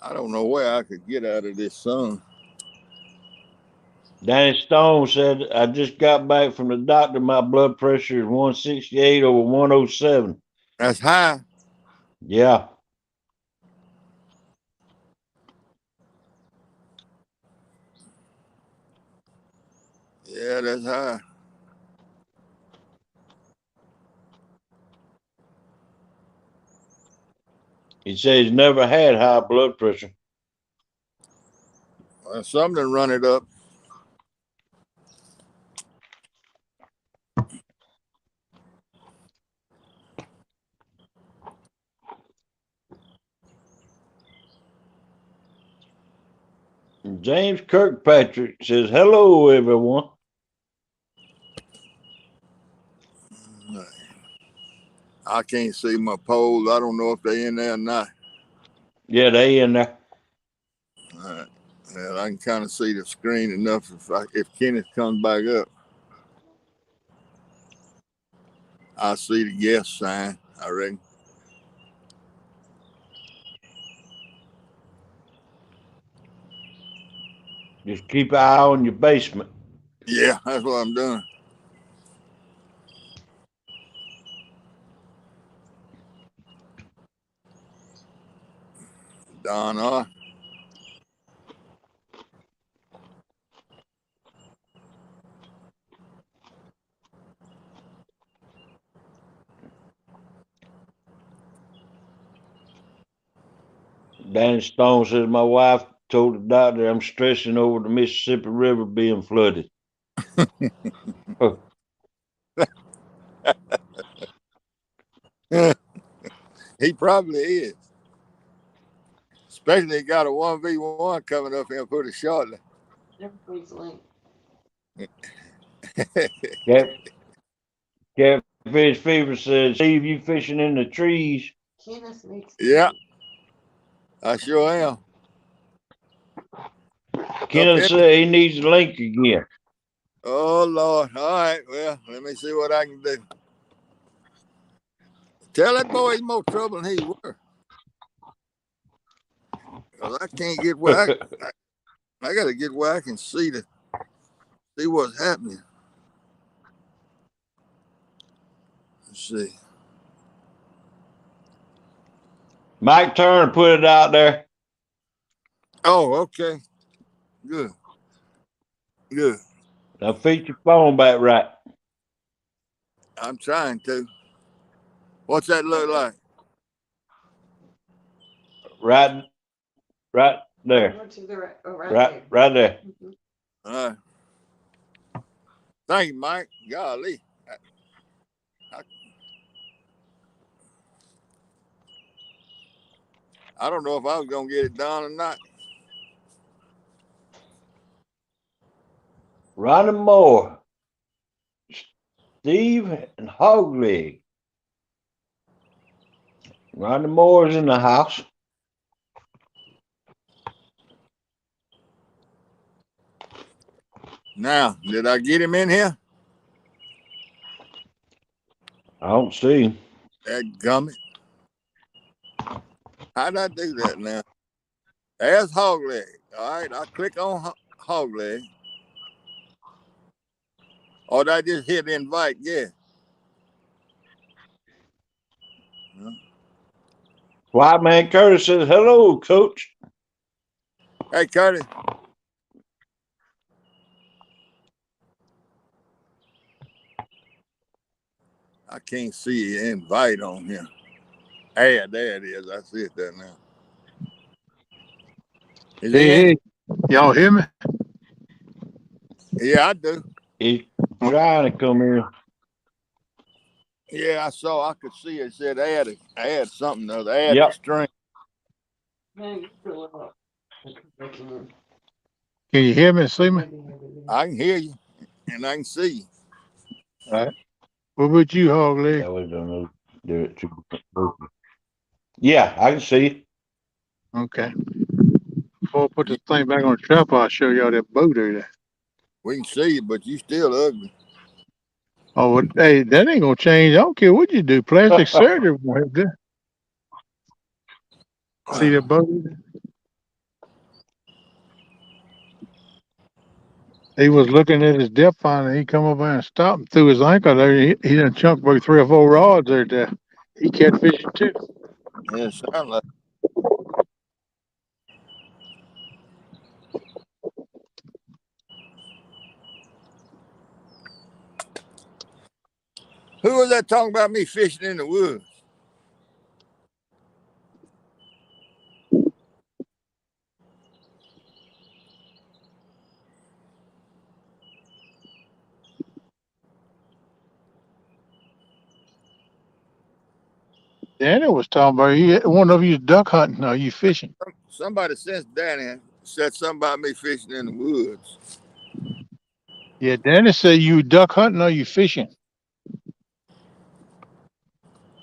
I don't know where I could get out of this sun. Danny Stone said, I just got back from the doctor. My blood pressure is 168 over 107. That's high. Yeah. Yeah, that's high. He said he's never had high blood pressure. Well, something run it up. James Kirkpatrick says, hello, everyone. I can't see my poles. I don't know if they're in there or not. Yeah, they in there. All right. Well, I can kind of see the screen enough if Kenneth comes back up. I see the yes sign, I reckon. Just keep an eye on your basement. Yeah, that's what I'm doing. Don R. Danny Stone says, my wife told the doctor I'm stressing over the Mississippi River being flooded. He probably is. Especially he got a 1v1 coming up here pretty shortly. Catfish Fever says, Steve, you fishing in the trees? Yeah, I sure am. Kenneth said he needs a link again. Oh, Lord. All right. Well, let me see what I can do. Tell that boy he's more trouble than he were. Because I can't get where I got to get where I can see what's happening. Let's see. Mike Turner put it out there. Oh, okay. Good. Good. Now feed your phone back right. I'm trying to. What's that look like? Right there. Right there. All right. Thank you, Mike. Golly. I don't know if I was going to get it done or not. Ronnie Moore, Steve, and Hogleg. Ronnie Moore's in the house. Now, did I get him in here? I don't see him. That gummit. How'd I do that now? There's Hogleg. All right, I click on Hogleg. Or did I just hit invite? Yeah. White Man Curtis says, hello, coach. Hey, Curtis. I can't see your invite on here. Hey, there it is. I see it there now. Is Hey, y'all hear me? Yeah, I do. He's trying to come here. Yeah, I saw. I could see it said add something to add Yep. the string. Can you hear me and see me? I can hear you and I can see you. All right. What about you, Hog Leg? That way don't do it too. Yeah, I can see it. Okay. Before I put this thing back on the trap, I'll show y'all that boat there. We can see you, but you still ugly. Oh, well, hey, that ain't gonna change. I don't care what you do. Plastic surgery won't help that. See that boat? He was looking at his depth finder. He come up there and stopped and threw his ankle there. He done chunked about 3 or 4 rods there. He catfishing too. Yeah, it sounds like. Who was that talking about me fishing in the woods? Daniel was talking about one of you duck hunting. Are you fishing? Somebody since Danny said something about me fishing in the woods. Yeah, Danny said you duck hunting. Are you fishing?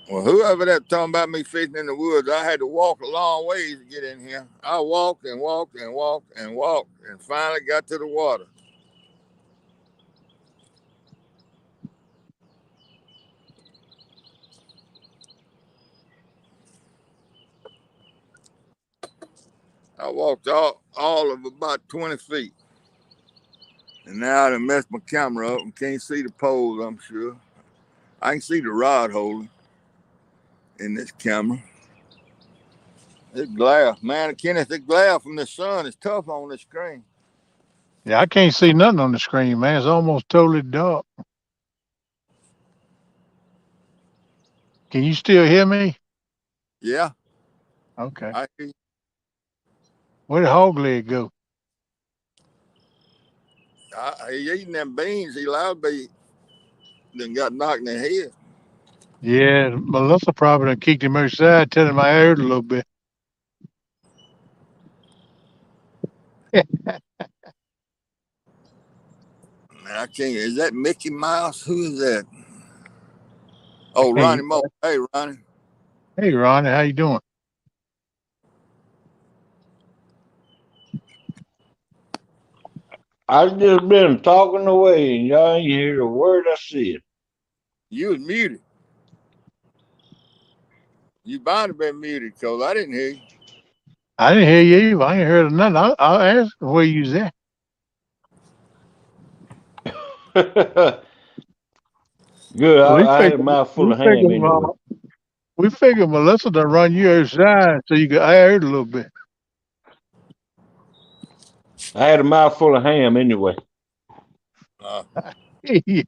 Well, whoever that talking about me fishing in the woods, I had to walk a long ways to get in here. I walked and walked and walked and walked and finally got to the water. I walked all of about 20 feet. And now I done messed my camera up and can't see the poles, I'm sure. I can see the rod holder in this camera. This glare, man, Kenneth, the glare from the sun is tough on the screen. Yeah, I can't see nothing on the screen, man. It's almost totally dark. Can you still hear me? Yeah, Okay. I hear you. Where did Hog Leg go? He eating them beans. He allowed to be, then got knocked in the head. Yeah, Melissa probably done kicked him outside, telling him I heard a little bit. Man, I can't. Is that Mickey Mouse? Who is that? Oh, Hey, Ronnie Moore. Hey, Ronnie. hey, Ronnie, how you doing? I just been talking away and y'all ain't hear a word I said. You was muted. You bound to be muted, because I didn't hear you. I didn't hear you. I ain't heard nothing. I asked where you was at. Good. We I had a figured, mouthful we of ham figured, anyway. we figured Melissa to run you outside so you could air it a little bit. I had a mouthful of ham anyway. Yeah.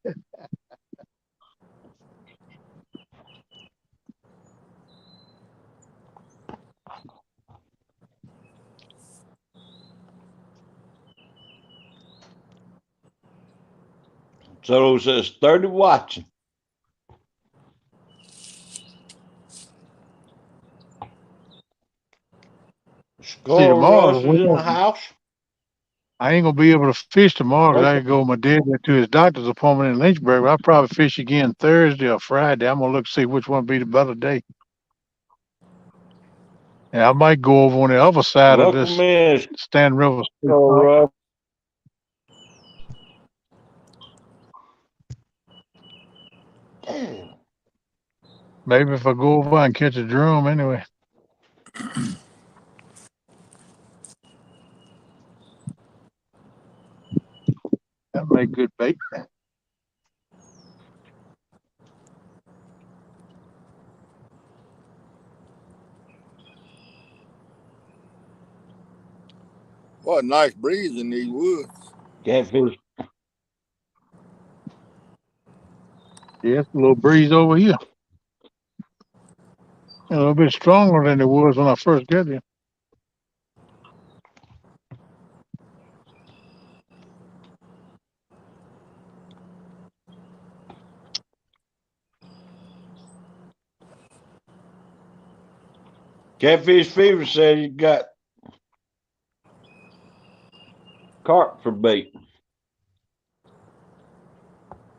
So it says 30 watching. See, Skull tomorrow, Rush is in the house. I ain't gonna be able to fish tomorrow because I gotta go with my dad to his doctor's appointment in Lynchburg. I'll probably fish again Thursday or Friday. I'm gonna look to see which one be the better day. And I might go over on the other side of Welcome this in, Stand River State Skull Park. Rush. Damn. Maybe if I go over and catch a drum anyway. That'll make good bait. What a nice breeze in these woods. Catfish. Yeah, it's a little breeze over here. A little bit stronger than it was when I first got here. Catfish Fever said he got carp for bait.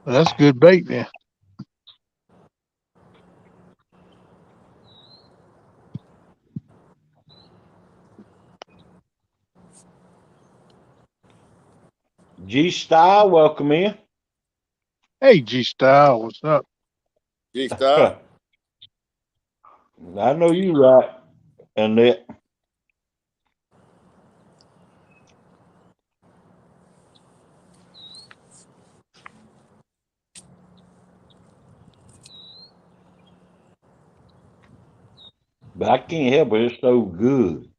Well, that's good bait then. G Style, welcome in. Hey, G Style, what's up? G-Star. I know you right, Annette. But I can't help it. It's so good.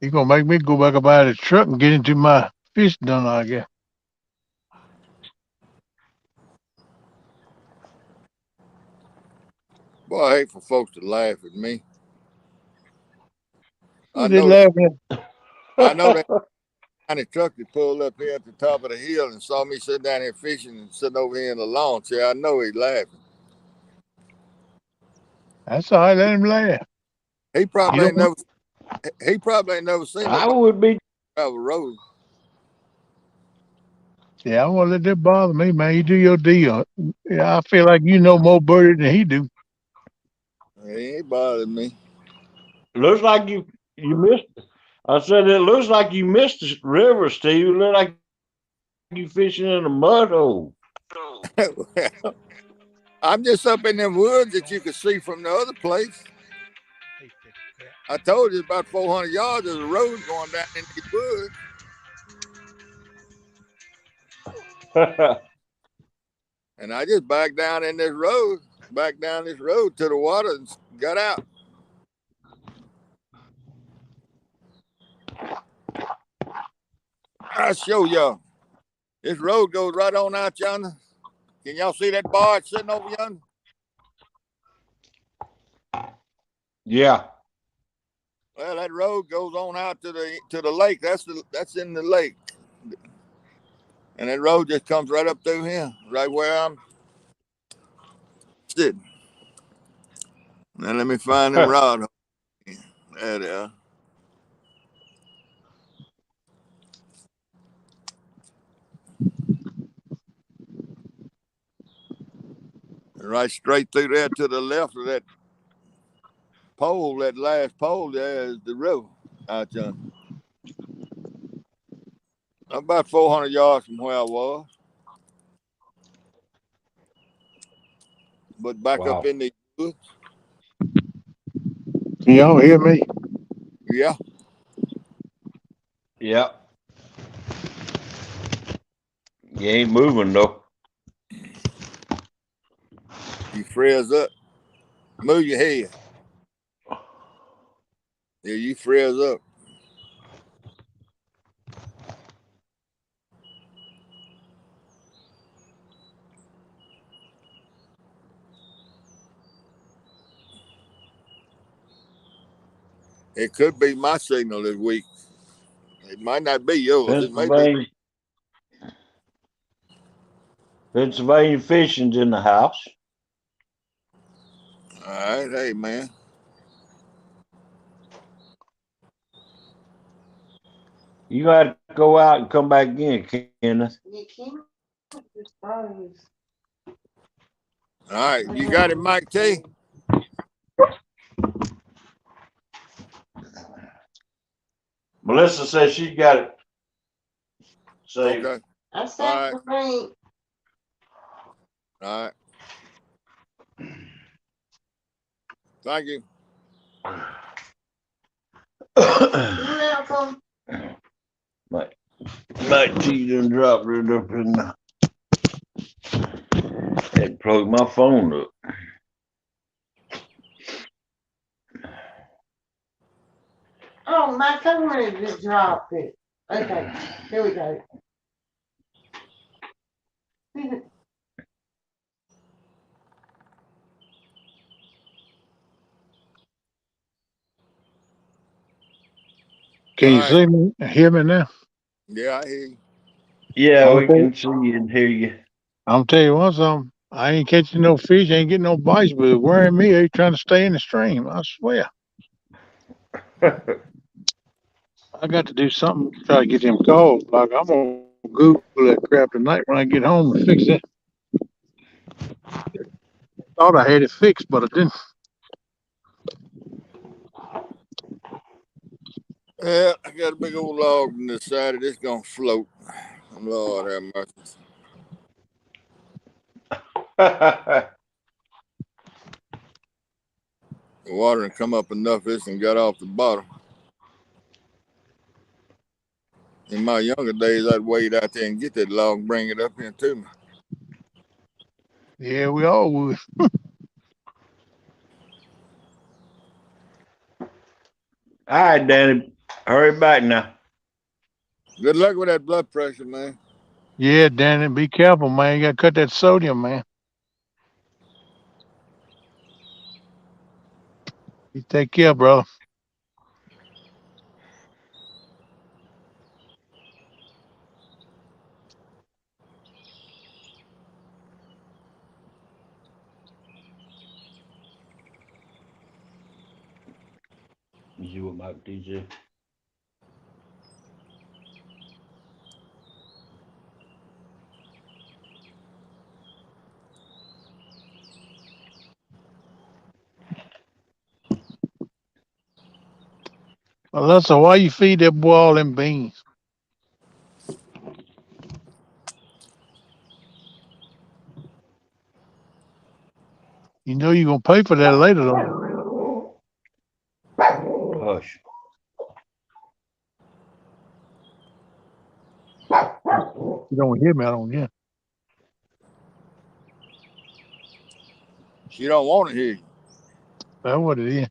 You gonna make me go back about the truck and get into my fish done, I guess. Boy, I hate for folks to laugh at me. I Who they know that. laughing I know that tiny truck that pulled up here at the top of the hill and saw me sitting down here fishing and sitting over here in the lawn chair. I know he's laughing. That's all right, let him laugh. He You probably don't ain't never. He probably ain't never seen I nobody would be. travel road. Yeah, I won't let that bother me, man. You do your deal. Yeah, I feel like you know more birdie than he do. He ain't bothering me. Looks like you missed. I said it looks like you missed the river, Steve. It looked like you fishing in a mud hole. I'm just up in them woods that you could see from the other place. I told you about 400 yards of the road going down in these woods. And I just backed down in this road, back down this road to the water and got out. I'll show y'all. This road goes right on out yonder. Can y'all see that barge sitting over yonder? Yeah. Well, that road goes on out to the lake. That's in the lake. And that road just comes right up through here, right where I'm sitting. Now let me find them rod holes. There they are. And right straight through there to the left of that pole, that last pole there is the river out there. About 400 yards from where I was. But back up Wow. in the woods. Can y'all hear me? Yeah. Yep. You ain't moving though. You freeze up. Move your head. Yeah, you freeze up. It could be my signal this week. It might not be yours. It may be. Pennsylvania fishing's in the house. All right, hey man. You got to go out and come back in, Kenneth. All right, you got it, Mike T. Melissa says she got it. Saved. Okay. I said for me. All right. Thank you. You're welcome. My tea done dropped it up in the. Had plugged my phone up. Oh, my camera just dropped it. Okay, here we go. Can All you right. see me? Hear me now? Yeah, I hear you. Yeah, I'm we can see you and hear you. gonna tell you one something. I ain't catching no fish, ain't getting no bites, but it's worrying me. They trying to stay in the stream. I swear. I got to do something to try to get them calls. Like I'm gonna Google that crap tonight when I get home and fix it. Thought I had it fixed, but I didn't. Yeah, I got a big old log on this side. It's gonna float. Lord have mercy. The water done come up enough. It's and got off the bottom. In my younger days, I'd wade out there and get that log and bring it up here to me. Yeah, we all would. All right, Danny. Hurry back now. Good luck with that blood pressure, man. Yeah, Danny, be careful, man. You gotta cut that sodium, man. You take care, brother. You see what Mike DJ? Alyssa, why you feed that boy all them beans? You know you're gonna pay for that later, though. Hush. You don't hear me, I don't hear. She don't want to hear you. That's what it is.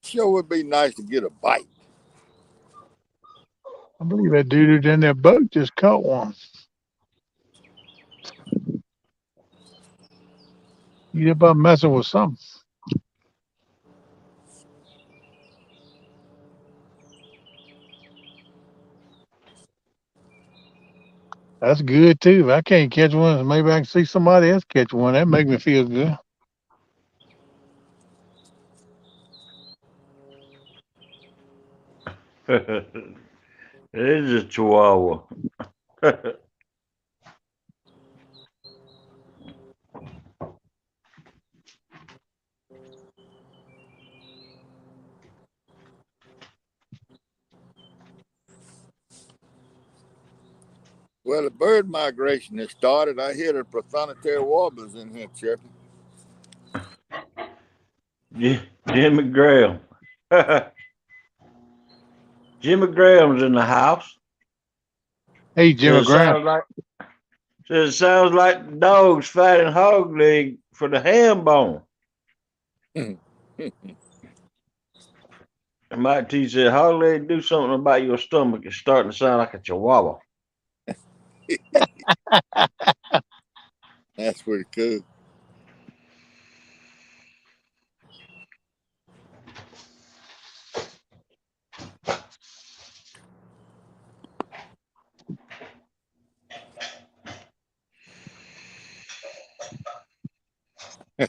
Sure would be nice to get a bite. I believe that dude in that boat just caught one. You about messing with something. That's good too. If I can't catch one, maybe I can see somebody else catch one. That make me feel good. It is a chihuahua. Well, the bird migration has started. I hear the prothonotary warblers in here chirping. Jimmy Graham. Jimmy Graham's in the house. Hey, So Jimmy Graham. it sounds like the dog's fighting hog leg for the ham bone. Mike T said, hog leg, do something about your stomach. It's starting to sound like a chihuahua. That's pretty cool. I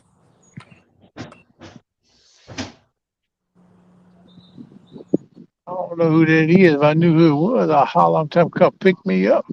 don't know who that is. If I knew who it was, I'd holler him, tell him come pick me up.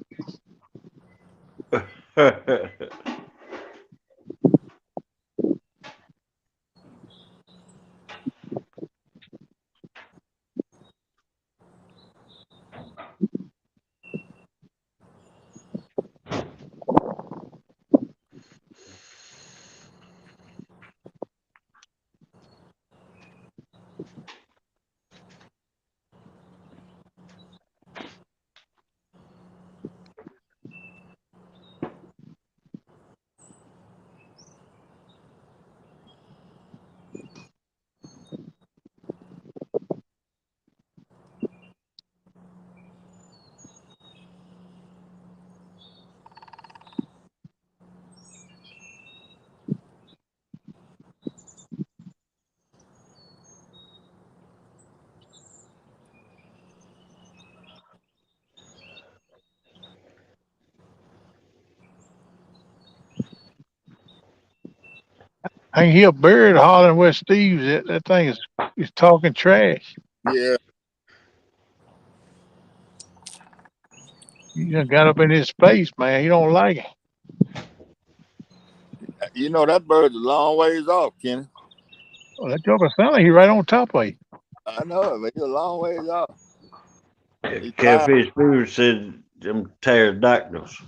I can hear a bird hollering where Steve's at. That thing is talking trash. Yeah, He done got up in his space, man. He don't like it. you know that bird's a long ways off, Kenny. Well, that joker sound like he right on top of you. I know it, but he's a long ways off. He's flying. Catfish Fever said them pterodactyls.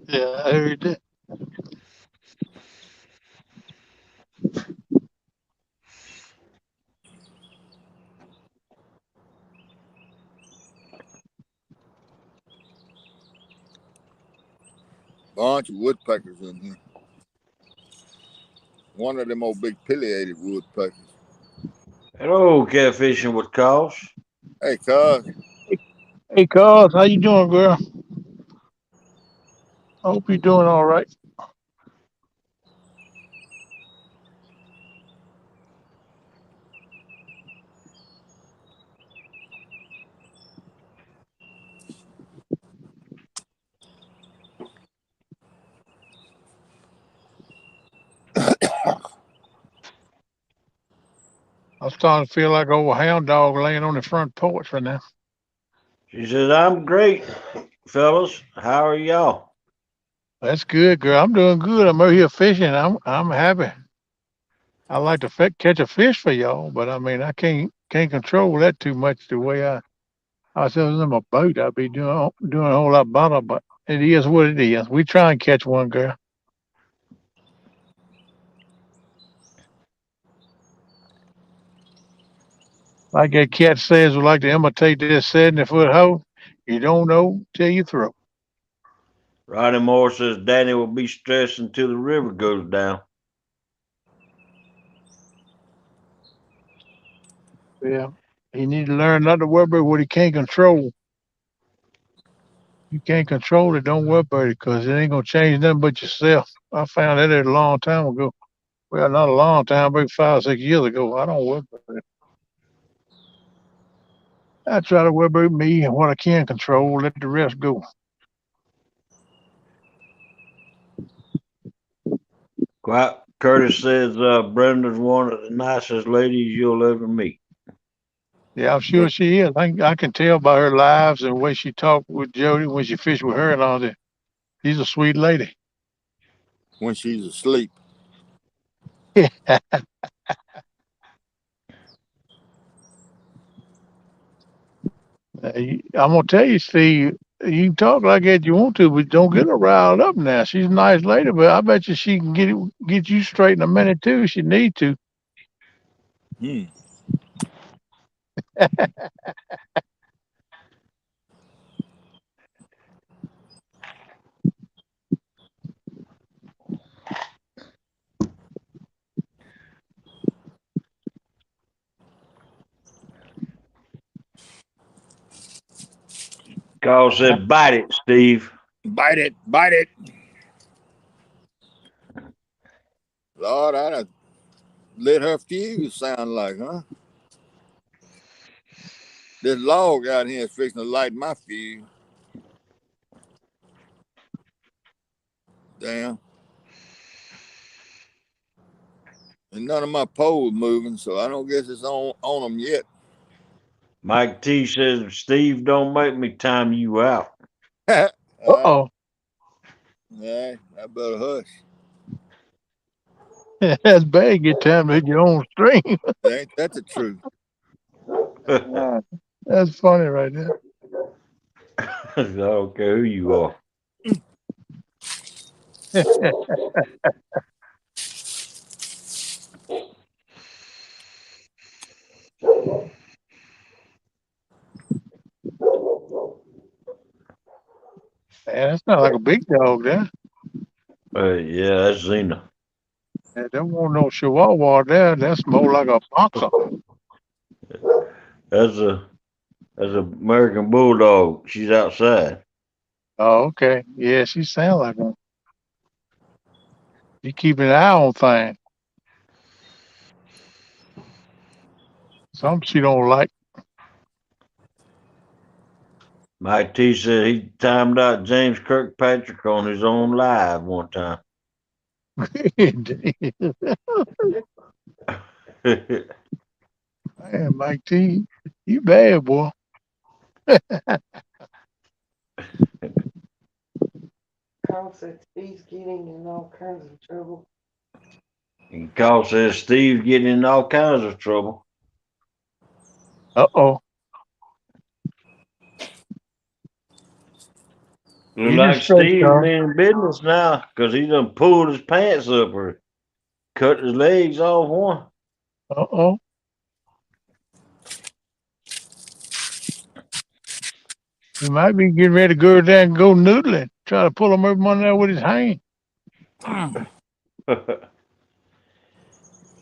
Yeah, I heard that. Bunch of woodpeckers in here. One of them old big pileated woodpeckers. Hello, catfishing with calls. Hey, cuz, Hey, Carl, how you doing, girl? I hope you're doing all right. I'm starting to feel like an old hound dog laying on the front porch right now. She said, I'm great, fellas. How are y'all? That's good, girl. I'm doing good. I'm out here fishing. I'm happy. I like to catch a fish for y'all, but I mean I can't control that too much the way I was in my boat. I'd be doing a whole lot better, but it is what it is. We try and catch one, girl. Like that cat says, we like to imitate this 70-foot hoe. You don't know till you throw. Ronnie Moore says Danny will be stressed until the river goes down. Yeah. You need to learn not to worry about what he can't control. You can't control it, don't worry about it because it ain't gonna change nothing but yourself. I found that out a long time ago. Well, not a long time, maybe 5 or 6 years ago. I don't worry about it. I try to worry about me and what I can control, let the rest go. Curtis says Brenda's one of the nicest ladies you'll ever meet. Yeah, I'm sure she is. I can tell by her lives and the way she talked with Jody when she fished with her and all that. She's a sweet lady. when she's asleep. I'm gonna tell you, Steve. You can talk like that you want to, but don't get her riled up now. She's a nice lady, but I bet you she can get you straight in a minute too. If she need to. Hmm. Carl said, bite it, Steve. Bite it, bite it. Lord, I done lit her fuse sound like, huh? This log out here is fixing to light my fuse. Damn. And none of my poles moving, so I don't guess it's on them yet. Mike T says, Steve, don't make me time you out. Uh All right, oh, I better hush. that's bad. Get time to hit your own string. Ain't that the truth? That's funny right there. I don't care who you are. Man, that's not like a big dog there. Yeah, that's Zena. That won't no Chihuahua there. That's more like a boxer. That's a American Bulldog. She's outside. Oh, okay. Yeah, she sound like one. She keeping an eye on things. Some she don't like. Mike T said he timed out James Kirkpatrick on his own live one time. Man, Mike T, you bad boy. Carl said he's getting in all kinds of trouble. And Carl says Steve's getting in all kinds of trouble. Uh-oh. Look You like just straight, Steve Carl. in business now because he done pulled his pants up or cut his legs off one. Uh-oh. He might be getting ready to go down and go noodling. Try to pull him up on there with his hand.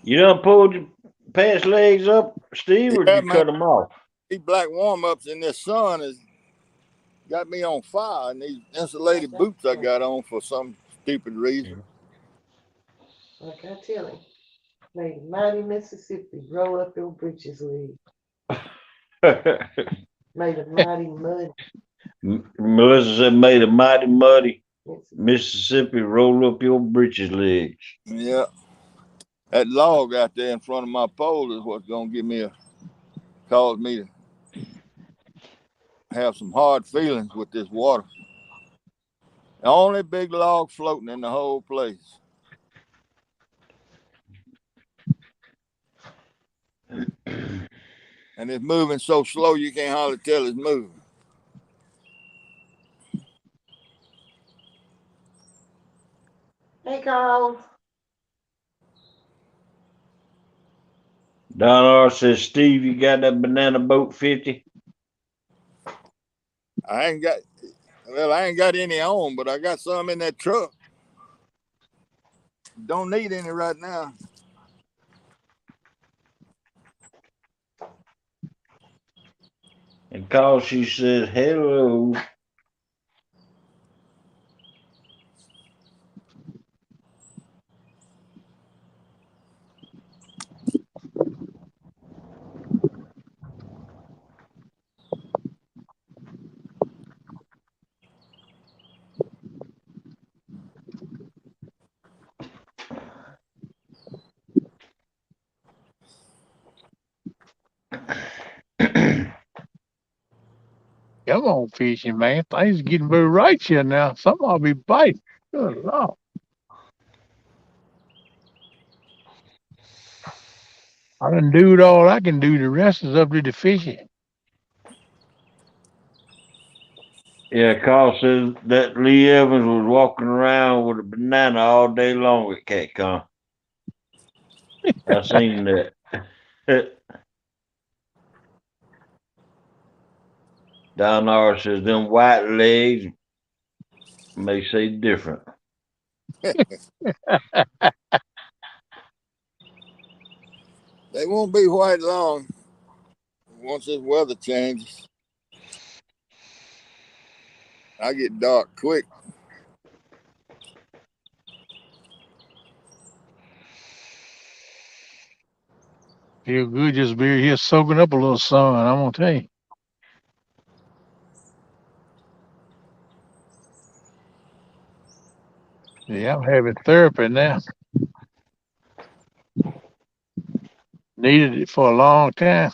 You done pulled your pants legs up, Steve, or did Yeah, you man. cut them off? These black warm ups in this sun has got me on fire, and these insulated boots I got on for some stupid reason. Like I tell him, made mighty Mississippi roll up your britches leg. Made a mighty mud. Melissa said, made a mighty muddy Mississippi. Mississippi roll up your britches legs. Yeah, that log out there in front of my pole is what's gonna cause me to have some hard feelings with this water. The only big log floating in the whole place. And it's moving so slow you can't hardly tell it's moving. Hey, Carl. Don R says, Steve, you got that banana boat 50? I ain't got any on, but I got some in that truck. Don't need any right now. And Carl, she said, hello. Come on, fishing, man. Things are getting very right here now. Some will be biting. Good Lord. I done do all I can do. The rest is up to the fishing. Yeah, Carl says that Lee Evans was walking around with a banana all day long at CatCon. I seen that. Don R says them white legs may say different. They won't be white long once this weather changes. I get dark quick. Feel good just being here soaking up a little sun. I'm gonna tell you. Yeah, I'm having therapy now. Needed it for a long time.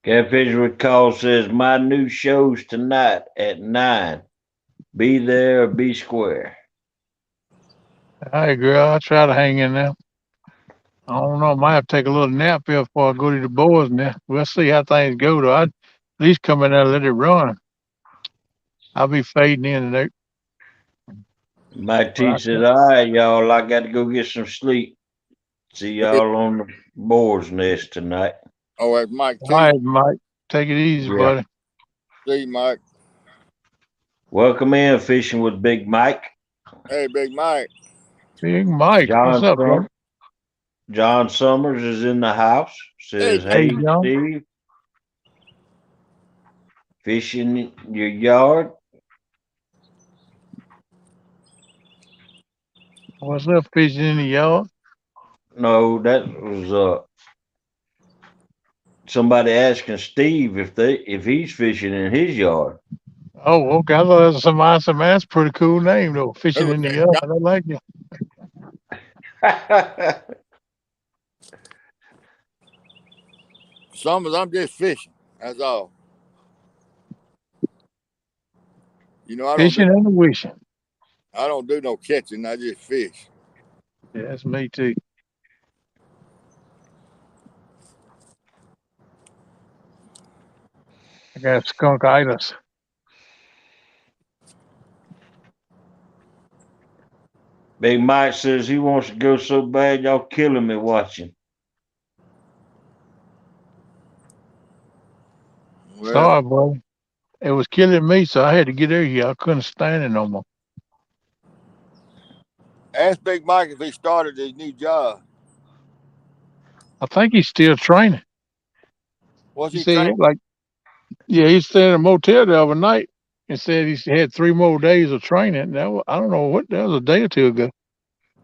Catfish with Call says my new show's tonight at 9. Be there or be square. All right, girl, I'll try to hang in there. I don't know. I might have to take a little nap here before I go to the boys now. We'll see how things go, though. I'd at least come in there and let it run. I'll be fading in and out. Mike But T says, all right, y'all, I got to go get some sleep. See y'all on the board's nest tonight. Oh, that's Mike all T. right, Mike. Take it easy, Yeah. buddy. See, Mike. Welcome in, Fishing with Big Mike. Hey, Big Mike. Big Mike. What's up, bro? John Summers is in the house. Says, Hey, hey, John. Steve. Fishing your yard. What's up, fishing in the yard? No, that was somebody asking Steve if he's fishing in his yard. Oh, okay. I thought that was some awesome man. That's a pretty cool name, though. Fishing who in the that? yard. I like it. Summers, I'm just fishing. That's all. You know, Fishing and wishing. I don't do no catching. I just fish. Yeah, that's me, too. I got skunkitis. Big Mike says he wants to go so bad y'all killing me watching. Well, Sorry, buddy. It was killing me, so I had to get out of here. I couldn't stand it no more. ask Big Mike if he started his new job. I think he's still training. What's He he said, training? yeah, he stayed in a motel the other night and said he had 3 more days of training. I don't know what, that was a day or two ago.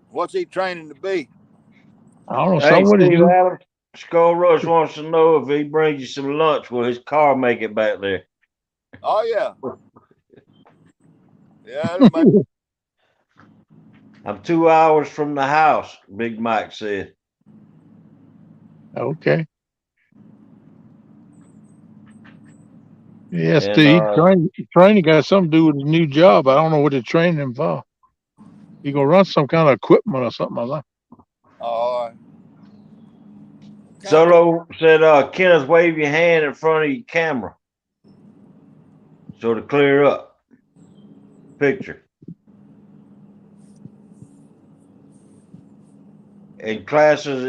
What's he training to be? I don't know, Hey, something with his Steve new. Adams, Skull Rush wants to know if he brings you some lunch, will his car make it back there? Oh, yeah. Yeah, it'll make, I'm 2 hours from the house, Big Mike said. Okay. Yeah, And Steve, training got something to do with his new job. I don't know what they're training him for. He gonna run some kind of equipment or something like that. all right. Solo said, Kenneth, wave your hand in front of your camera. So to clear up. Picture. In classes,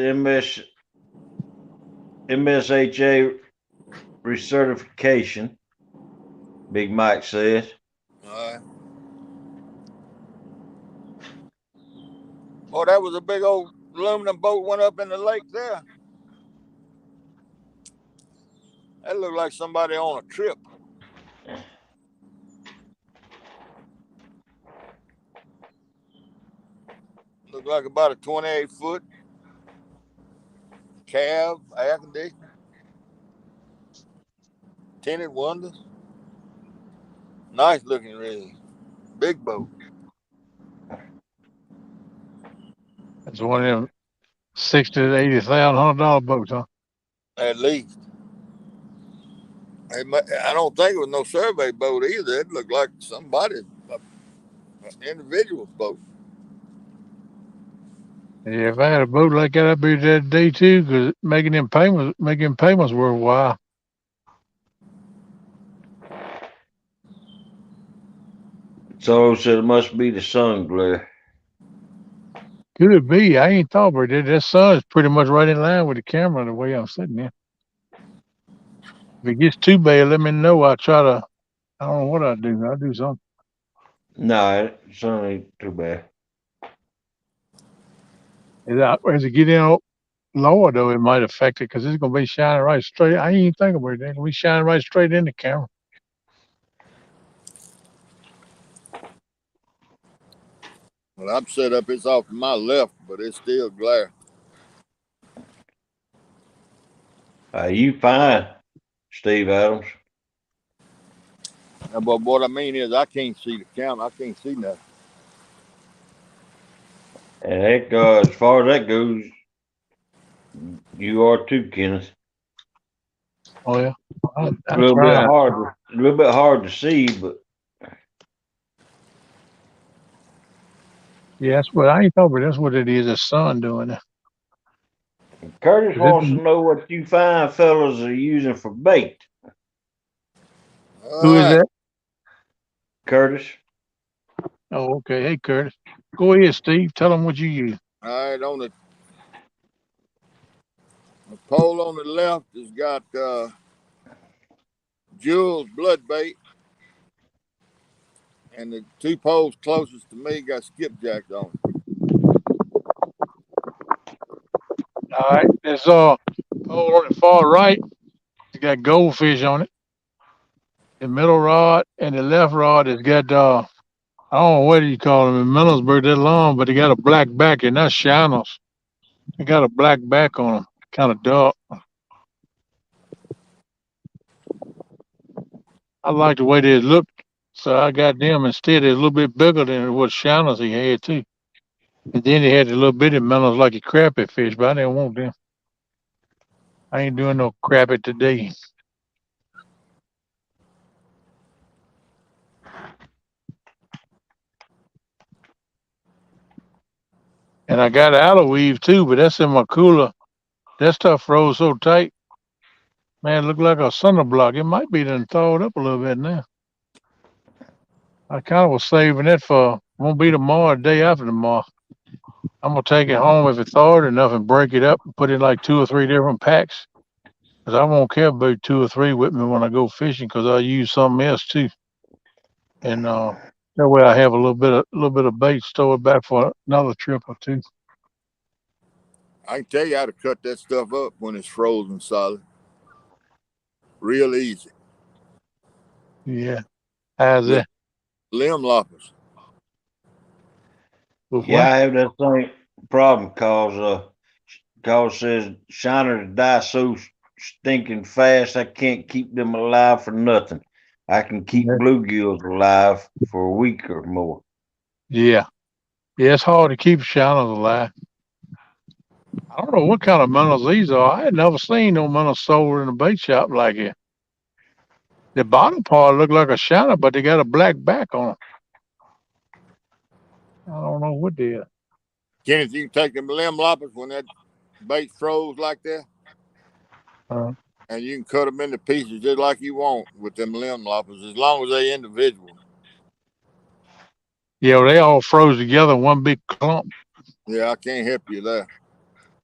MSHA recertification, Big Mike says. All right. Oh, that was a big old aluminum boat went up in the lake there. That looked like somebody on a trip. Looked like about a 28-foot cab, air conditioner, tinted windows. Nice looking, really. Big boat. It's one of them $60,000 to $80,000 boats, huh? At least. I don't think it was no survey boat either. It looked like somebody, an individual's boat. Yeah, if I had a boat like that, I'd be there today too, because making payments worthwhile. So said it must be the sun glare. Could be. I ain't thought about it. That sun's pretty much right in line with the camera the way I'm sitting there. If it gets too bad, let me know. I'll try to. I don't know what I'll do. I'll do something. Nah, sun ain't too bad. As it get in lower though, it might affect it because it's gonna be shining right straight. I ain't even think about it. It's gonna be shining right straight in the camera. Well, I'm set up. It's off to my left, but it's still glare. You fine, Steve Adams. But what I mean is, I can't see the camera. I can't see nothing. And heck, as far as that goes, you are too, Kenneth. Oh yeah, I A little bit try. hard, a little bit hard to see, but Yeah, that's what I ain't thought about. That's what it is. The sun doing it. Curtis 'Cause wants to know what you fine fellas are using for bait. All who is right, that? Curtis. Oh, okay. Hey, Curtis. Go ahead, Steve. Tell them what you use. all right. On the pole on the left has got Jules blood bait, and the two poles closest to me got skipjacks on it. All right. There's pole on the far right. It's got goldfish on it. The middle rod and the left rod has got I don't know what do you call them in Millersburg. They're long, but they got a black back, and that's shiners. They got a black back on them, kind of dark. I like the way they look, so I got them instead. They're a little bit bigger than what shiners he had too. And then he had the little bitty minnows like a crappie fish, but I didn't want them. I ain't doing no crappie today. And I got aloe weave too, but that's in my cooler. That stuff froze so tight. Man, it looked like a cinder block. It might be done thawed up a little bit now. I kind of was saving it for won't be tomorrow, the day after tomorrow. I'm gonna take it home if it's thawed enough and break it up and put it in like 2 or 3 different packs. Cause I won't care about 2 or 3 with me when I go fishing. Cause I'll use something else too. And that way I have a little bit of bait stored back for another trip or two. I can tell you how to cut that stuff up when it's frozen solid. Real easy. Yeah. How's Lim, that? limb loppers. With Yeah, what? I have that same problem cause says shiners die so stinking fast I can't keep them alive for nothing. I can keep Yeah. bluegills alive for a week or more. Yeah. Yeah, it's hard to keep shiners alive. I don't know what kind of minnows these are. I had never seen no minnows sold in a bait shop like it. The bottom part look like a shiner, but they got a black back on them. I don't know what they are. Kenneth, you can take them limb loppers when that bait froze like that, Uh, and you can cut them into pieces just like you want with them limb loppers, as long as they individual. yeah, they all froze together in one big clump. Yeah, I can't help you there.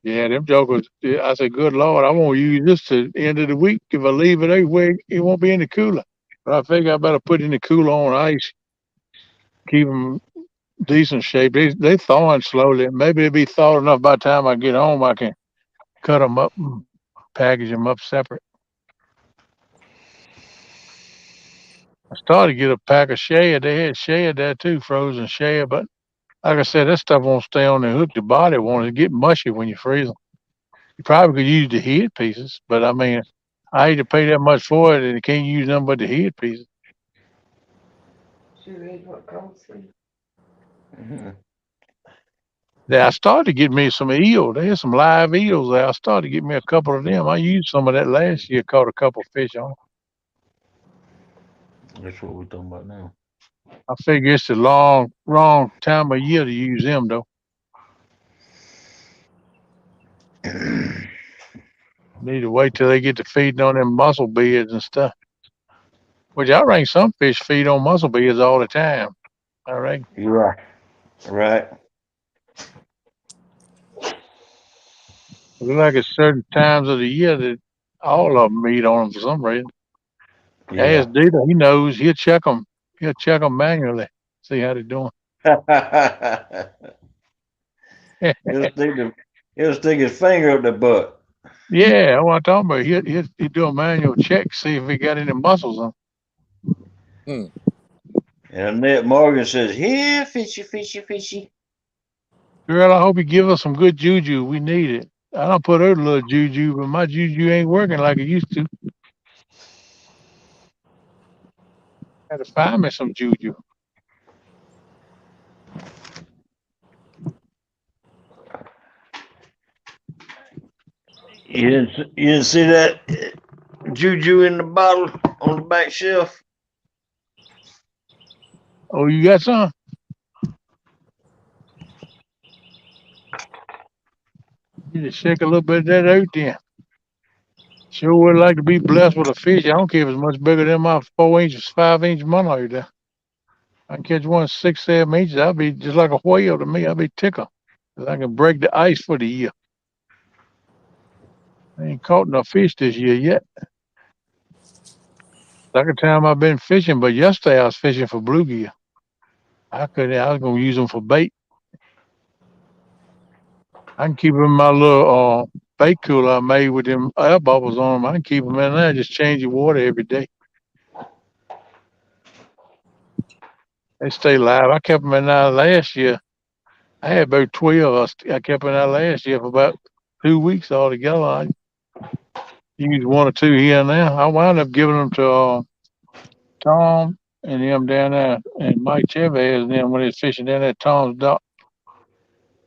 Yeah, them jokers. Yeah, I said, good Lord, I won't use this to the end of the week. If I leave it anyway, it won't be in the cooler. But I figure I better put it in the cooler on ice, keep them decent shape. They thawing slowly. Maybe they'll be thawed enough by the time I get home. I can cut them up and package them up separate. I started to get a pack of shad. They had shad there too, frozen shad. But like I said, that stuff won't stay on the hook. The body won't. Get mushy when you freeze them. You probably could use the head pieces, but I mean, I hate to pay that much for it and you can't use nothing but the head pieces. Should read what comes in. Mhm. Now I started to get me some eel. There's some live eels there. I started to get me a couple of them. I used some of that last year. Caught a couple of fish on 'em. That's what we're talking about now. I figure it's the wrong time of year to use them though. Need to wait till they get to feeding on them mussel beds and stuff. Which I reckon some fish feed on mussel beds all the time. I reckon. You're right. Right. It look like it's certain times of the year that all of them eat on them for some reason. Yeah. Ask Dieter, he knows. He'll check them. He'll check them manually, see how they're doing. he'll stick the, he'll stick his finger up the butt. Yeah, what I'm talking about. He'll do a manual check, see if he got any muscles on. Hmm. And Annette Morgan says, "Here, fishy, fishy, fishy." Girl, I hope you give us some good juju. We need it. I don't put her little juju, but my juju ain't working like it used to. Had to find me some juju. You didn't see that juju in the bottle on the back shelf? Oh, you got some? You just shake a little bit of that out then. Sure would like to be blessed with a fish. I don't care if it's much bigger than my 4 inches, 5 inch money there. I can catch one 6, 7 inches. I'll be just like a whale to me. I'll be tickled. 'Cause I can break the ice for the year. I ain't caught no fish this year yet. Second time I've been fishing, but yesterday I was fishing for bluegill. I was gonna use them for bait. I can keep them in my little bait cooler I made with them air bubbles on them. I can keep them in there. Just change the water every day. They stay live. I kept them in there last year. I had about 12. I kept in there last year for about 2 weeks altogether. I used one or two here and there. I wound up giving them to Tom and them down there, and Mike Chavez and them when they was fishing down at Tom's dock.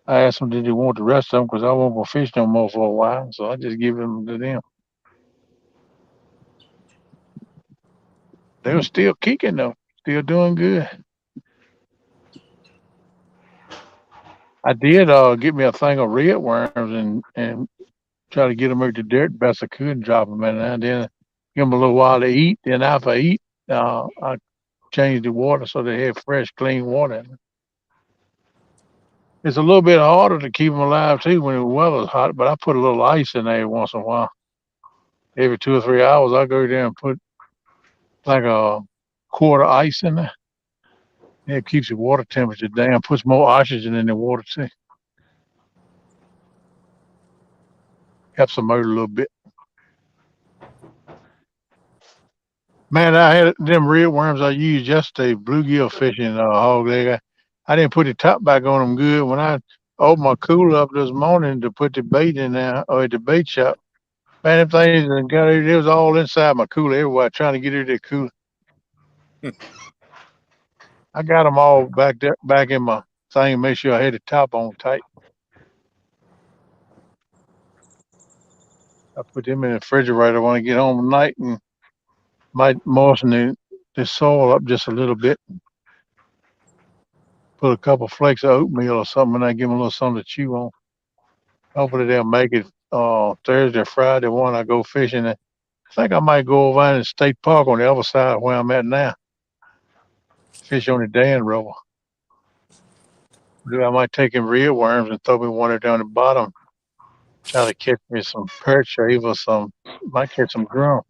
I asked them did they want the rest of them because I wasn't gonna fish no more for a while, so I just give them to them. They were still kicking though, still doing good. I did get me a thing of red worms and try to get them out the dirt best I could and drop them in there. And then give them a little while to eat. Then after I eat, I change the water so they have fresh, clean water. It's a little bit harder to keep them alive too when the weather's hot, but I put a little ice in there every once in a while. Every 2 or 3 hours, I go there and put like a quarter ice in there. It keeps the water temperature down, puts more oxygen in the water too. Helps them out a little bit. Man, I had them red worms I used yesterday, bluegill fishing hog leg. I didn't put the top back on them good. When I opened my cooler up this morning to put the bait in there or at the bait shop, man, them things and got it was all inside my cooler everywhere trying to get it that cooler. I got them all back there, back in my thing, make sure I had the top on tight. I put them in the refrigerator when I get home tonight and might moisten the soil up just a little bit. Put a couple flakes of oatmeal or something, and I give them a little something to chew on. Hopefully they'll make it Thursday or Friday when I go fishing. I think I might go over in the state park on the other side where I'm at now. Fish on the Dan River. I might take in red worms and throw me one down the bottom. Try to catch me some perch or even some, might catch some drum.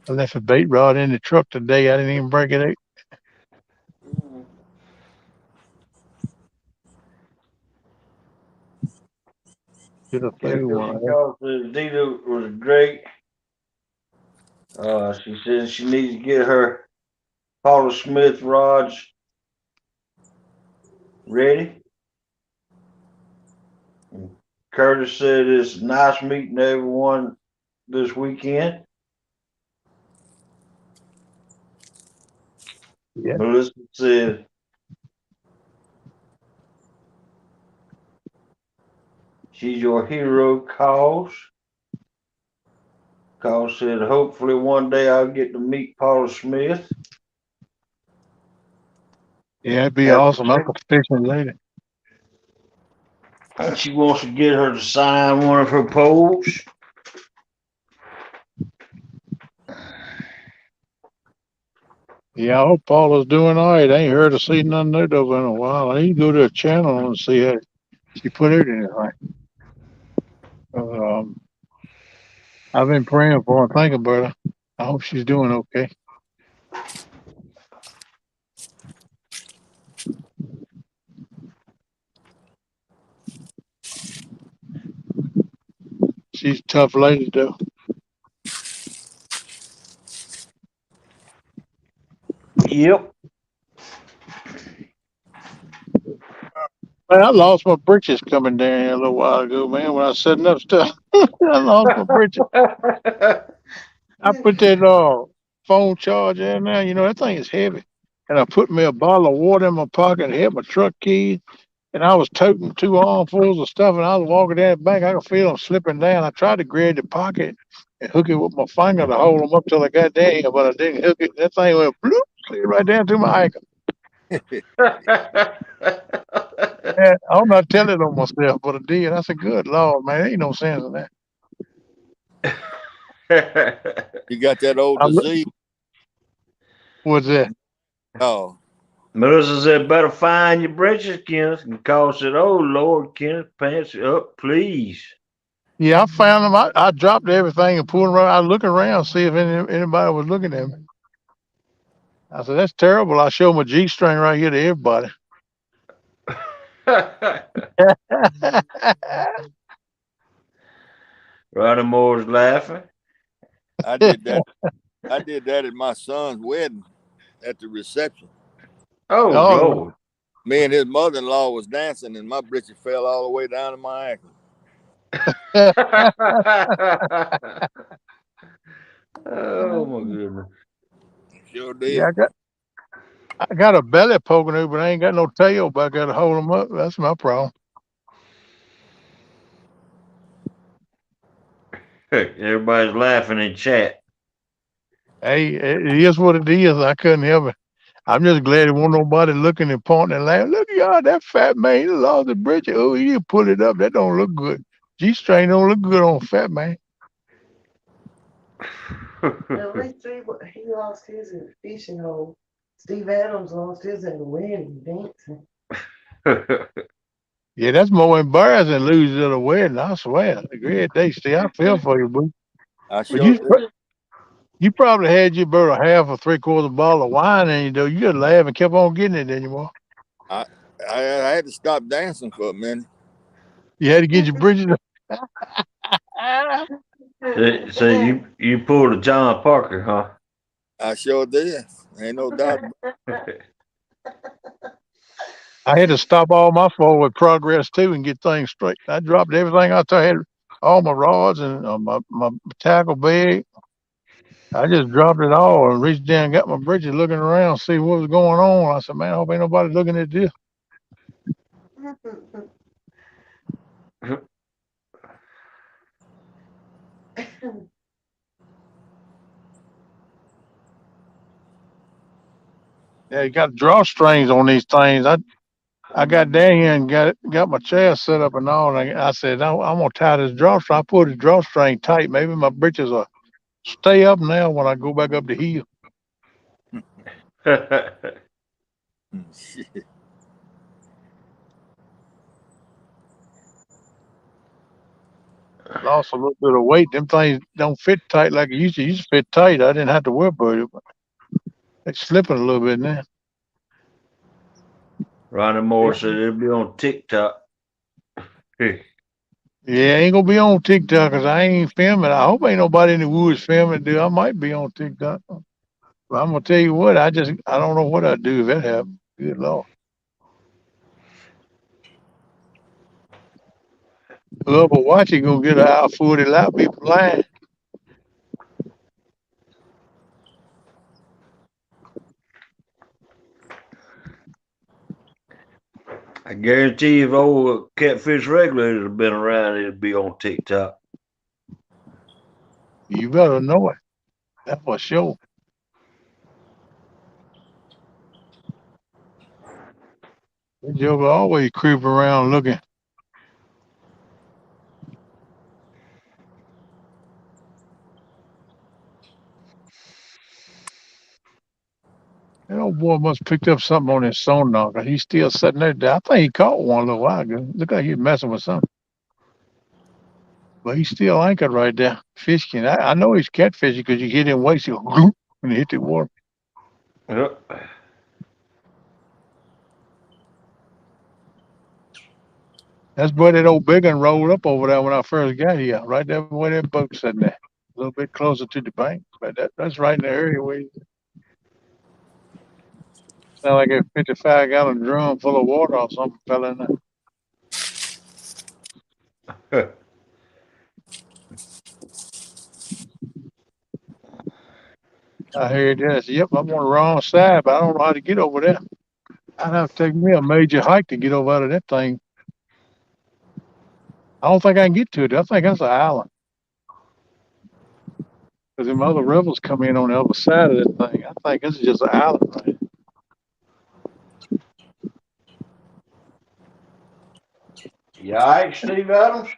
I left a bait rod in the truck today. I didn't even break it out. Should have Yeah, threw one. she called says Dita was great. She says she needs to get her Paula Smith rods ready. And Curtis said it's nice meeting everyone this weekend. Yeah. Melissa said she's your hero cause. Carl said, hopefully one day I'll get to meet Paula Smith. Yeah, it'd be awesome. I'm a fishing lady. She wants to get her to sign one of her poles. Yeah, I hope Paula's doing all right. I ain't heard or seen nothing new of her in a while. I need to go to her channel and see how she put it in there. I've been praying for her and thinking about her. I hope she's doing okay. She's a tough lady, though. Yep. Man, I lost my britches coming down here a little while ago, man, when I was setting up stuff. I lost my britches. I put that phone charger in there. You know, that thing is heavy. And I put me a bottle of water in my pocket and had my truck keys. And I was toting 2 armfuls of stuff, and I was walking down the bank. I could feel them slipping down. I tried to grab the pocket and hook it with my finger to hold them up till I got down here, but I didn't hook it. That thing went bloop, slid right down to my ankle. Man, I'm not telling on myself, but I did. I said, good Lord, man, there ain't no sense in that. You got that old I, disease. what's that? Oh, Melissa said, better find your britches, Kenneth. And Carl said, oh, Lord, Kenneth, pants up, please. Yeah, I found them. I dropped everything and pulled around. I was looking around, see if anybody was looking at me. I said, that's terrible. I showed my G string right here to everybody. Ronnie Moore's laughing. I did that. I did that at my son's wedding at the reception. Oh, Lord. Me and his mother-in-law was dancing, and my britches fell all the way down to my ankle. Oh, my goodness. Sure did. Yeah, I got a belly poking through, but I ain't got no tail, but I got to hold them up. That's my problem. Everybody's laughing in chat. Hey, it is what it is. I couldn't help it. I'm just glad there wasn't nobody looking and pointing and laughing. Look at y'all, that fat man, he lost the bridge. Oh, he didn't pull it up. That don't look good. G-string don't look good on a fat man. At least he lost his in the fishing hole. Steve Adams lost his in the wedding dancing. Yeah, that's more embarrassing than losing at a wedding. I swear. A great day, Steve. I feel for you, boo. I But sure did. you probably had you about a half or 3/4 bottle of wine in you, though. You just laughed and kept on getting it anymore. I had to stop dancing for a minute. You had to get your bridges. So you pulled a John Parker, huh? I sure did. Ain't no doubt. I had to stop all my forward progress too and get things straight. I dropped everything I had, all my rods and my tackle bag. I just dropped it all and reached down and got my bridges looking around, see what was going on. I said, man, I hope ain't nobody looking at this. Yeah, you got drawstrings on these things. I got down here and got my chair set up and all. And I said, I'm gonna tie this drawstring. I put the drawstring tight. Maybe my britches will stay up now when I go back up the hill. Shit. Lost a little bit of weight. Them things don't fit tight like it used to. It used to fit tight. I didn't have to worry about it. But it's slipping a little bit now. Ronnie Moore said it'll be on TikTok. Yeah, I ain't gonna be on TikTok because I ain't filming. I hope ain't nobody in the woods filming. Dude, I might be on TikTok. But I'm gonna tell you what. I don't know what I'd do if that happened. Good Lord. Whoever watching gonna get an hour 40 lap people lying. I guarantee if old Catfish Regulators had been around, it'd be on TikTok. You better know it. That's for sure. That joker always creeping around looking. That old boy must have picked up something on his sonar, 'cause he's still sitting there. I think he caught one a little while ago. Look like he's messing with something. But he's still anchored right there, fishing. I know he's catfishing because you hit him waist, he'll when he hit the water. Yep. That's where that old big one rolled up over there when I first got here, right there where that boat's sitting there. A little bit closer to the bank, but that's right in the area where you sound like a 55-gallon drum full of water or something fell in there. I heard that. I said, yep, I'm on the wrong side, but I don't know how to get over there. I'd have to take me a major hike to get over out of that thing. I don't think I can get to it. I think that's an island. Because them other rivers come in on the other side of that thing. I think this is just an island. Right? You all right, Steve Adams?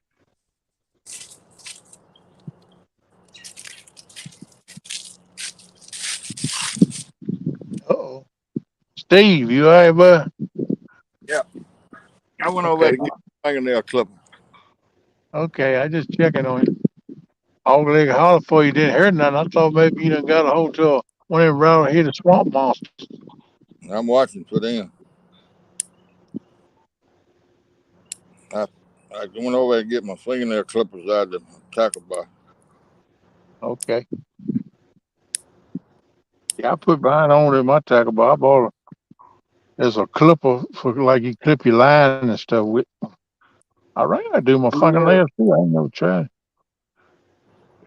Uh-oh. Steve, you all right, bud? Yeah. I went over there to get my fingernail clipper. Okay, I just checking on you. All they holler for you didn't hear nothing. I thought maybe you done got a hold to one of them around here, the swamp monster. I'm watching for them. I, I went over there to get my fingernail clippers out of the tackle bar. Okay. Yeah, I put mine on in my tackle bar. I bought there's a clipper for like you clip your line and stuff with. I reckon I do my Yeah. fingernails too. I ain't never tried.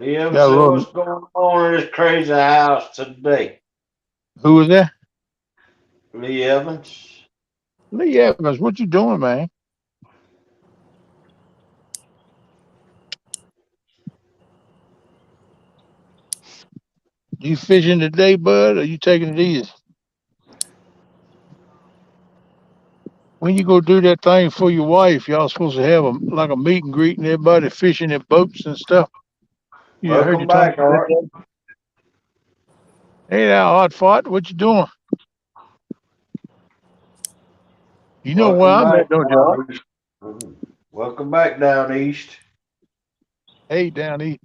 Liam, Got a see little. what's going on in this crazy house today. Who was that? Lee Evans. Lee Evans. What you doing, man? You fishing today, bud, or you taking it easy? When you go do that thing for your wife, y'all supposed to have like a meet and greet and everybody fishing in boats and stuff. You heard Welcome you talking back, about that Art. the other day? Hey now, hot fart, what you doing? You know where Welcome I'm back at, don't you, Art? down east. Welcome back down east. Hey, down east.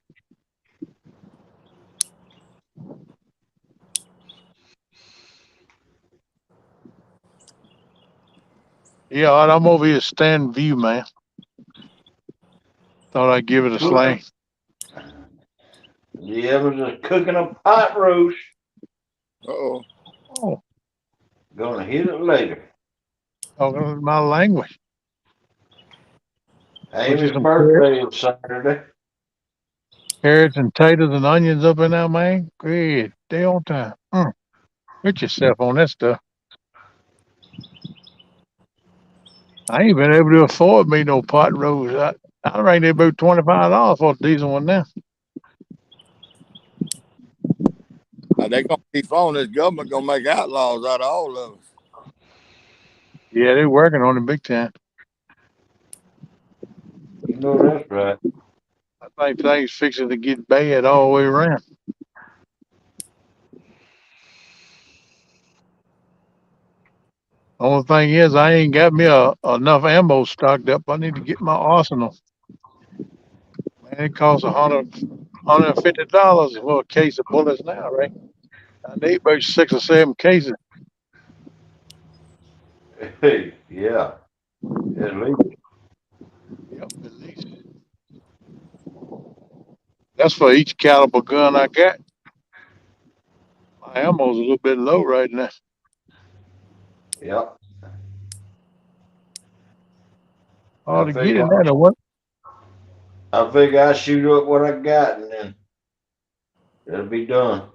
Yeah, Art, I'm over here standing view, man. Thought I'd give it a slang. Lee Evans is cooking a pot roast. Uh-oh. Oh, Gonna hit it later. talking my language. Put you Amy's some birthday is Saturday. carrots and taters and onions up in there, man. Great. Day on time. Put yourself on that stuff. I ain't been able to afford me no pot roast. I reckon they about $25 for a decent one now. They gonna keep on. This government gonna make outlaws out of all of us. Yeah, they're working on it big time. You know that's right. I think things fixing to get bad all the way around. Only thing is, I ain't got me enough ammo stocked up. I need to get my arsenal. Man, it costs $150 for a case of bullets now, right? I need about 6 or 7 cases. Hey, yeah, at least. Yep, at least. That's for each caliber gun I got. My ammo's a little bit low right now. Yep. Hard I to get figure in there. What? I shoot up what I got and then it'll be done.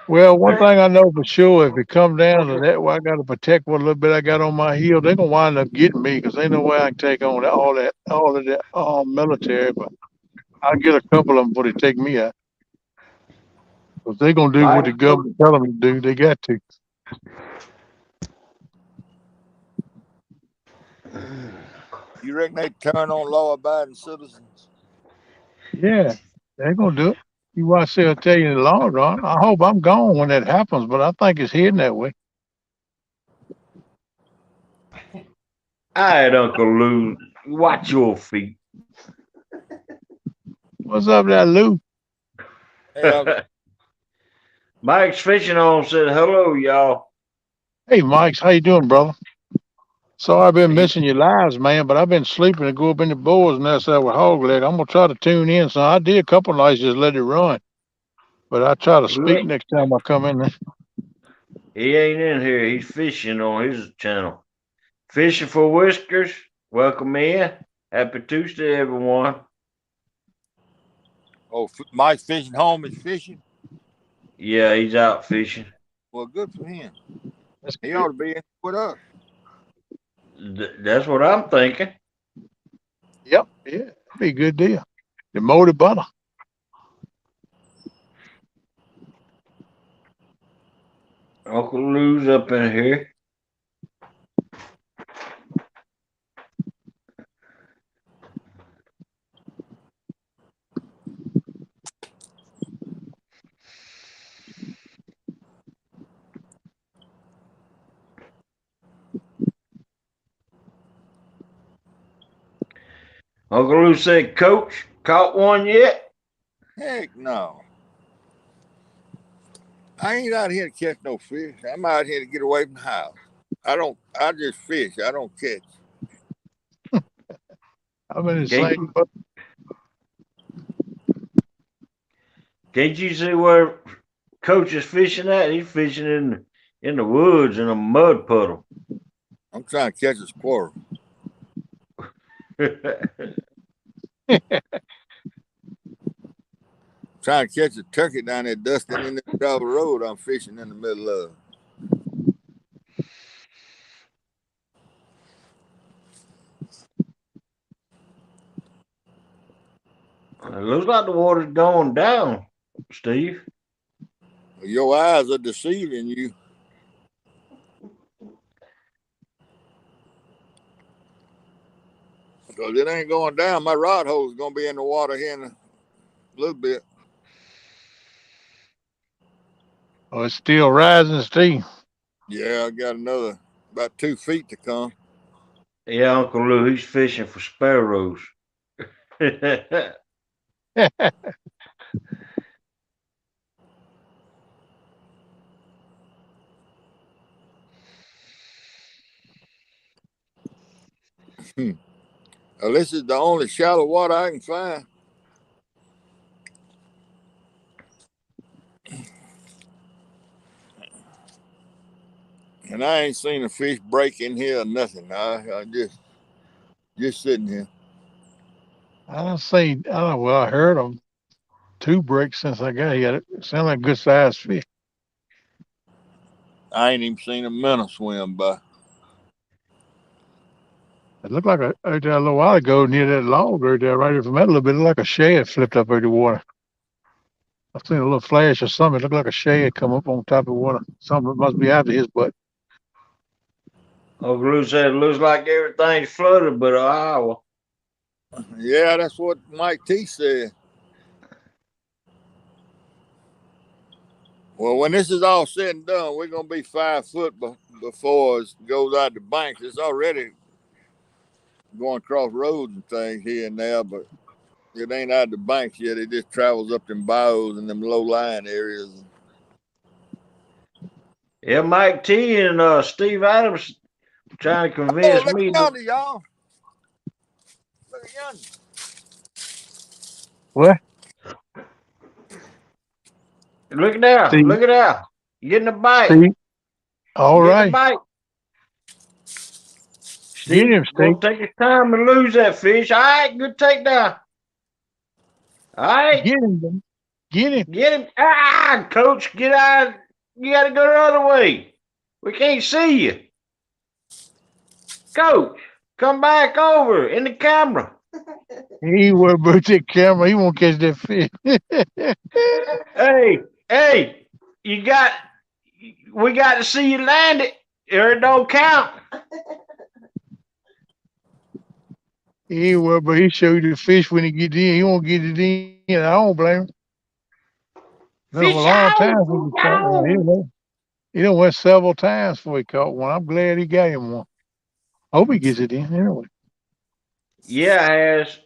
Well, one thing I know for sure, if it comes down to that, where I got to protect what little bit I got on my heel, they're gonna wind up getting me because ain't no way I can take on all of that military. But I'll get a couple of them before they take me out. Because they're going to do what the government tell them to do. They got to. You reckon they turn on law-abiding citizens? Yeah, they're going to do it. You watch, they'll tell you in the long run. I hope I'm gone when that happens, but I think it's heading that way. All right, Uncle Lou, watch your feet. What's up there, Lou? Hey, Uncle. Mike's fishing on said hello, y'all. Hey, Mike, how you doing, brother? Sorry I've been missing your lives, man, but I've been sleeping and go up in the boards nest there with hog leg. I'm going to try to tune in. So I did a couple nights, just let it run. But I try to speak next time I come in there. He ain't in here. He's fishing on his channel. Fishing for Whiskers. Welcome in. Happy Tuesday, everyone. Oh, Mike's fishing home is fishing? Yeah, he's out fishing. Well, good for him. That's He good. ought to be in with us. That's what I'm thinking. Yep, yeah, that'd be a good deal. The molded butter. Uncle Lou's up in here. Uncle Lou said, Coach, caught one yet? Heck no. I ain't out here to catch no fish. I'm out here to get away from the house. I just fish. I don't catch. I'm in the same boat. Can't you see where Coach is fishing at? He's fishing in the woods in a mud puddle. I'm trying to catch a squirrel. Trying to catch a turkey down there dusting in the gravel road I'm fishing in the middle of. It looks like the water's going down, Steve. Your eyes are deceiving you. Because it ain't going down. My rod hole is going to be in the water here in a little bit. Oh, it's still rising, Steve. Yeah, I got another about 2 feet to come. Yeah, Uncle Lou, he's fishing for sparrows. Well, this is the only shallow water I can find. And I ain't seen a fish break in here or nothing. I just sitting here. I heard them 2 breaks since I got here. It sounded like good sized fish. I ain't even seen a minnow swim by. It looked like a little while ago near that log right there, right from that a little bit. It looked like a shad flipped up over the water. I seen a little flash or something. It looked like a shad come up on top of the water. Something must be after his butt. Uncle Lou said it looks like everything's flooded but Iowa. Yeah, that's what Mike T said. Well, when this is all said and done, we're going to be 5 foot before it goes out the banks. It's already going across roads and things here and there, but it ain't out the banks yet. It just travels up them bayous and them low-lying areas. Yeah, Mike T and Steve Adams trying to convince look me. at yonder, y'all. Look at yonder. What? Look at that. Steve, Look at that. You getting a bite. Steve. All Getting a right. bite. Get him, Steve's going Steve. to take his time and lose that fish. All right, good takedown. All right. Get him, man. Get him. Get him. Ah, Coach, get out. You got to go the other way. We can't see you. Coach, come back over in the camera. He ain't worried about that camera. He won't catch that fish. Hey, we got to see you land it, or it don't count. He ain't worried, but he show you the fish when he get in. He won't get it in. I don't blame him. Been him a Fish long time on, since he fish caught one. on. He done went several times before he caught one. I'm glad he got him one. Hope he gets it in anyway. Yeah, has.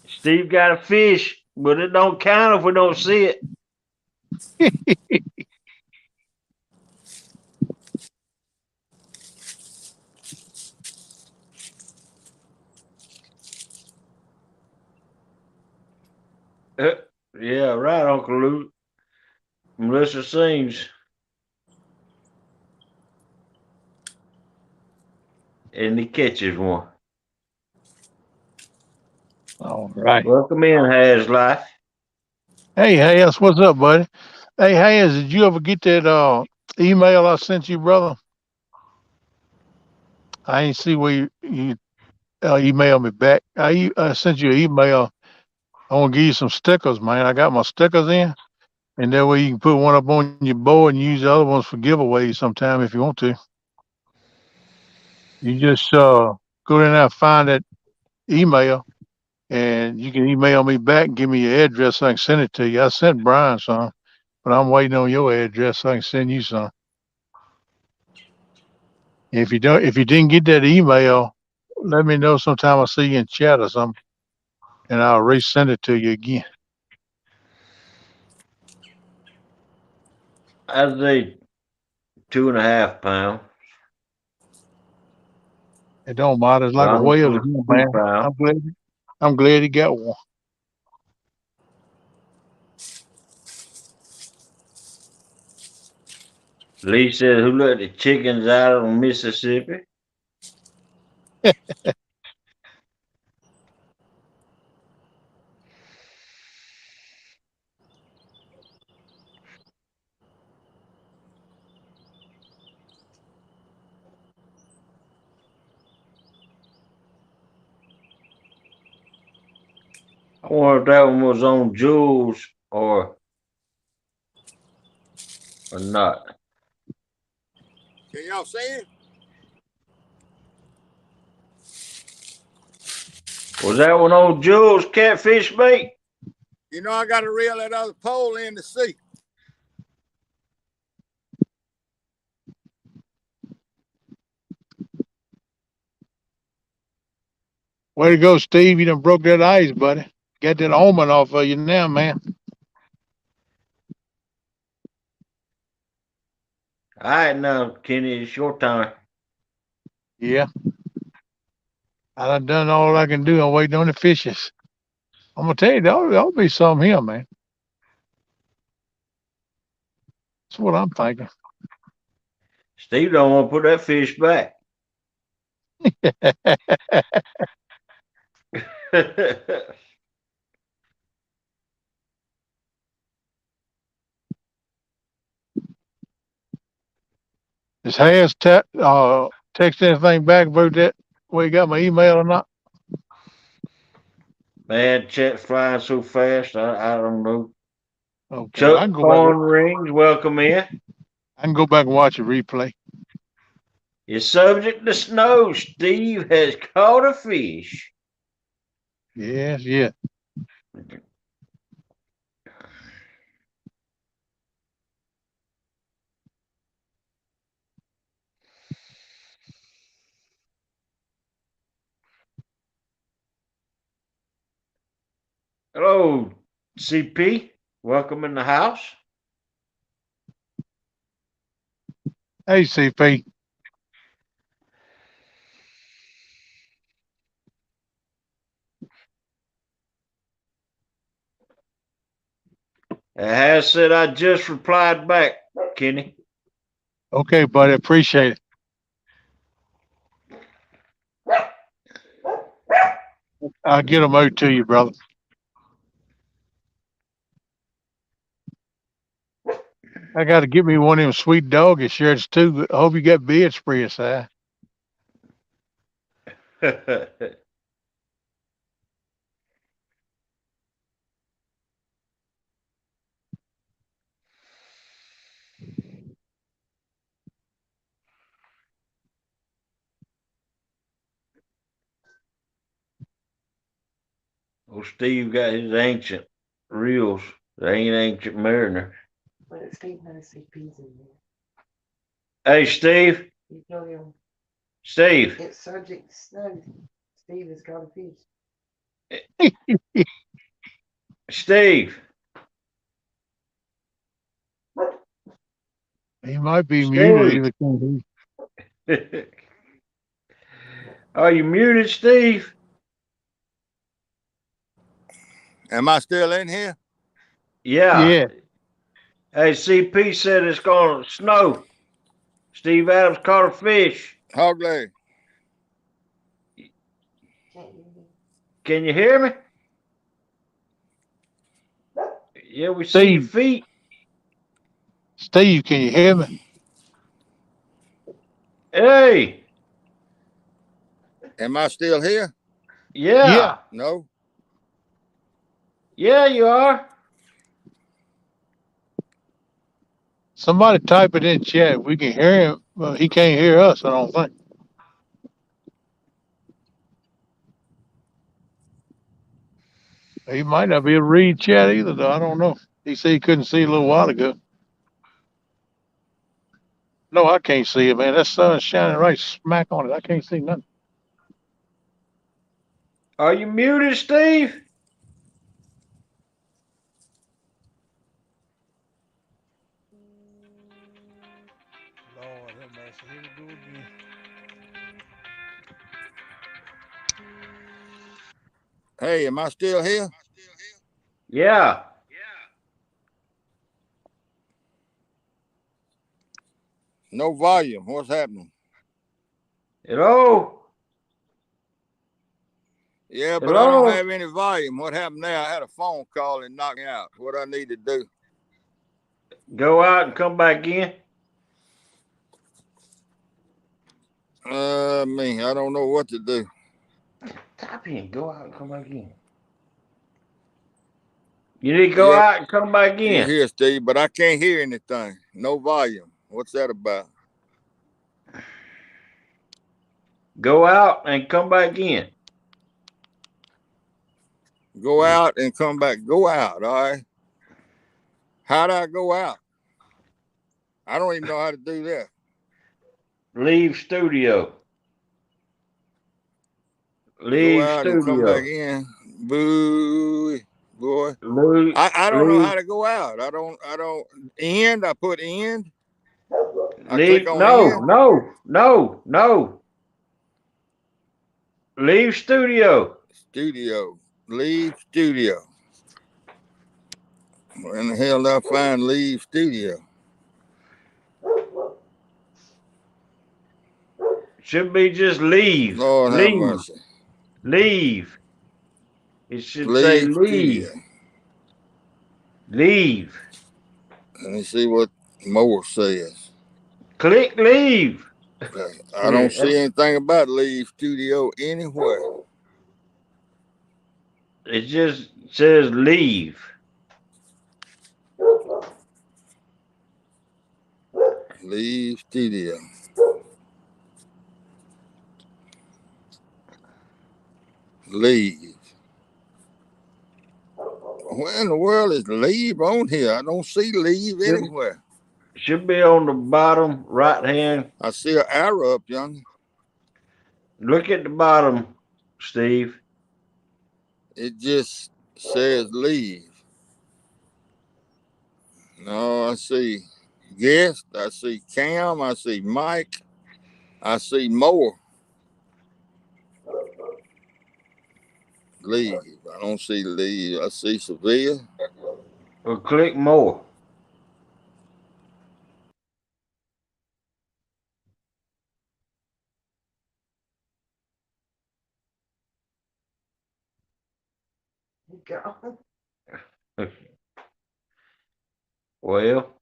Steve got a fish, but it don't count if we don't see it. Uh, yeah, right, Uncle Luke. Melissa sings. And he catches one. All right. Welcome in, Has Life. Hey, Hayes, what's up, buddy? Hey, Hayes, did you ever get that email I sent you, brother? I ain't see where you emailed me back. I sent you an email. I want to give you some stickers, man. I got my stickers in, and that way you can put one up on your board and use the other ones for giveaways sometime if you want to. You just go in there and find that email, and you can email me back and give me your address so I can send it to you. I sent Brian some, but I'm waiting on your address so I can send you some. If you didn't get that email, let me know sometime. I'll see you in chat or something, and I'll resend it to you again. I'd say 2.5 pounds. It don't matter. It's like a Ronald whale to was him, 2 man. pounds. I'm glad he got one. Lee said, who let the chickens out of Mississippi? I wonder if that one was on Jules or not. Can y'all see it? Was that one on Jules catfish bait? You know I got to reel that other pole in to see. Way to go, Steve. You done broke that ice, buddy. Got that omen off of you now, man. All right, now, Kenny, it's your time. Yeah. I done all I can do. I'm waiting on the fishes. I'm gonna tell you, there'll be some here, man. That's what I'm thinking. Steve don't want to put that fish back. Is Hayes text anything back about that? Where you got my email or not? Man, chat's flying so fast, I don't know. Okay, well, Chuck Corn Rings, welcome in. I can go back and watch a replay. You're subject to snow. Steve has caught a fish. Yes, yeah. Hello, CP. Welcome in the house. Hey, CP. It has said I just replied back, Kenny. Okay, buddy. Appreciate it. I'll get them out to you, brother. I got to get me one of them sweet doggy shirts too. I hope you got beard spray, Si. Well, Steve got his ancient reels. They ain't ancient mariner. But Steve has CPs in there. Hey, Steve. You know him. Steve. It's subject to study. Steve has got a fish. Steve. He might be muted. Steve. Either can Are you muted, Steve? Am I still in here? Yeah. Yeah. Hey, CP said it's gonna snow. Steve Adams caught a fish. Hog leg. Can't you hear? Can you hear me? Yeah, we see your Steve, feet. Steve, can you hear me? Hey. Am I still here? Yeah. Yeah. No. Yeah, you are. Somebody type it in chat. We can hear him, but he can't hear us, I don't think. He might not be able to read chat either, though. I don't know. He said he couldn't see a little while ago. No, I can't see it, man. That sun's shining right smack on it. I can't see nothing. Are you muted, Steve? Lord have mercy. Here we go again. Hey, am I still here? Yeah. No volume. What's happening? Hello? Yeah, but I don't Hello? have any volume. What happened there? I had a phone call and knocked me out. What I need to do? Go out and come back in. I don't know what to do. Type in. Go out and come back in. You need to go Yep. out and come back You're in. here, Steve, but I can't hear anything. No volume. What's that about? Go out and come back in. Go out and come back. Go out, all right? How do I go out? I don't even know how to do that. Leave studio. Go Leave out and come back studio. in. Boo, boy. Leave. I don't know Leave. how to go out. I don't end. I put end. I click Leave. on No. end. No. No. No. Leave studio. Studio. Leave studio. Where in the hell did I find leave studio? Should be just leave. Lord have Leave. mercy. Leave. It should say Leave studio. leave. Leave. Let me see what more says. Click leave. I don't see anything about leave studio anywhere. It just says leave. Leave studio. Leave. Where in the world is leave on here? I don't see leave anywhere. Should be on the bottom right hand. I see an arrow up yonder. Look at the bottom, Steve. It just says leave. No, I see guest. I see Cam. I see Mike. I see more. Leave. I don't see leave. I see Sevilla. Or click more. Gone. Well,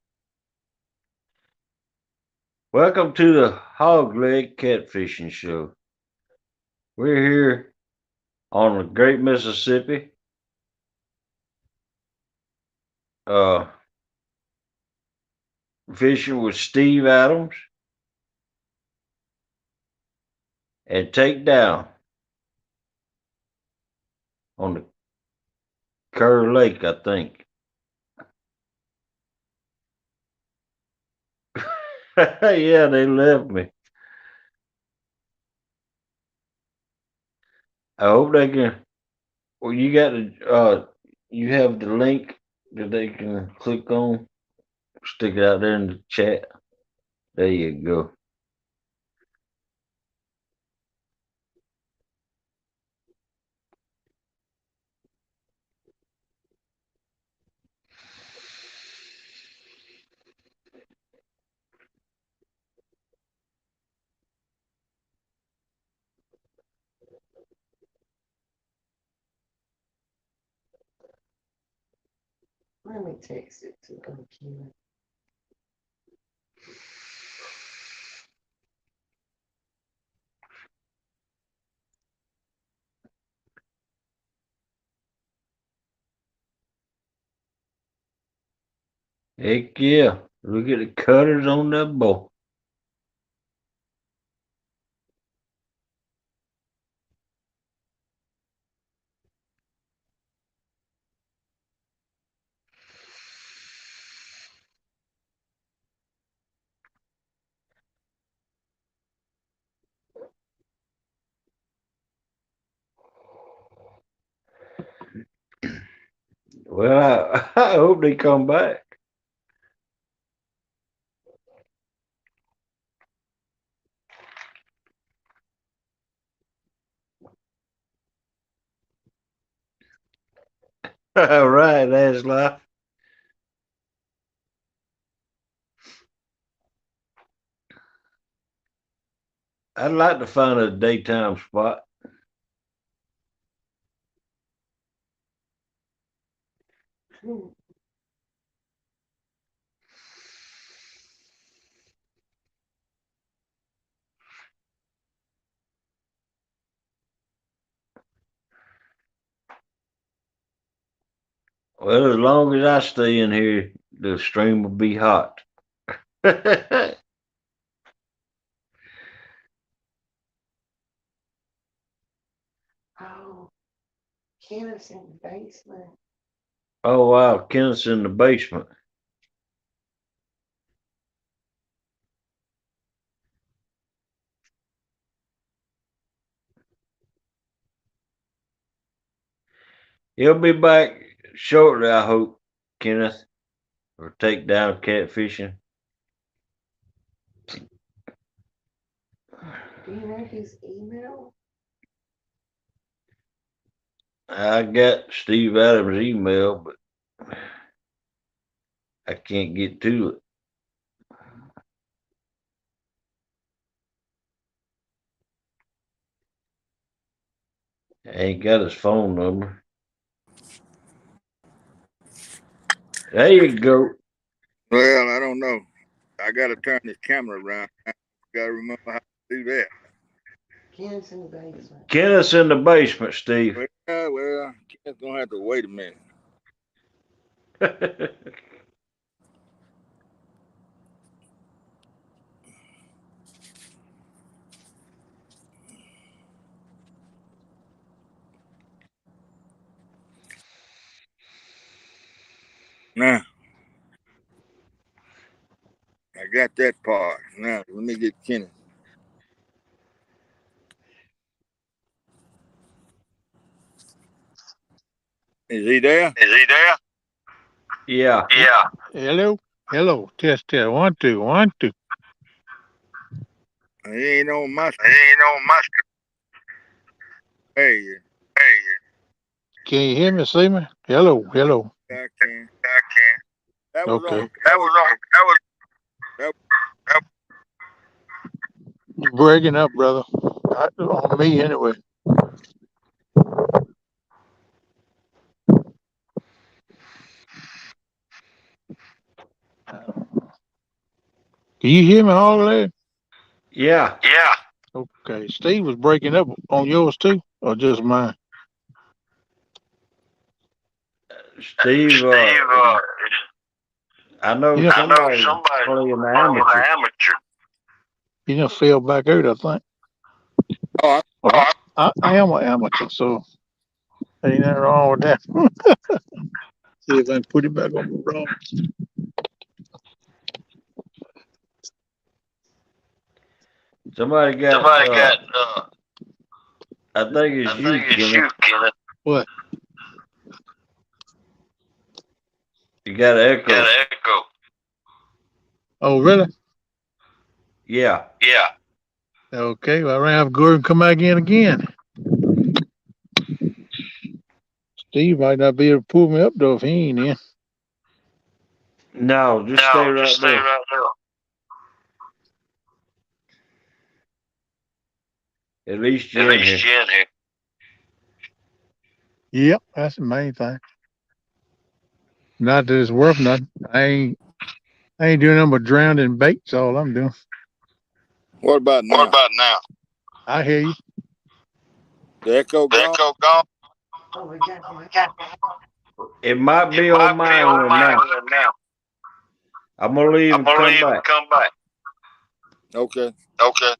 welcome to the Hog Leg Catfishing Show. We're here on the Great Mississippi. Fishing with Steve Adams and Take Down on the Kerr Lake, I think. Yeah, they left me. I hope they can. Well, you got you have the link that they can click on. Stick it out there in the chat. There you go. Let me text it to Kim. Heck yeah. Look at the cutters on that bow. Well, I hope they come back. All right, that's life. I'd like to find a daytime spot. Well, as long as I stay in here, the stream will be hot. Oh, Kenneth's in the basement. Oh wow, Kenneth's in the basement. He'll be back shortly, I hope, Kenneth. Or take down catfishing. Do you know his email? I got Steve Adams' email, but I can't get to it. I ain't got his phone number. There you go. Well, I don't know. I got to turn this camera around. I got to remember how to do that. Kenneth's in the basement. Kenneth's in the basement, Steve. Well, Kenneth's going to have to wait a minute. Now, I got that part. Now, let me get Kenneth. Is he there? Yeah. Hello. Hello. Test. 1 2 1 2. He ain't on my screen. Hey, Can you hear me? See me? Hello. Hello. I can. That was Okay. on. You're breaking up, brother. On me anyway. Can you hear me all there? Yeah. Okay. Steve was breaking up on yours too, or just mine? Steve, I know somebody's playing amateur. He done fell back out, I think. Oh, I am an amateur, so Ain't nothing wrong with that. See if I can put it back on the road. Somebody got, I think it's you, Kenneth. Kenneth. What? You got an echo. Got an echo. Oh, really? Yeah. Yeah. Okay, well, I have Gordon come back in again. Steve might not be able to pull me up, though, if he ain't in. No, just stay right there. right there. At least you're in here. you're in here. Yep, that's the main thing. Not that it's worth nothing. I ain't doing nothing but drowning in bait. That's all I'm doing. What about now? What about now? I hear you. The echo The gone? echo gone. Oh my God. It might be It on might be my on end my now. end now. I'm gonna leave I'm and gonna come leave and back. come back. Okay. Okay.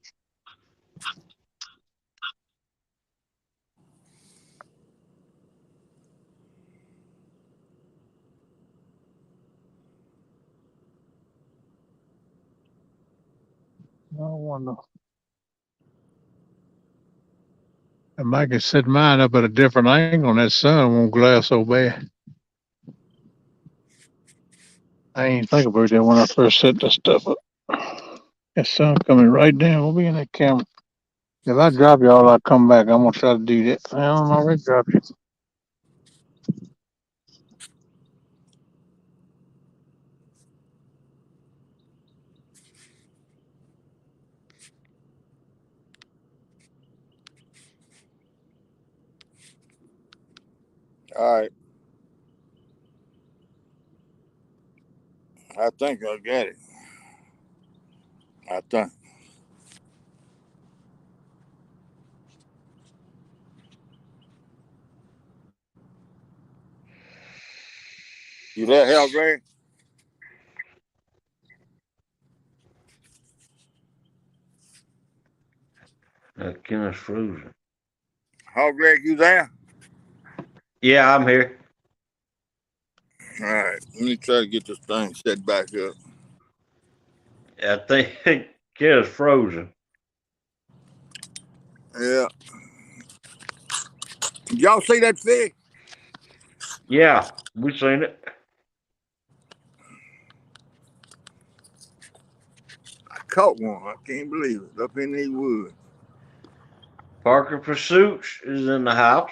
I wonder. I might can set mine up at a different angle and that sun won't glare so bad. I ain't think about that when I first set that stuff up. That sun coming right down. We'll be in that camera. If I drop y'all, I'll come back. I'm gonna try to do that. I don't already drop you. All right. I think I got it. I think. You there, Hell Greg? Kenneth's frozen. Hell Greg, you there? Yeah, I'm here. All right. Let me try to get this thing set back up. I think Kenneth's frozen. Yeah. Did y'all see that fish? Yeah, we seen it. I caught one. I can't believe it. Up in these woods. Parker Pursuits is in the house.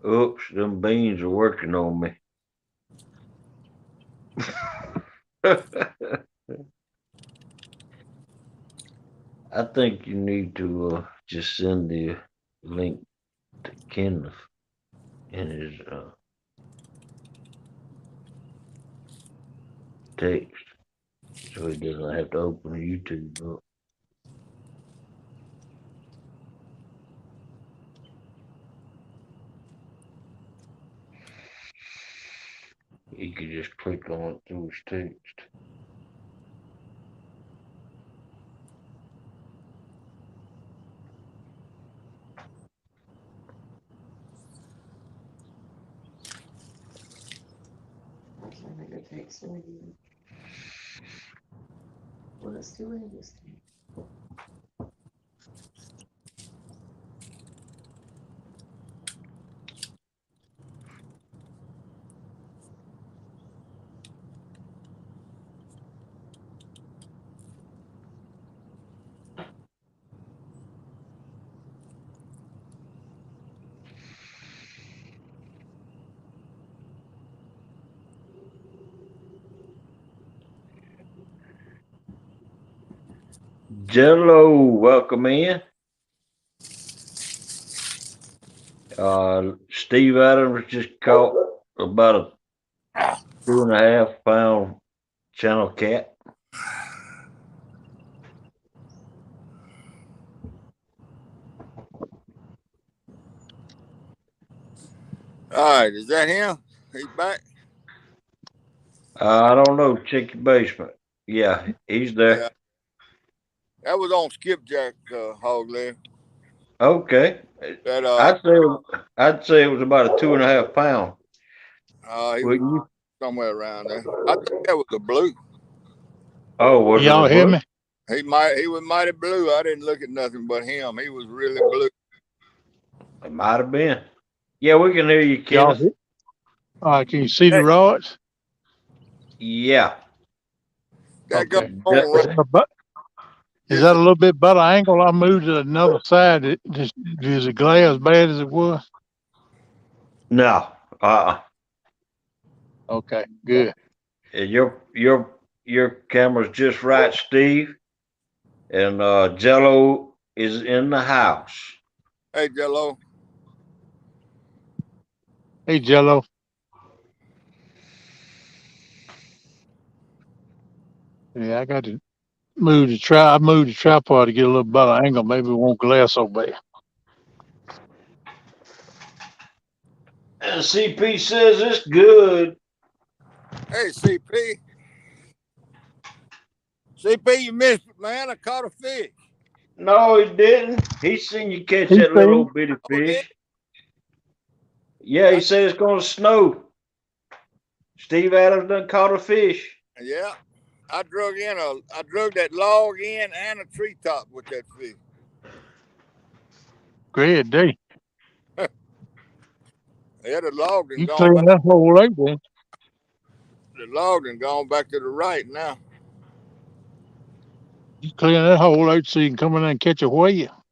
Oops, them beans are working on me. I think you need to just send the link to Kenneth in his text so he doesn't have to open YouTube up. He could just click on it through his text. Well, let's do it this time. Jello, welcome in. Steve Adams just caught about a 2.5 pound channel cat. All right, is that him? He's back. I don't know. Check your basement. Yeah, he's there. Yeah, that was on Skipjack hog there. Okay. That I'd say it was about a 2.5 pound. he was Wouldn't you? somewhere around there. I think that was a blue. Oh, was it a Y'all hear blue? me? He was mighty blue. I didn't look at nothing but him. He was really blue. It might have been. Yeah, we can hear you, Y'all Kenneth. hear? All right, can you see the Hey, rods? Yeah. that goes Okay. on Is right. that, is that a little bit better angle? I moved to another side. Is the glare as bad as it was? No. Okay, good. Your camera's just right, Steve. And Jello is in the house. Hey, Jello. Hey, Jello. Yeah, I got to move I moved the tripod to get a little better angle. Maybe it won't glare so bad. And CP says it's good. Hey, CP. CP, you missed it, man. I caught a fish. No, he didn't. He seen you catch He that little seen. old bitty Oh, did? fish. Yeah, he said it's gonna snow. Steve Adams done caught a fish. Yeah. I drug that log in and a treetop with that fish. Great day. Yeah, the log done You gone clean back. that hole out then. The log done gone back to the right now. You clean that hole out so you can come in there and catch a whale.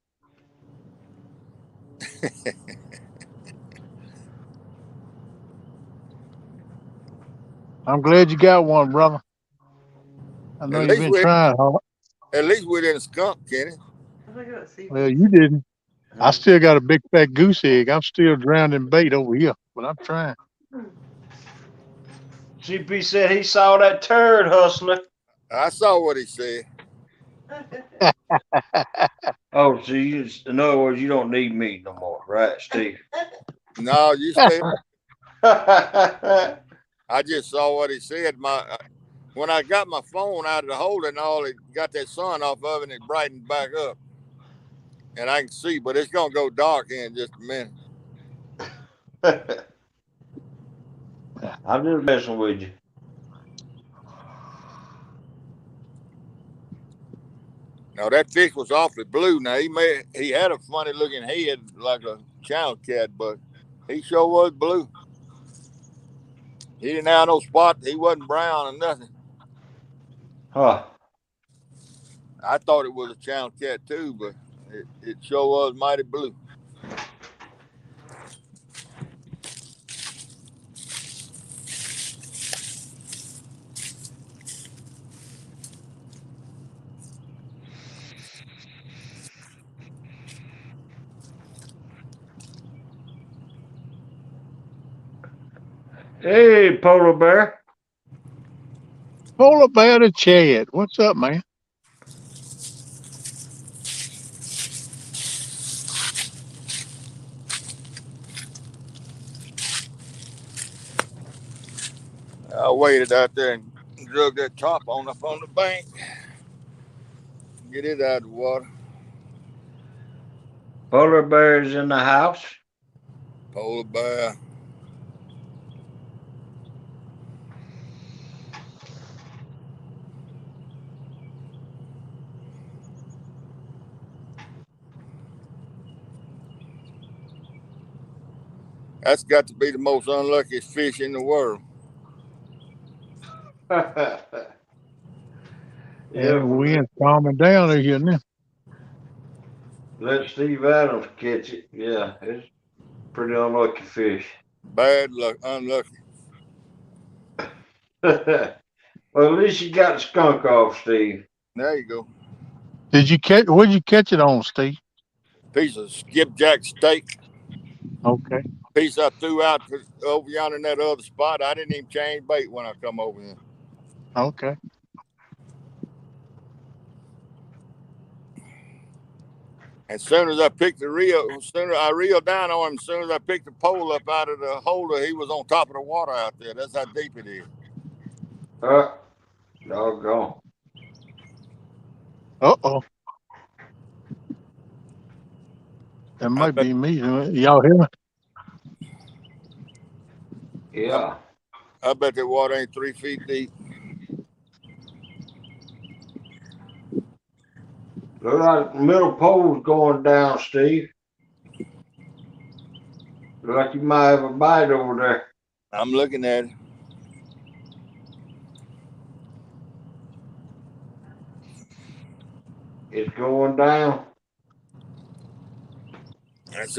I'm glad you got one, brother. I know At you've least been we trying hard. at least we didn't skunk, Kenny. Well, you didn't. I still got a big fat goose egg. I'm still drowned in bait over here, but I'm trying. CP said he saw that turd hustler. I saw what he said. Oh, so in other words, you don't need me no more, right, Steve? No, you stay. I just saw what he said. When I got my phone out of the holder and all, it got that sun off of it and it brightened back up. And I can see, but it's gonna go dark here in just a minute. I'm just messing with you. Now that fish was awfully blue. Now he had a funny looking head like a channel cat, but he sure was blue. He didn't have no spot. He wasn't brown or nothing. Huh. I thought it was a channel cat too, but it sure was mighty blue. Hey, polar bear. Polar bear to Chad. What's up, man? I waited out there and drug that top on up on the bank. Get it out of the water. Polar bear's in the house. Polar bear. That's got to be the most unluckiest fish in the world. Yeah, Yeah, wind's calming down here now. let Steve Adams catch it. Yeah, it's pretty unlucky fish. Bad luck, unlucky. Well, at least you got the skunk off, Steve. There you go. Did you catch? What'd you catch it on, Steve? Piece of skipjack steak. Okay. Piece I threw out over yonder in that other spot. I didn't even change bait when I come over here. Okay. As soon as I picked the reel, sooner I reeled down on him. As soon as I picked the pole up out of the holder, he was on top of the water out there. That's how deep it is. Doggone. Uh-oh. That might be me. Y'all hear me? Yeah. I bet the water ain't 3 feet deep. Look like the middle pole's going down, Steve. Look like you might have a bite over there. I'm looking at it. It's going down. That's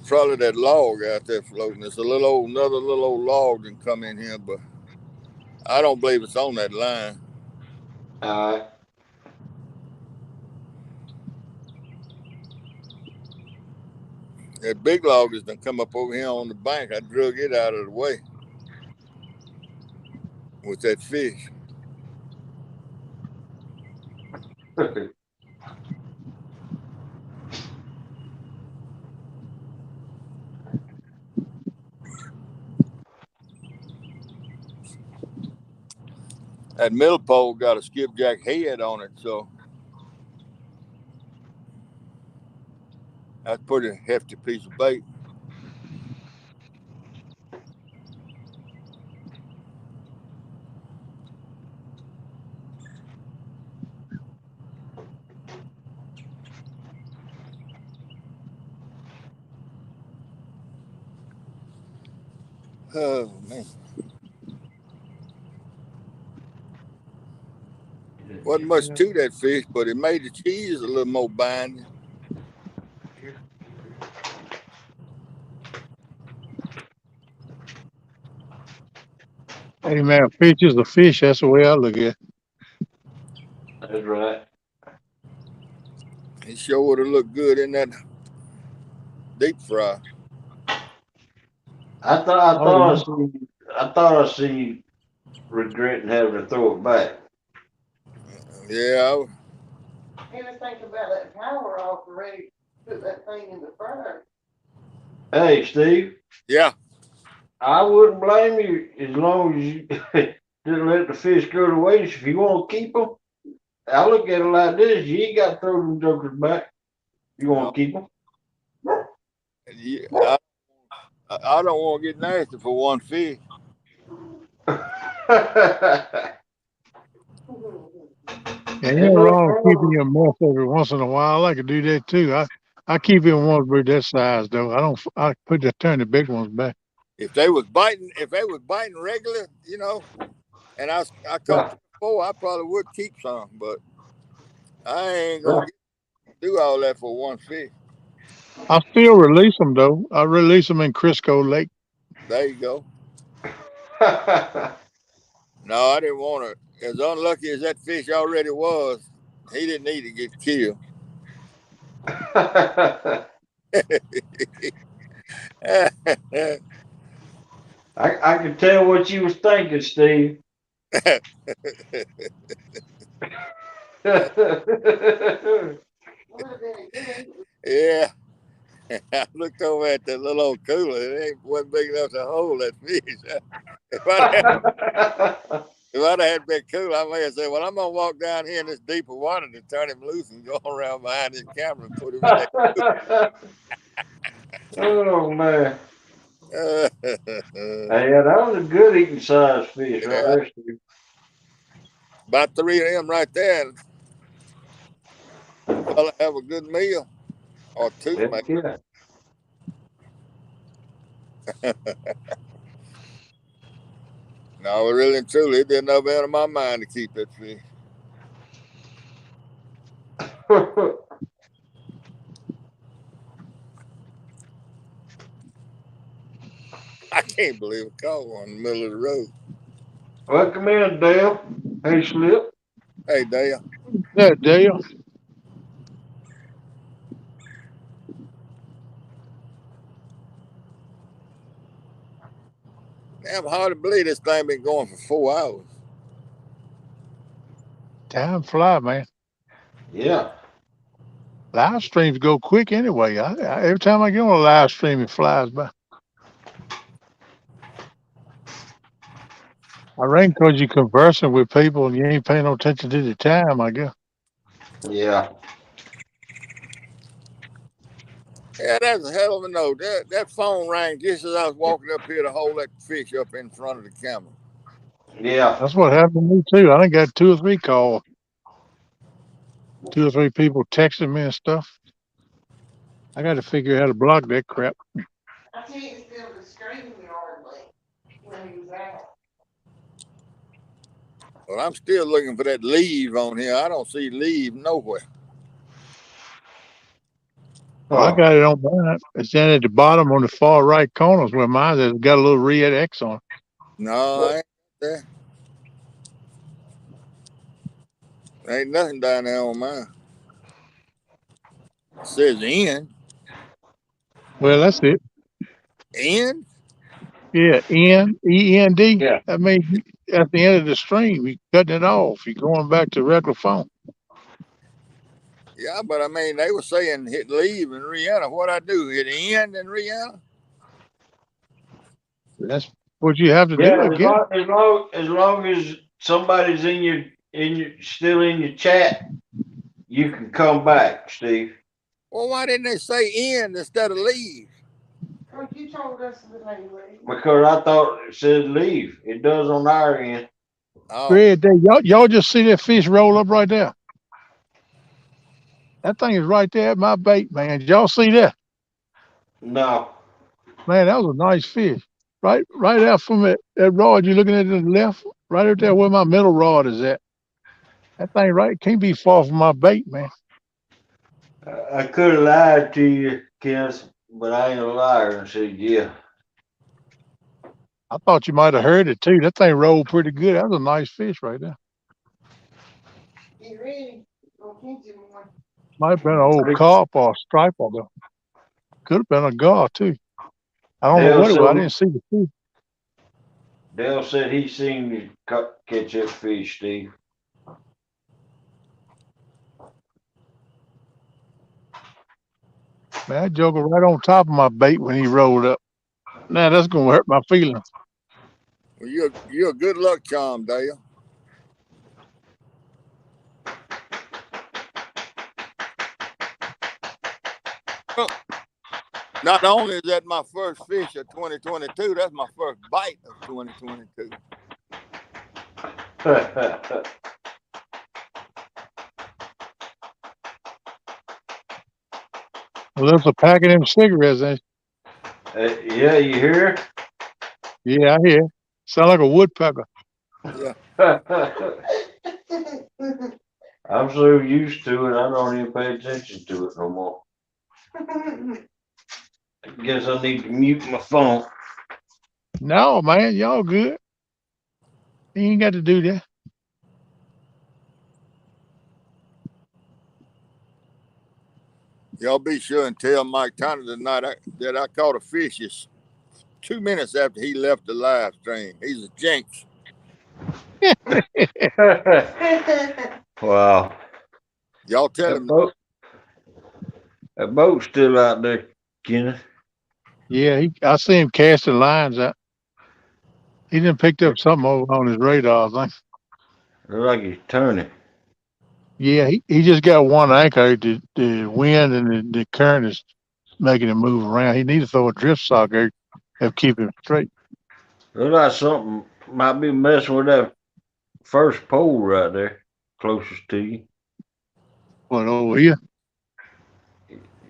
probably that log out there floating. It's another little old log that come in here, but I don't believe it's on that line. All right. That big log is gonna come up over here on the bank. I drug it out of the way with that fish. That middle pole got a skipjack head on it, so that's a pretty hefty piece of bait. Oh man. Wasn't much to that fish, but it made the cheese a little more binding. Hey man, a fish is a fish. That's the way I look at it. That's right. It sure would have looked good in that deep fry. I thought I seen you regretting having to throw it back. Yeah, He was thinking about that power off and ready to put that thing in the fryer. Hey, Steve. yeah. I wouldn't blame you as long as you didn't let the fish go to waste. If you want to keep them, I look at it like this: you ain't got to throw them jokers back. You want to keep them? Yeah, I don't want to get nasty for one fish. And you're wrong keeping your mouth every once in a while. I like to do that too. I keep it ones with that size though. I turn the big ones back. If they was biting regular, and I caught 4, I probably would keep some, but I ain't gonna do all that for one fish. I still release them though. I release them in Crisco Lake. There you go. No, I didn't want to. As unlucky as that fish already was, he didn't need to get killed. I can tell what you was thinking, Steve. Yeah. I looked over at that little old cooler. It wasn't big enough to hold that fish. If I'd have had big cooler, I may have said, well, I'm going to walk down here in this deeper water to turn him loose and go around behind his camera and put him in that cooler. Oh, man. Yeah, that was a good eating size fish right there, Steve. About 3 of them right there. I'll have a good meal. Or 2, maybe. Yeah. No, really and truly, it didn't ever enter my mind to keep that fish. I can't believe I caught one in the middle of the road. Welcome in, Dale. Hey, Slip. Hey, Dale. Yeah, Dale. I'm hard to believe this thing been going for 4 hours. Time fly, man. Yeah. Live streams go quick anyway. Every time I get on a live stream, it flies by. I reckon because you're conversing with people and you ain't paying no attention to the time, I guess. Yeah. Yeah, that's a hell of a note. That phone rang just as I was walking up here to hold that fish up in front of the camera. Yeah. That's what happened to me too. I done got 2 or 3 calls. 2 or 3 people texting me and stuff. I got to figure out how to block that crap. I can't still the screen yard when he was out. But I'm still looking for that leave on here. I don't see leave nowhere. Well, I got it on mine. It's down at the bottom on the far right corners where mine has got a little red X on it. No, I ain't there. Ain't nothing down there on mine. It says end. Well, that's it. End? Yeah, END. Yeah. I mean, at the end of the stream, you're cutting it off. You're going back to regular phone. Yeah, but I mean, they were saying hit leave and re-enter. What I do? Hit end and re-enter? That's what you have to do, Yeah, I guess. as long as somebody's still in your chat, you can come back, Steve. Well, why didn't they say end instead of leave? Well, you told us the name, Because I thought it said leave. It does on our end. Oh, Red day. Y'all just see that fish roll up right there. That thing is right there at my bait, man. Did y'all see that? No. Man, that was a nice fish. Right out from that rod you're looking at to the left, right up there where my middle rod is at. That thing right can't be far from my bait, man. I could have lied to you, Kenneth, but I ain't a liar and said, yeah. I thought you might have heard it too. That thing rolled pretty good. That was a nice fish right there. You ready? Go catch him one. Might have been an old carp or a striper though. Could have been a gar too. I don't know what it was. I didn't see the fish. Dale said he seen you catch that fish, Steve. Man, that joker right on top of my bait when he rolled up. Now that's gonna hurt my feelings. well, you're a good luck charm, Dale. Not only is that my first fish of 2022, that's my first bite of 2022. Well, there's a pack of them cigarettes. Yeah, you hear? Yeah, I hear. Sound like a woodpecker. Yeah. I'm so used to it, I don't even pay attention to it no more. I guess I need to mute my phone. No, man, y'all good. You ain't got to do that. Y'all be sure and tell Mike Tanner tonight that I caught a fish just 2 minutes after he left the live stream. He's a jinx. Wow. Y'all tell him. That boat's still out there, Kenneth. Yeah, I see him casting lines out. He done picked up something over on his radar, I think. Looks like he's turning. Yeah, he just got one anchor. The wind and the current is making him move around. He needs to throw a drift sock out to keep him straight. Looks like something might be messing with that first pole right there, closest to you. What, over here?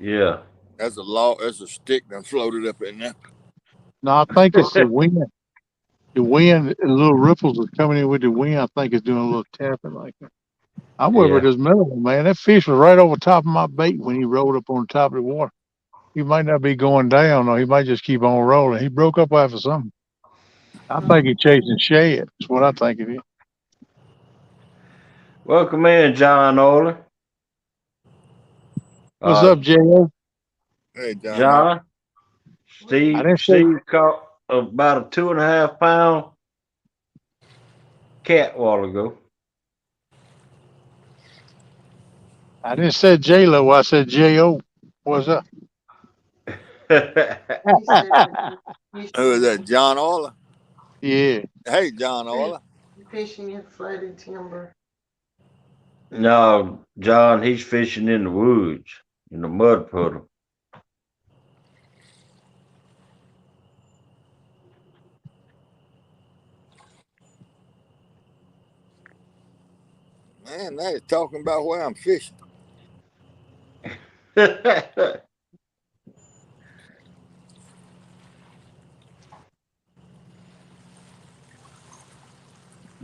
Yeah. That's a stick that floated up in there. No, I think it's the wind. The wind, the little ripples are coming in with the wind. I think it's doing a little tapping like that. I'm over this middle one, man. That fish was right over top of my bait when he rolled up on top of the water. He might not be going down, or he might just keep on rolling. He broke up after something. I think he's chasing shad. That's what I think it is. Welcome in, John Oler. What's up, J.O.? Hey, John. John. Steve about a 2.5 pound cat a while ago. I didn't say J Lo. I said J-O. What's up? You said you Who is said that? John Orla? Yeah. Hey, John Orla. you fishing in flooded timber. No, John, he's fishing in the woods, in the mud puddle. Man, they talking about where I'm fishing.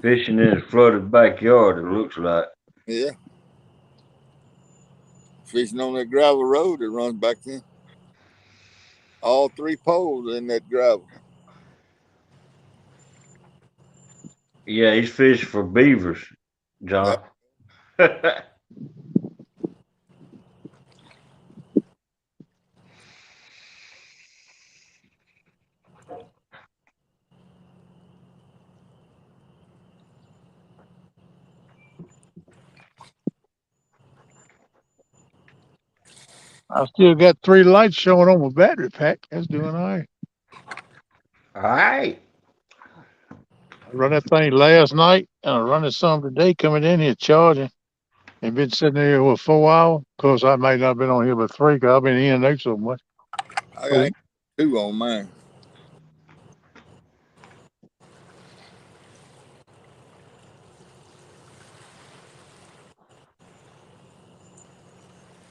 Fishing in his flooded backyard, it looks like. Yeah. Fishing on that gravel road that runs back in. All 3 poles in that gravel. Yeah, he's fishing for beavers, John. I still got 3 lights showing on my battery pack. That's doing all right. All right. I run that thing last night and I run it some today coming in here charging. And been sitting there for 4 hours. Of course, I might not have been on here but 3 because I've been in and out so much. I But got 2 on mine.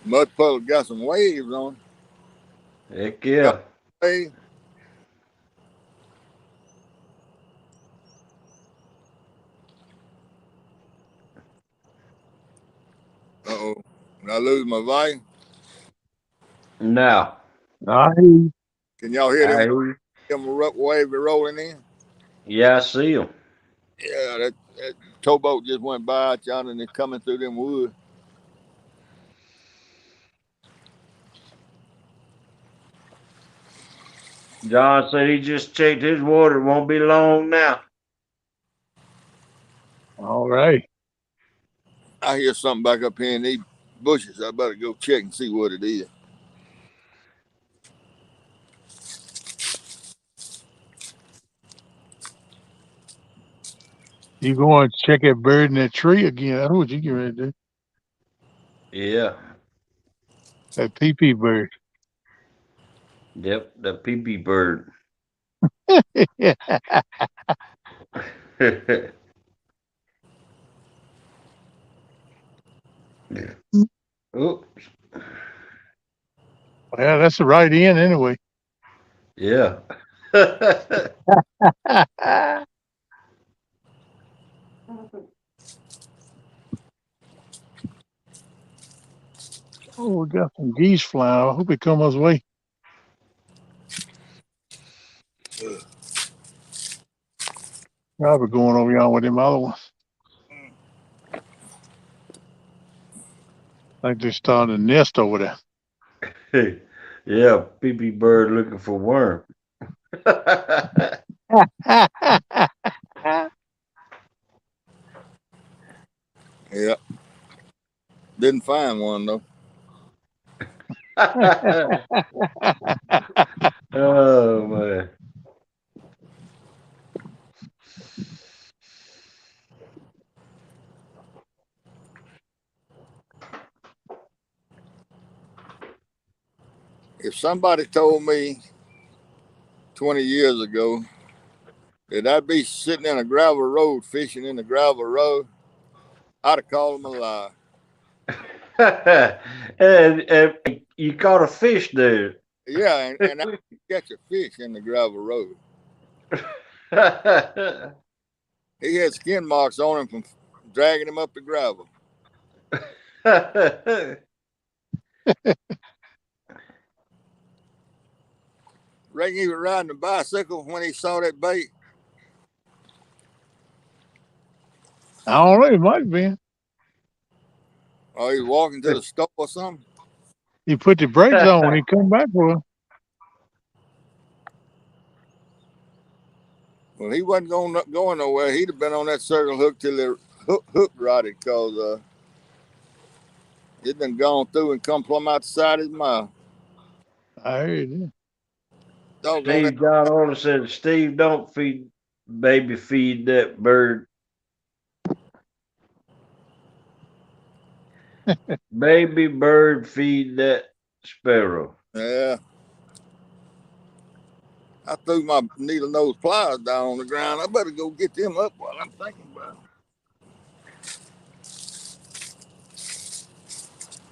Mud puddle got some waves on. Heck yeah. Hey, uh-oh. Did I lose my volume? Now, I hear you. Can y'all hear I them, hear you. wave rolling in? Yeah, I see him. Yeah, that towboat just went by out yonder and it's coming through them woods. John said he just checked his water. It won't be long now. All right. I hear something back up here in these bushes. I better go check and see what it is. You go and check that bird in that tree again. That's what you get ready to do. Yeah. That pee bird. Yep, the pee bird. Yeah. Oops. Well, that's the right end anyway. Yeah. Oh, we got some geese flying. I hope they come us way. Probably going over y'all with them other ones. Like they started a nest over there. Yeah, pee bird looking for worm. Yeah. Didn't find one though. Oh man. If somebody told me 20 years ago that I'd be sitting in a gravel road fishing in the gravel road, I'd have called them a lie. and you caught a fish there. Yeah, and I catch a fish in the gravel road. He had skin marks on him from dragging him up the gravel. Reckon he was riding a bicycle when he saw that bait. I don't know. It might have been. Or he was walking to the store or something. He put the brakes on when he come back for it. Well, he wasn't going nowhere. He'd have been on that circle hook till the hook rotted, cause it done gone through and come plumb out the side of his mouth. I heard you. Doggone it. Steve John Order said, Steve, don't feed that bird. Baby bird, feed that sparrow. Yeah. I threw my needle nose pliers down on the ground. I better go get them up while I'm thinking about it.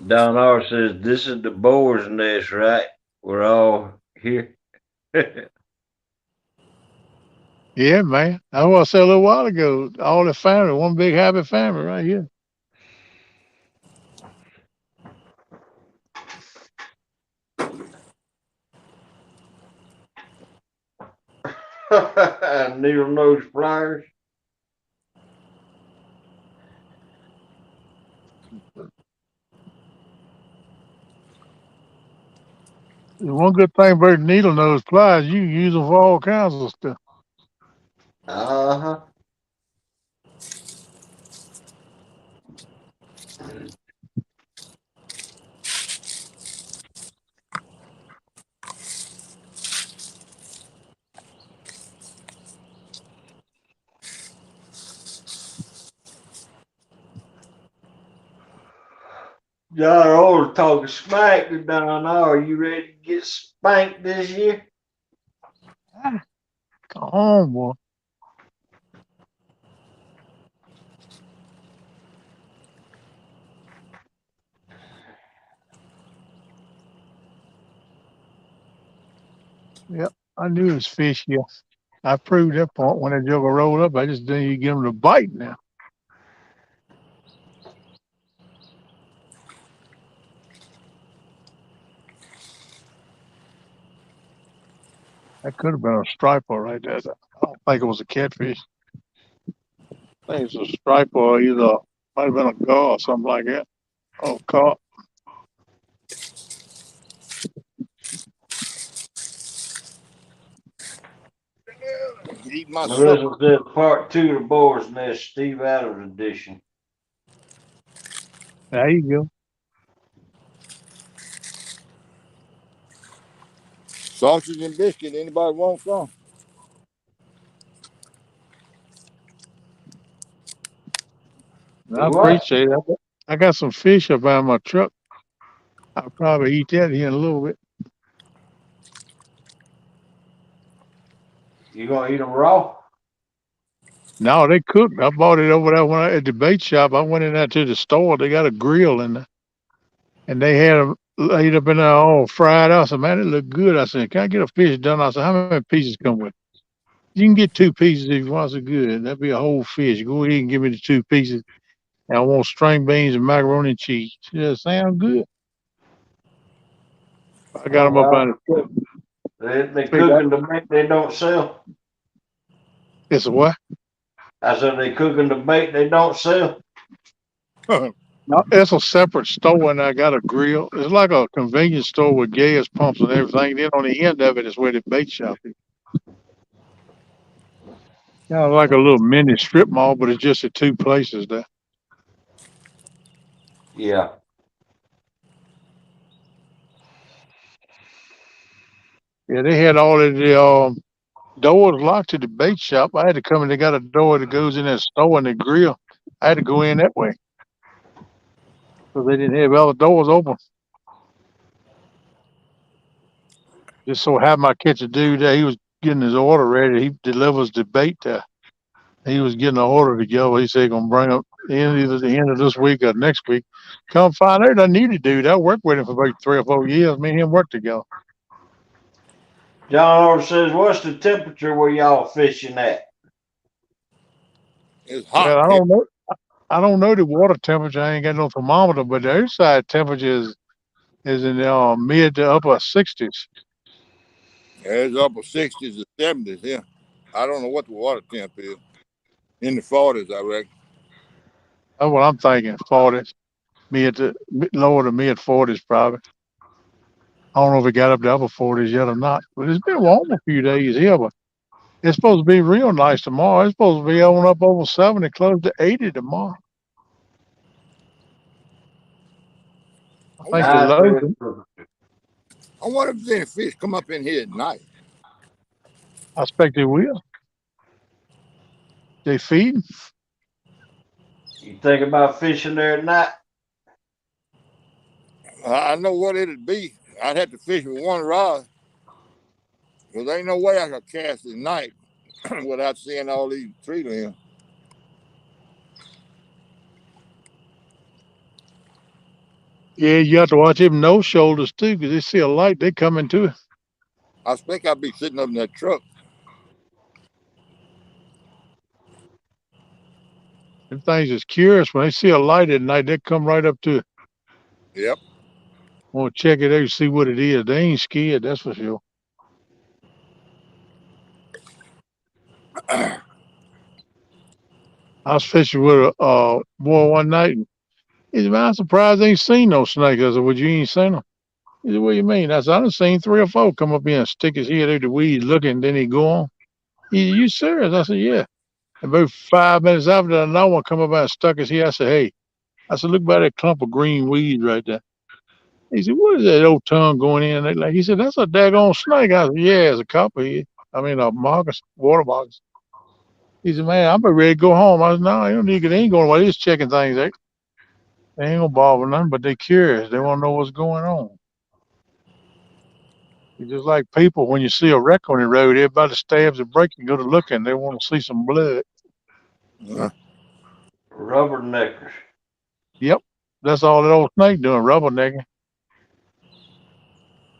Don R says, this is the boar's nest, right? We're all here. Yeah, man. That's what I said a little while ago. All the family, one big happy family right here. Needle nose pliers. The one good thing about needle nose pliers, you can use them for all kinds of stuff. Uh-huh. John Order talking smack to Don R. You ready to get spanked this year? Come on, boy. Yep, I knew it was fish here. I proved that point when that joker rolled up. I just didn't even give him the bite now. That could have been a striper right there. I don't think it was a catfish. I think it's a striper or either might have been a gar or something like that. Oh, carp. Eat my supper. Melissa said part 2 of the boar's nest, Steve Adams edition. There you go. Sausage and biscuit. Anybody want some? I What? appreciate it. I got some fish up out of my truck. I'll probably eat that here in a little bit. You gonna eat them raw? No, they cooked. I bought it over there at the bait shop. I went in there to the store. They got a grill in there, and they had them laid up in there all fried out. I said, man, it looked good. I said, can I get a fish done? I said, how many pieces come with it? You can get 2 pieces if you want. So good. That'd be a whole fish. Go ahead and give me the 2 pieces. And I want string beans and macaroni and cheese. Yeah, sound good. I got Oh, them up wow. on the truck. They cooking the bait they don't sell. It's a what? I said they cooking the bait they don't sell. No, it's a separate store, and I got a grill. It's like a convenience store with gas pumps and everything. Then on the end of it is where the bait shop is. Kind of like a little mini strip mall, but it's just at 2 places there. Yeah. Yeah, they had all of the doors locked to the bait shop. I had to come in. They got a door that goes in that store and the grill. I had to go in that way. So they didn't have all the doors open. Just so happened I catch a dude there. He was getting his order ready. He delivers the bait there. He was getting an order together. He said he's gonna bring up either the end of this week or next week. Come find out I need a dude. I worked with him for about 3 or 4 years. Me and him worked together. John Orr says, what's the temperature where y'all fishing at? It's hot. Well, I don't know. I don't know the water temperature. I ain't got no thermometer, but the outside temperature is in the mid to upper 60s. It's upper 60s to 70s here. I don't know what the water temp is. In the 40s, I reckon. That's what I'm thinking. 40s, lower to mid 40s probably. I don't know if it got up to upper 40s yet or not, but it's been warm a few days here. But It's supposed to be real nice tomorrow. It's supposed to be on up over 70, close to 80 tomorrow. I think the Nice. low. I wonder if any fish come up in here at night. I expect they will. They feed. You think about fishing there at night? I know what it'd be. I'd have to fish with one rod. Because there ain't no way I could cast at night without seeing all these tree limbs. Yeah, you have to watch them nose shoulders too, because they see a light, they come into it. I expect I'd be sitting up in that truck. Them things is curious. When they see a light at night, they come right up to it. Yep. Want to check it out and see what it is. They ain't scared, that's for sure. I was fishing with a boy one night. And he said, "Man, I'm surprised I ain't seen no snake." I said, "Well, you ain't seen them?" He said, "What do you mean?" I said, "I done seen 3 or 4 come up here and stick his head through the weeds looking, then he go on." He said, "You serious?" I said, "Yeah." And about 5 minutes after that, another one come up and stuck his head. I said, "Hey," I said, "look by that clump of green weeds right there." He said, "What is that old tongue going in?" Like he said, "That's a daggone snake." I said, "Yeah, it's a copperhead. I mean, a moccasin, water moccasin." He said, "Man, I'm about ready to go home." I said, "No, you don't need to. They ain't going away. They just checking things out. They ain't gonna bother nothing, but they curious. They want to know what's going on." It's just like people, when you see a wreck on the road, everybody stabs a brake and go to looking. They want to see some blood. Rubberneckers. Yep, that's all that old snake doing, rubbernecking. As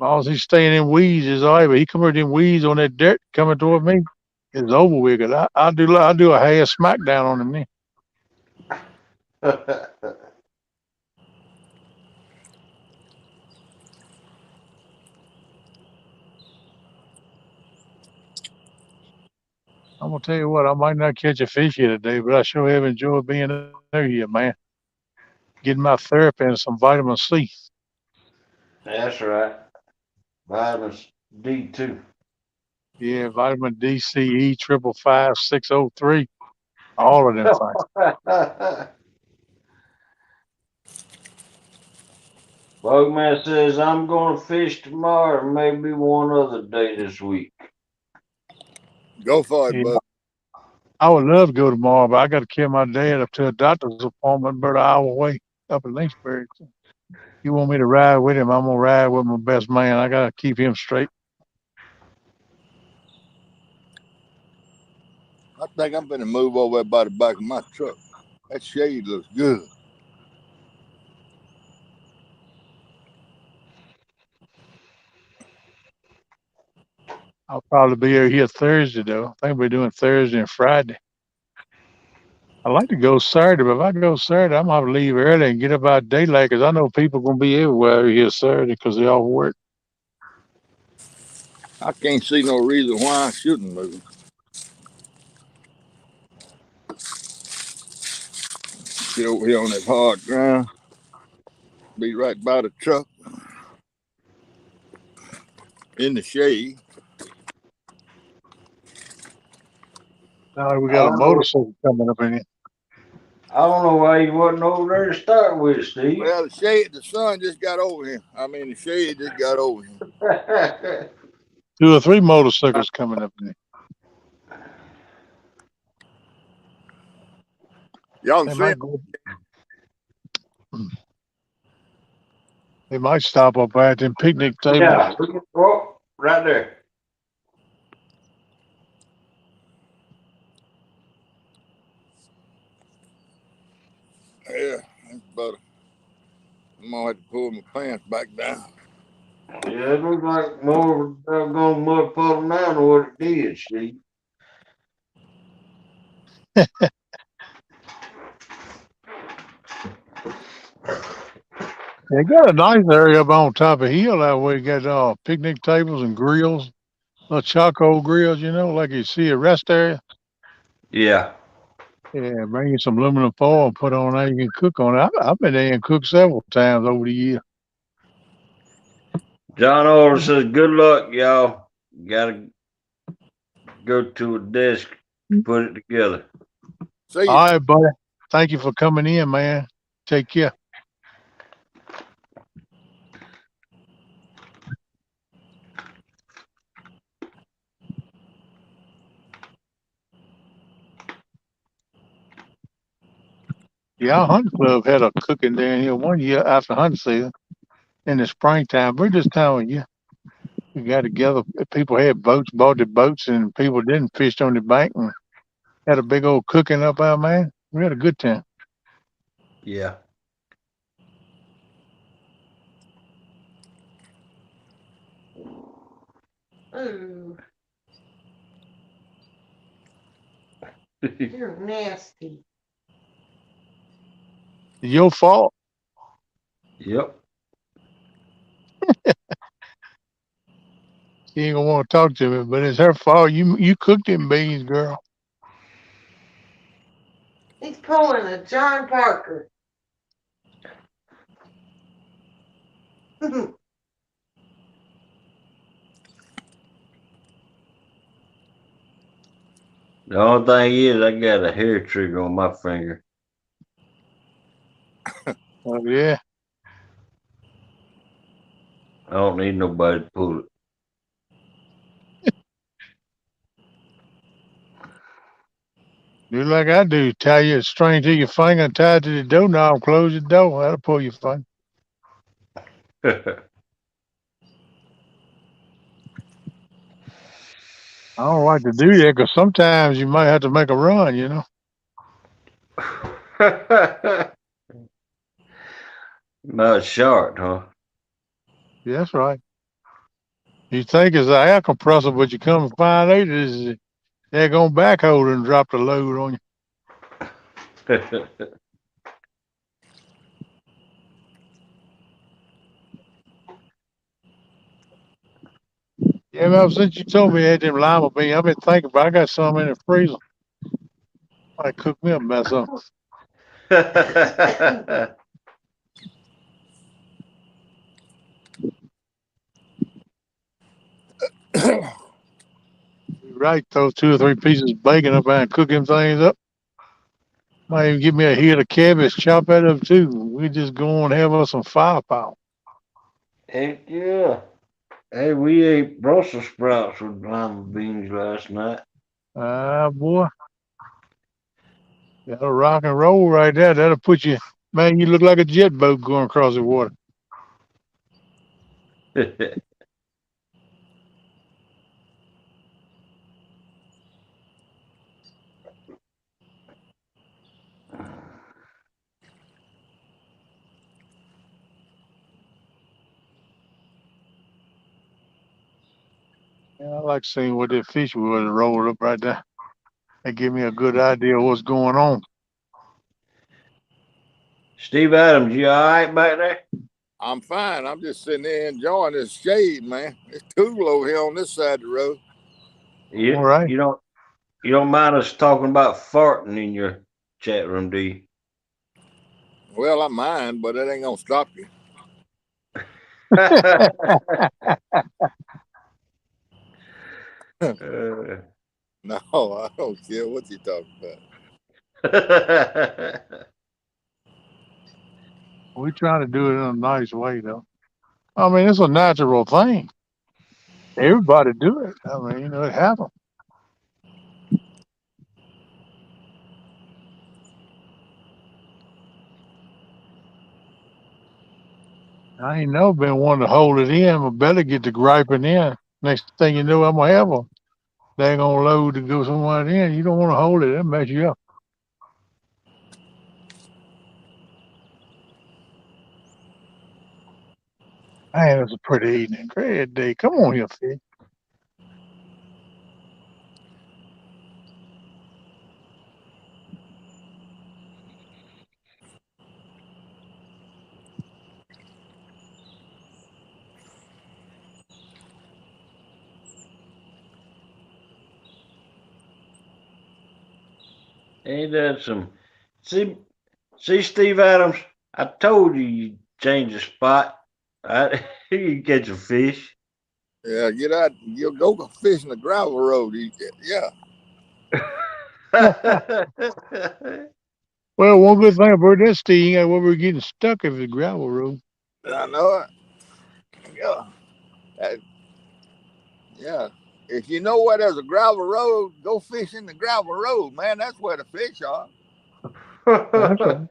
long as he's staying in weeds, is all right. But he come over in weeds on that dirt coming toward me, it's over with. 'Cause I do a half smackdown on him then. I'm gonna tell you what, I might not catch a fish here today, but I sure have enjoyed being out here, man. Getting my therapy and some vitamin C. That's right. Vitamin D too. Yeah, vitamin D, C, E, 555, 603, all of them things. Bugman says I'm gonna fish tomorrow, and maybe one other day this week. Go for it, Yeah, bud. I would love to go tomorrow, but I got to carry my dad up to a doctor's appointment about an hour away up in Lynchburg. So you want me to ride with him? I'm gonna ride with my best man. I gotta keep him straight. I think I'm gonna move over there by the back of my truck. That shade looks good. I'll probably be over here Thursday though. I think we're doing Thursday and Friday. I like to go Saturday, but if I go Saturday, I'm gonna have to leave early and get up out daylight because I know people gonna be everywhere here Saturday because they all work. I can't see no reason why I shouldn't move. Get over here on that hard ground. Be right by the truck in the shade. Now we I got a don't know. motorcycle coming up in here. I don't know why you wasn't over there to start with, Steve. Well, the shade, the sun just got over him. I mean, the shade just got over him. 2 or 3 motorcycles coming up in here. Y'all They see him? might go. They might stop up by them picnic tables. Yeah, oh, right there. Yeah, that's better. I'm gonna have to pull my pants back down. Yeah, it looks like more of a doggone mud puddle now than what it did, Steve. They got a nice area up on top of the hill that way. You got picnic tables and grills, little charcoal grills, like you see a rest area. Yeah. Yeah, bring you some aluminum foil and put on there. You can cook on it. I've been there and cooked several times over the year. John Orr says, good luck, y'all. Gotta go to a desk, put it together. See you. All right, buddy. Thank you for coming in, man. Take care. Yeah, our hunting club had a cooking down here one year after hunting season in the springtime. We're this time of year. We got together. People had boats, bought the boats, and people didn't fish on the bank and had a big old cooking up there, man. We had a good time. Yeah. Ooh, you're nasty. It's your fault. Yep. She ain't gonna want to talk to me, but it's her fault. You cooked them beans, girl. He's pulling a John Parker. The only thing is, I got a hair trigger on my finger. Oh yeah. I don't need nobody to pull it. Do like I do. Tie your string to your finger and tie it to the doorknob. Close the door. That'll pull your finger. I don't like to do that because sometimes you might have to make a run. Not sharp, huh? Yeah, that's right. You think it's an air compressor, but you come to find out it's they're going backhold and drop the load on you. Yeah, well, since you told me you had them lima beans, I've been thinking about. I got some in the freezer. Might cook me a mess up. You're right, those 2 or 3 pieces of bacon up there and cook them things up. Might even give me a head of cabbage, chop that up too. We just go and have us some firepower. Heck yeah. Hey, we ate Brussels sprouts with lima beans last night. Ah, boy. That'll rock and roll right there. That'll put you, man, you look like a jet boat going across the water. Yeah, I like seeing what that fish was rolled up right there. They give me a good idea of what's going on. Steve Adams, you all right back there? I'm fine. I'm just sitting there enjoying this shade, man. It's cool over here on this side of the road. All You right. you don't mind us talking about farting in your chat room, do you? Well, I mind, but that ain't gonna stop you. Uh, No, I don't care what you talking about. We try to do it in a nice way, though. I mean, it's a natural thing. Everybody do it. I mean, it happens. I ain't never been one to hold it in. I better get to griping in. Next thing you know, I'm gonna have a dang on load to go somewhere in. You don't want to hold it. That mess you up. Man, it's a pretty evening. Great day. Come on here, Fig. Ain't that some? See, see, Steve Adams. I told you change the spot. I, you catch a fish. Yeah, get out. You'll go fishing the gravel road. Yeah. Well, one good thing about that, Steve, you ain't got where we're getting stuck if it's gravel road. I know it. Yeah. That- yeah. If you know where there's a gravel road, go fish in the gravel road, man. That's where the fish are. That's right.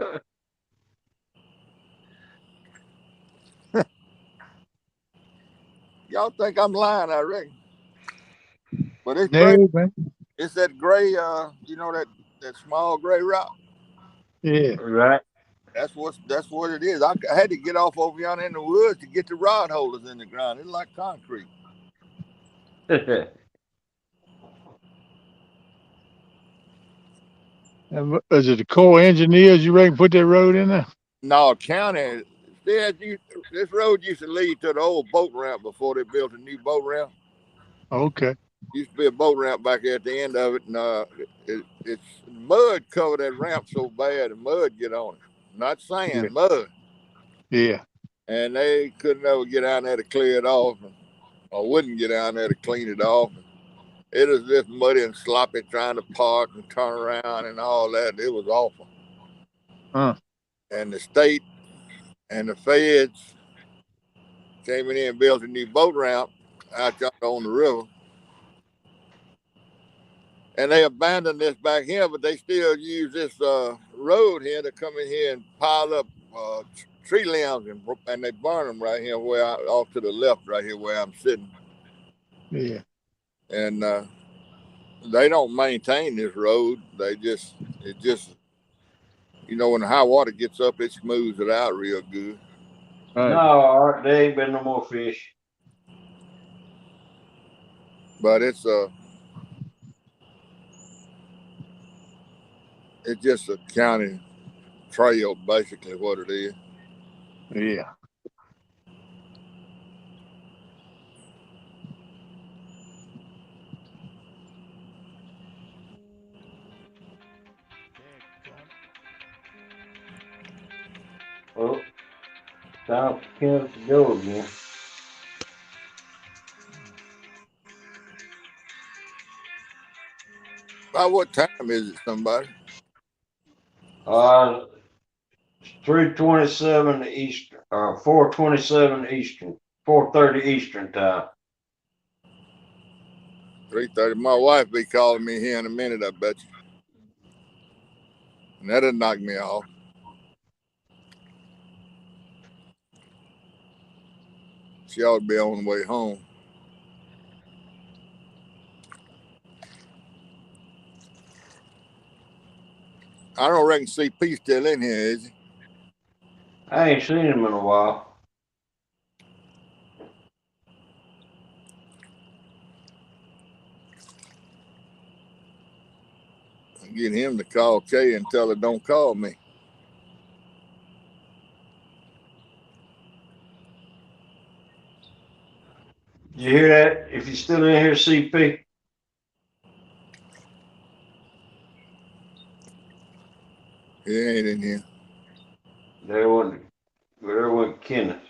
Y'all think I'm lying, I reckon. But it's great. No, man. It's that gray, you know that small gray rock. Yeah. Right. That's what it is. I had to get off over yonder in the woods to get the rod holders in the ground. It's like concrete. Is it the Corps of Engineers you reckon put that road in there? No, county. This road used to lead to the old boat ramp before they built a new boat ramp. Okay. Used to be a boat ramp back there at the end of it, and it's mud covered that ramp so bad, the mud get on it. Not Yeah. sand, mud. Yeah. And they couldn't ever get down there to clear it off, or wouldn't get down there to clean it off. It was just muddy and sloppy trying to park and turn around and all that. It was awful. Huh. And the state and the feds came in here and built a new boat ramp out yonder on the river. And they abandoned this back here, but they still use this road here to come in here and pile up tree limbs and they burn them right here off to the left right here where I'm sitting. Yeah. And they don't maintain this road. It just when the high water gets up, it smooths it out real good. Right. No, there ain't been no more fish. But it's just a county trail, basically what it is. Yeah. Well, time for Kenneth to go again. About what time is it, somebody? Uh, 3:27 Eastern, 4:27 Eastern, 4:30 Eastern time. 3:30. My wife be calling me here in a minute, I bet you. And that'll knock me off. She ought to be on the way home. I don't reckon CP's still in here, is he? I ain't seen him in a while. Get him to call Kay and tell her don't call me. Did you hear that? If you're still in here, CP. He ain't in here. There went Kenneth.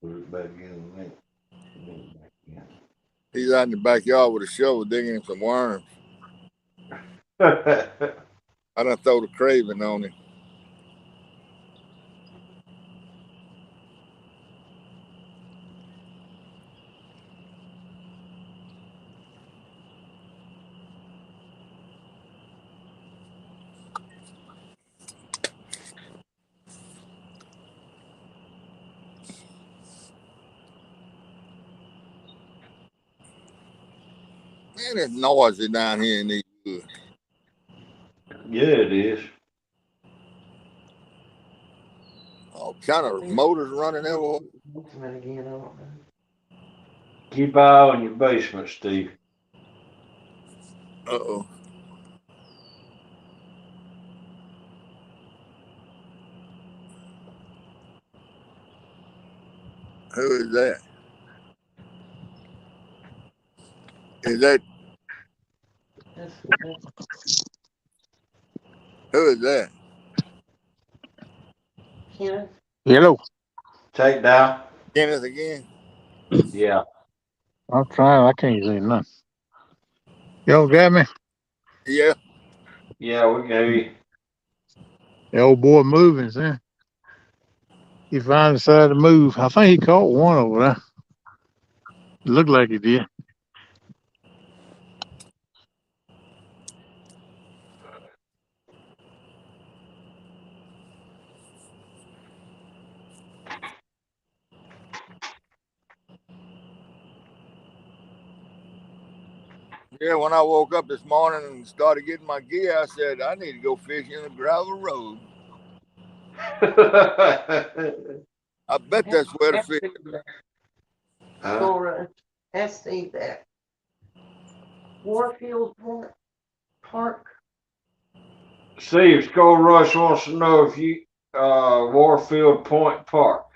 Put it back in. Put it back in. He's out in the backyard with a shovel digging some worms. I done throw the craving on him. Man, it's noisy down here in these woods. Yeah, it is. All kind of motors running everywhere. Keep an eye on your basement, Steve. Uh-oh. Who is that? Is that who is that? Kenneth. Hello. Take down. Kenneth again. Yeah. I'm trying. I can't see nothing. Y'all got me? Yeah. Yeah, we can hear you. The old boy moving, see? He finally decided to move. I think he caught one over there. It looked like he did. Yeah, when I woke up this morning and started getting my gear, I said, I need to go fishing in a gravel road. I bet that's where the fish. Sora, ask Steve that. Warfield Park. Steve, Skull Rush wants to know if you Warfield Point Park.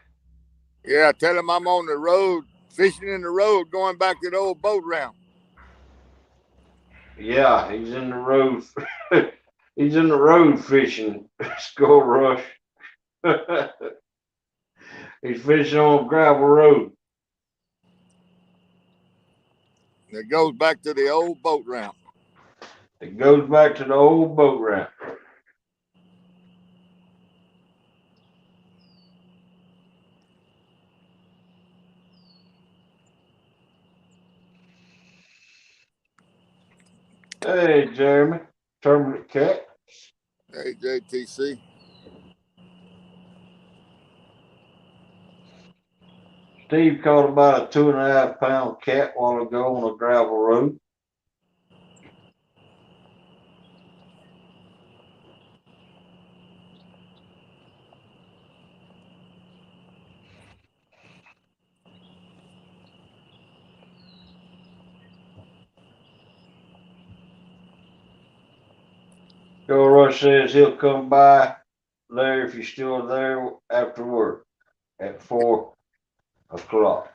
Yeah, tell him I'm on the road, fishing in the road, going back to the old boat ramp. Yeah, he's in the road. He's in the road fishing. Skull Rush. He's fishing on gravel road. It goes back to the old boat ramp. It goes back to the old boat ramp. Hey, Jeremy. Turbulent Cat. Hey, JTC. Steve caught about a 2.5 pound cat while ago on a gravel road. Joe Rush says he'll come by there if you're still there after work at 4 o'clock.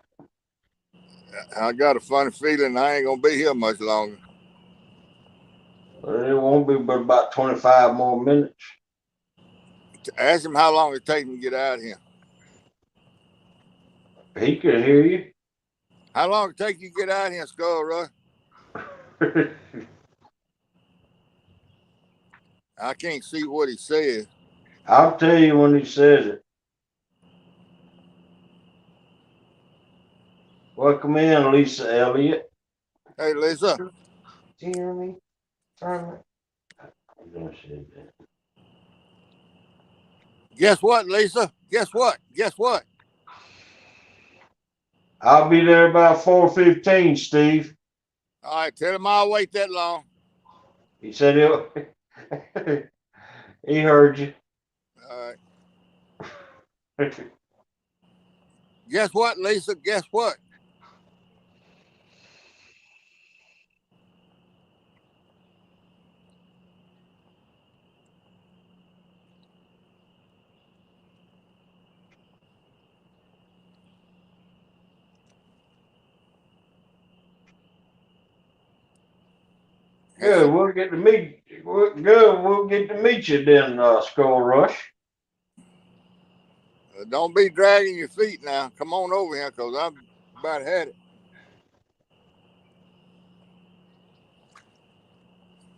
I got a funny feeling I ain't gonna be here much longer. Well, it won't be but about 25 more minutes. Ask him how long it takes him to get out of here. He could hear you. How long it take you to get out of here, Skull Rush? I can't see what he says. I'll tell you when he says it. Welcome in, Lisa Elliott. Hey, Lisa. Jeremy. Guess what, Lisa? Guess what? Guess what? I'll be there about 4:15, Steve. All right, tell him I'll wait that long. He said he'll. He heard you. All right. Guess what, Lisa? Guess what? Good, we'll get to meet. Good, we'll get to meet you then, Skull Rush. Don't be dragging your feet now. Come on over here, because I've about had it.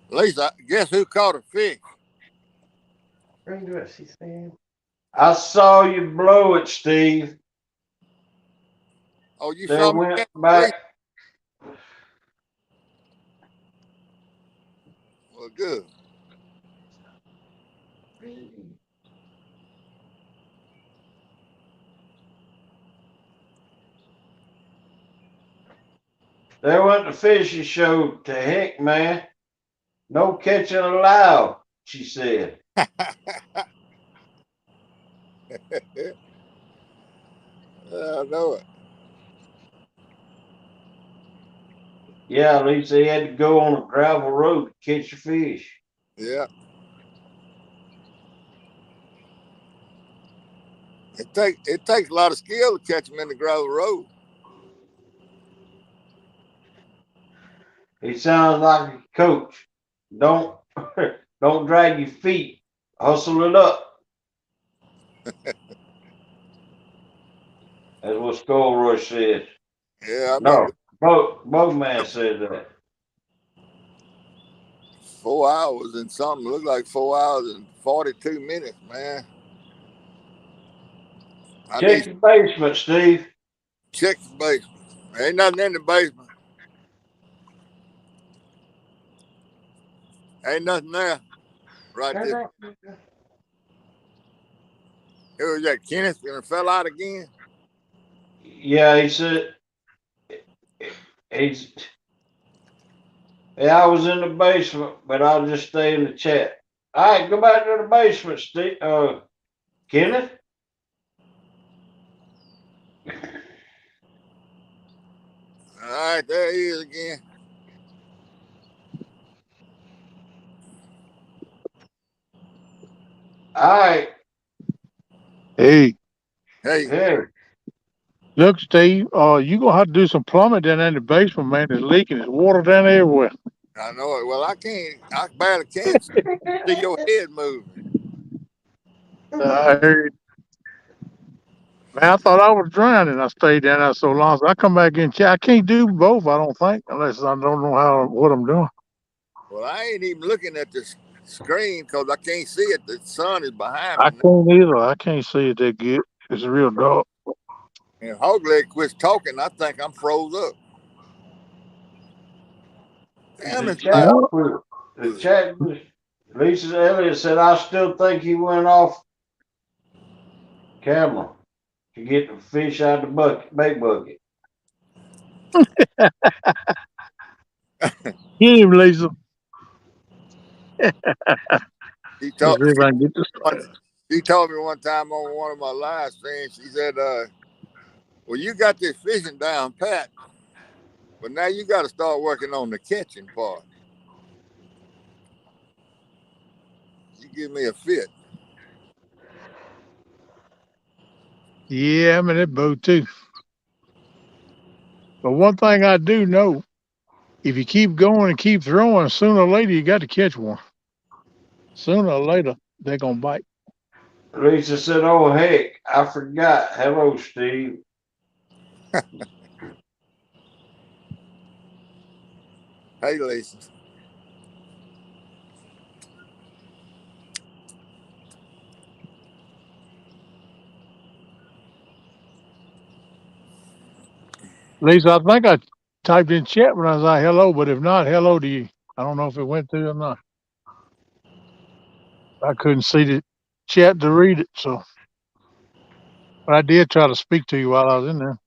Lisa, guess who caught a fish? Read what she said. I saw you blow it, Steve. Oh, you There saw me went catch back. Well, good. There went the fishing show. To heck, man. No catching allowed, she said. I know it. Yeah, at least they had to go on a gravel road to catch a fish. Yeah. It takes a lot of skill to catch them in the gravel road. He sounds like a coach. Don't drag your feet. Hustle it up. That's what Skullroy said. Yeah, I've been No, both man said that. 4 hours and something. Looked like 4 hours and 42 minutes, man. I Check need the basement, Steve. check the basement. Ain't nothing in the basement. Ain't nothing there. Right there. Who was that? Kenneth gonna fell out again? Yeah, he said he's. Yeah, I was in the basement, but I'll just stay in the chat. All right, go back to the basement, Steve. Kenneth. All right, there he is again. All right. Hey, Hey, Hey. look, Steve, you gonna have to do some plumbing down there in the basement, man. It's leaking. There's water down there everywhere. I know it. Well, I can't. I barely can see your head moving. I heard. Man, I thought I was drowning. I stayed down there so long. So I come back in. I can't do both. I don't think, unless I don't know what I'm doing. Well, I ain't even looking at the screen because I can't see it. The sun is behind I me. can't either. I can't see it that good. It's real dark. And Hogleg quits talking. I think I'm froze up. Damn, The it's loud. chat. The chat. Lisa Elliott said, "I still think he went off camera to get the fish out the bucket, bait bucket." Get him, Lisa. He Let's told see if I can get this. she told me one time on one of my live streams. She said, "Well, you got this fishing down pat, but now you got to start working on the catching part. You give me a fit." Yeah, I'm in that boat too. But one thing I do know, if you keep going and keep throwing, sooner or later you got to catch one. Sooner or later they're gonna bite. Lisa said, "Oh heck, I forgot. Hello, Steve." Hey, Lisa. Lisa, I think I typed in chat when I was like hello, but if not, hello to you. I don't know if it went through or not. I couldn't see the chat to read it, so but I did try to speak to you while I was in there.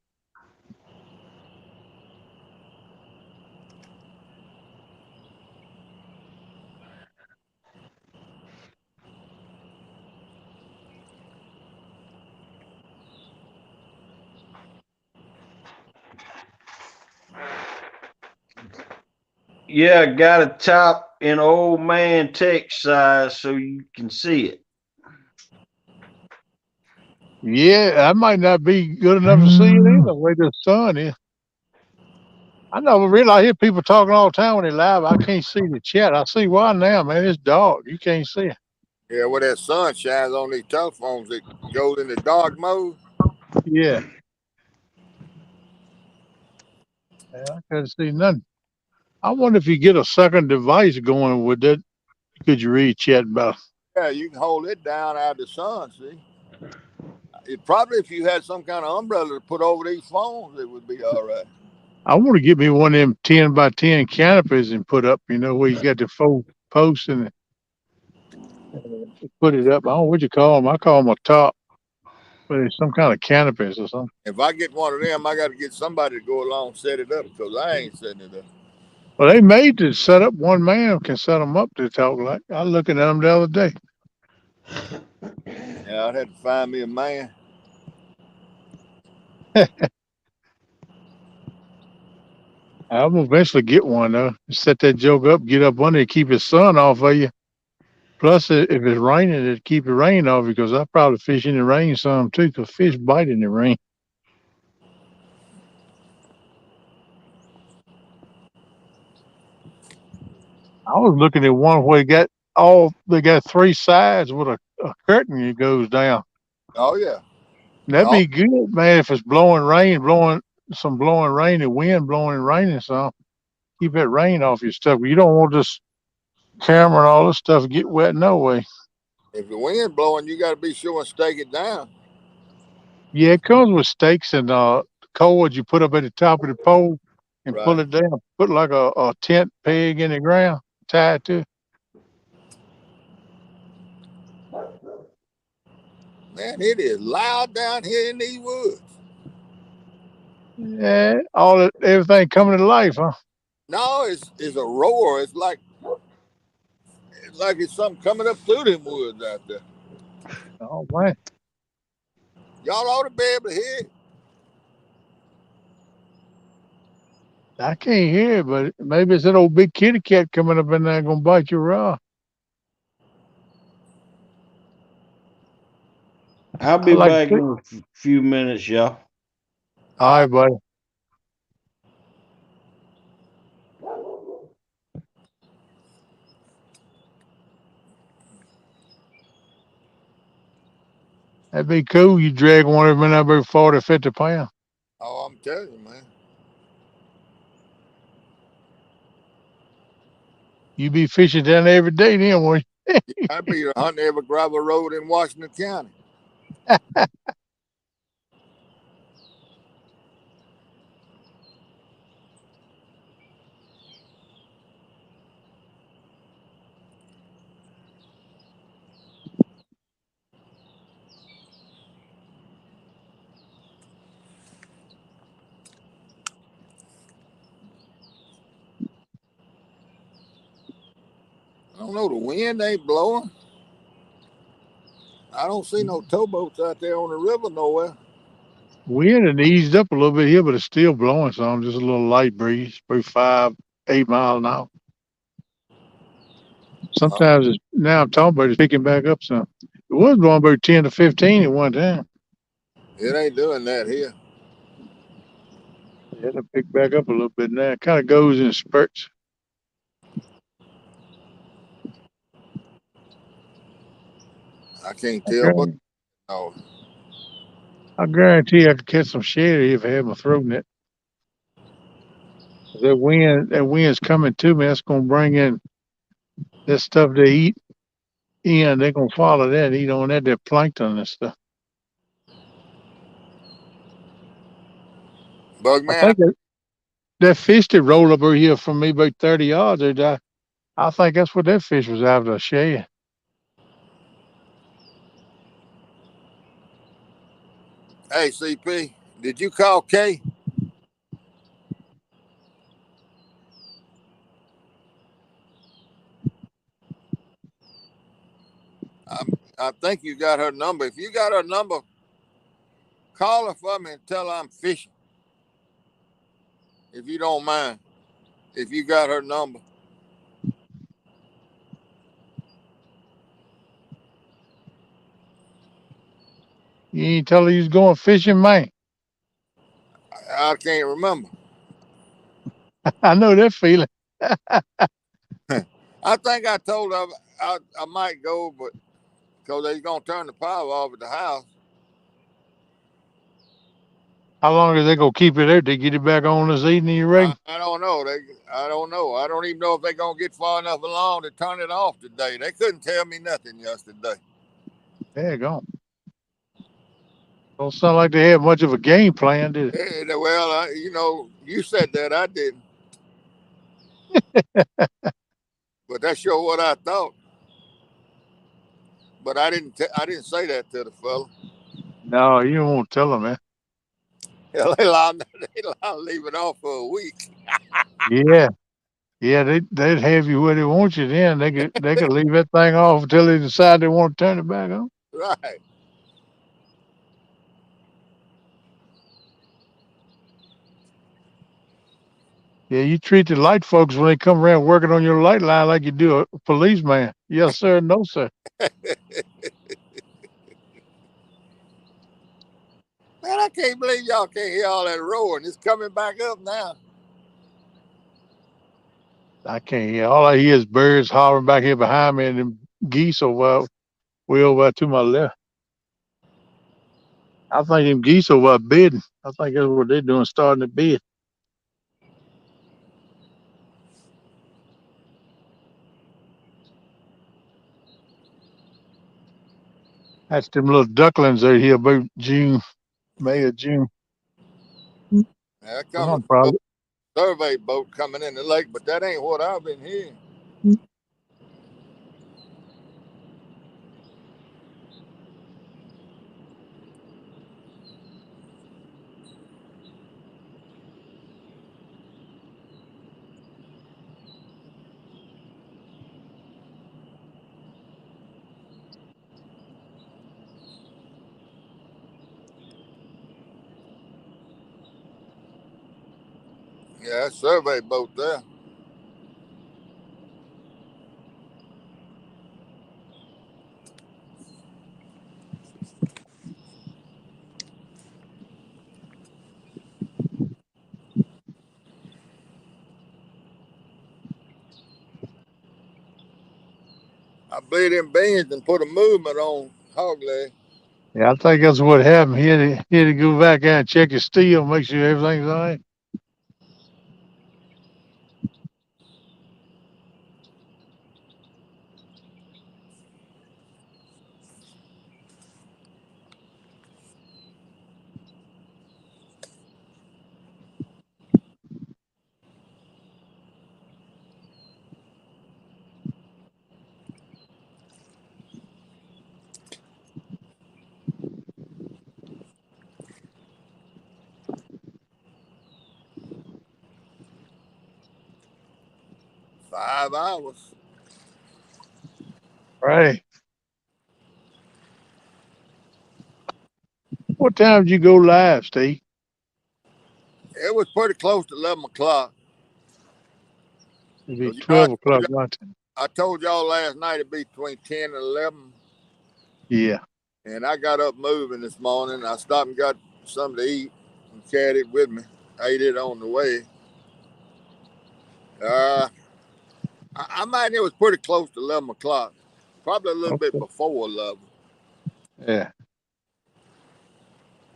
Yeah, got a top in old man text size so you can see it. Yeah, I might not be good enough to see it either, the way the sun is. I never really I hear people talking all the time when they live. I can't see the chat. I see why now, man. It's dark. You can't see it. Yeah, where that sun shines on these telephones, it goes into dark mode. Yeah. Yeah, I couldn't see nothing. I wonder if you get a second device going with that, could you read chat about? Yeah, you can hold it down out of the sun. See, it probably if you had some kind of umbrella to put over these phones, it would be all right. I want to get me one of them 10 by 10 canopies and put up, where you got the 4 posts and put it up. I don't know what you call them. I call them a top, but it's some kind of canopies or something. If I get one of them, I got to get somebody to go along and set it up because I ain't setting it up. Well, they made to set up. One man can set them up to talk like. I was looking at them the other day. Yeah, I'd have to find me a man. I'm gonna eventually get one though. Set that joke up, get up under it, keep the sun off of you. Plus, if it's raining, it'd keep the rain off because I probably fish in the rain some too, because fish bite in the rain. I was looking at one where they got 3 sides with a curtain that goes down. Oh yeah, That'd Oh, be good, man, if it's blowing rain, blowing rain and wind blowing and raining some. Keep that rain off your stuff. You don't want this camera and all this stuff to get wet no way. if the wind blowing, you got to be sure and stake it down. Yeah, it comes with stakes and cords you put up at the top of the pole and pull Right. it down. Put like a tent peg in the ground, tied to it. Man, it is loud down here in these woods. Yeah, everything coming to life, huh? No, it's a roar. It's like it's something coming up through them woods out there. Oh man, Y'all ought to be able to hear it. I can't hear it, but maybe it's that old big kitty cat coming up in there gonna bite your raw. I'll I be like back to. in a few minutes, y'all. All All right, right. buddy. That'd be cool. You drag one of them in there about 40, 50 pounds. Oh, I'm telling you, man. You be fishing down there every day then, won't I'd be hunting every gravel road in Washington County. I don't know. The wind ain't blowing. I don't see no towboats out there on the river nowhere. Wind and eased up a little bit here, but it's still blowing some, just a little light breeze, about 5, 8 miles an hour. Uh, Sometimes it's now I'm talking about it's picking back up some. It was blowing about 10 to 15 at one time. it ain't doing that here. Yeah, it'll pick back up a little bit now. It kind of goes in spurts. I can't I tell, but guarantee, no. I guarantee I could catch some shad if I had my throat net. That wind's coming to me. That's gonna bring in that stuff they eat in. They're gonna follow that, eat on that plankton and stuff. I Bugman, think that fish that rolled up over here from me about 30 yards, I think that's what that fish was after, a shad. hey, CP, did you call Kay? I think you got her number. If you got her number, call her for me and tell her I'm fishing. If you don't mind. If you got her number. You ain't tell her you was going fishing, man. I can't remember. I know that feeling. I think I told her I might go, but because they're going to turn the power off at the house. How long is they gonna keep it there? They get it back on this evening, you I, reckon? I don't know. I don't know. I don't even know if they're going to get far enough along to turn it off today. They couldn't tell me nothing yesterday. There you go. Don't sound like they had much of a game plan, did it? Well, you said that. I didn't. But that's sure what I thought. But I didn't say that to the fella. No, you won't tell them, man. Hell, they allowed to leave it off for a week. Yeah, yeah, they'd have you where they want you. Then they could leave that thing off until they decide they want to turn it back on. Right. Yeah, you treat the light folks when they come around working on your light line like you do a policeman. Yes, sir. No, sir. Man, I can't believe y'all can't hear all that roaring. It's coming back up now. I can't hear. All I hear is birds hollering back here behind me and them geese over way over to my left. I think them geese over there bidding. I think that's what they're doing, starting to bid. That's them little ducklings out here about June, May or June. There comes Some a probably. survey boat coming in the lake, but that ain't what I've been hearing. Yeah, that survey boat there. I believe them beans and put a movement on hog leg. Yeah, I think that's what happened. He had to go back out and check his steel, make sure everything's all right. Five hours. Right. What time did you go live, Steve? It was pretty close to 11 o'clock. It'd be 'Cause, 12 o'clock my time. I told y'all last night it'd be between 10 and 11. Yeah. And I got up moving this morning. I stopped and got something to eat and carried it with me. I ate it on the way. Uh, I imagine it was pretty close to 11 o'clock. Probably a little bit Okay. before 11. Yeah.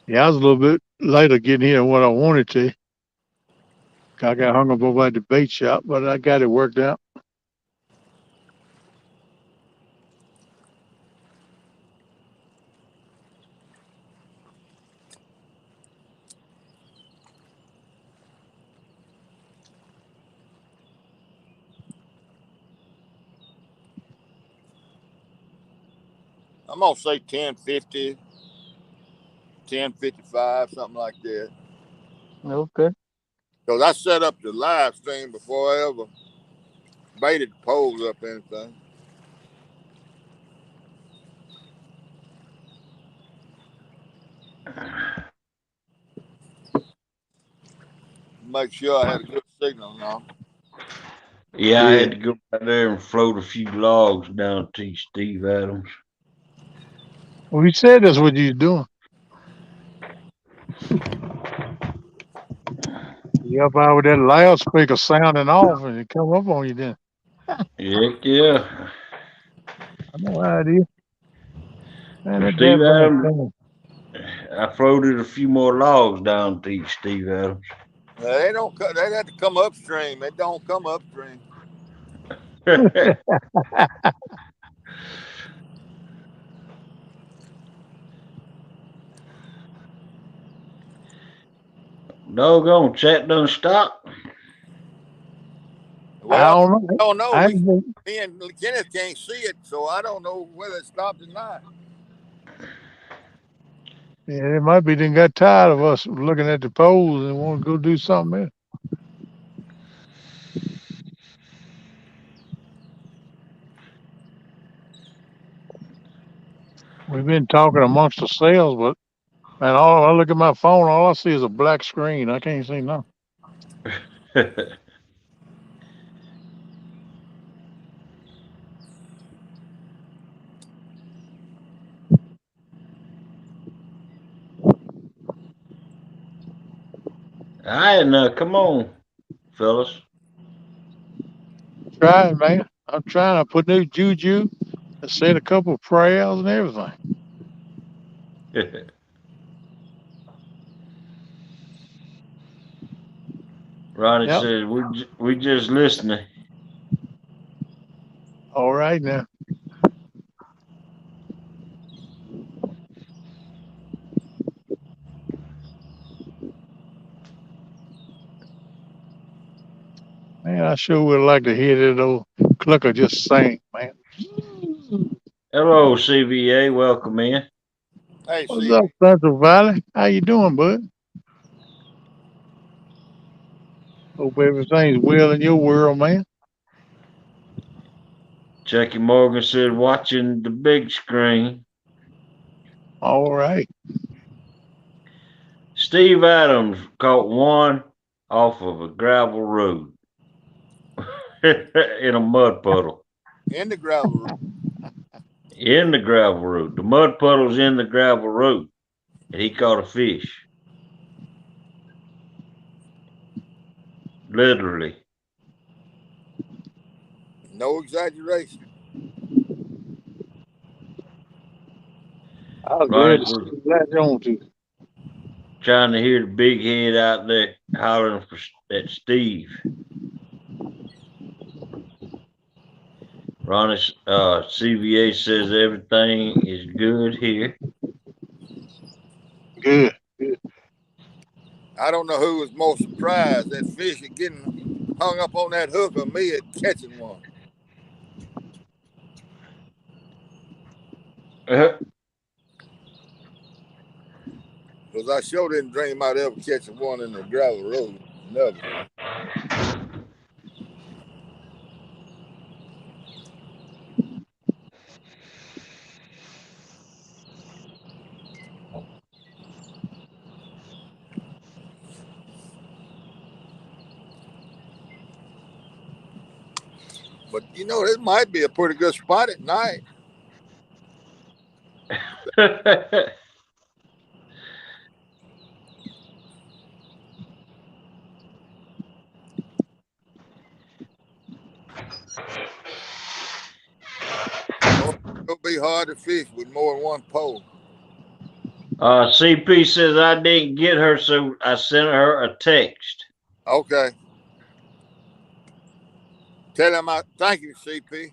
Yeah, I was a little bit later getting here than what I wanted to. I got hung up over at the bait shop, but I got it worked out. I'm going to say 10:50, 10:55, something like that. Okay. Because I set up the live stream before I ever baited the poles up anything. Make sure I had a good signal now. Yeah, I Yeah. had to go out there and float a few logs down to Steve Adams. Well, he said that's what you're doing. You up out with that loudspeaker sounding off and it come up on you then. Heck yeah. I know how it is. Man, that Steve damn thing Adams, coming. I floated a few more logs down to Steve Adams. They don't. They had to come upstream. They don't come upstream. Doggone, chat done stop. I Well, don't know. I don't know. I ain't been, Me and Kenneth can't see it, so I don't know whether it stopped or not. yeah, it might be didn't got tired of us looking at the polls and want to go do something else. We've been talking amongst ourselves, but man, all I look at my phone, all I see is a black screen. I can't see nothing. All right, now come on, fellas. Trying, man. I'm trying. I put new juju. I said a couple of prayers and everything. Ronnie Yep. says we just listening. All right now. Man, I sure would like to hear that old clucker just sing, man. Hello, CVA. Welcome in. Hey, What's see, up, Central Valley? How you doing, bud? Hope everything's well in your world, man. Jackie Morgan said watching the big screen. All right. Steve Adams caught one off of a gravel road in a mud puddle. in the gravel road. In the gravel road. The mud puddle's in the gravel road. And he caught a fish. Literally. No exaggeration. I was Ronnie glad to see was you latch on to. trying to hear the big head out there hollering at Steve. Ronnie's CVA says everything is good here. Good. Good. I don't know who was more surprised, that fish at getting hung up on that hook or me at catching one. Because I sure didn't dream about ever catching one in the gravel road. Never. But you know, this might be a pretty good spot at night. It'll be hard to fish with more than one pole. CP says I didn't get her, so I sent her a text. Okay. Tell him I thank you, CP.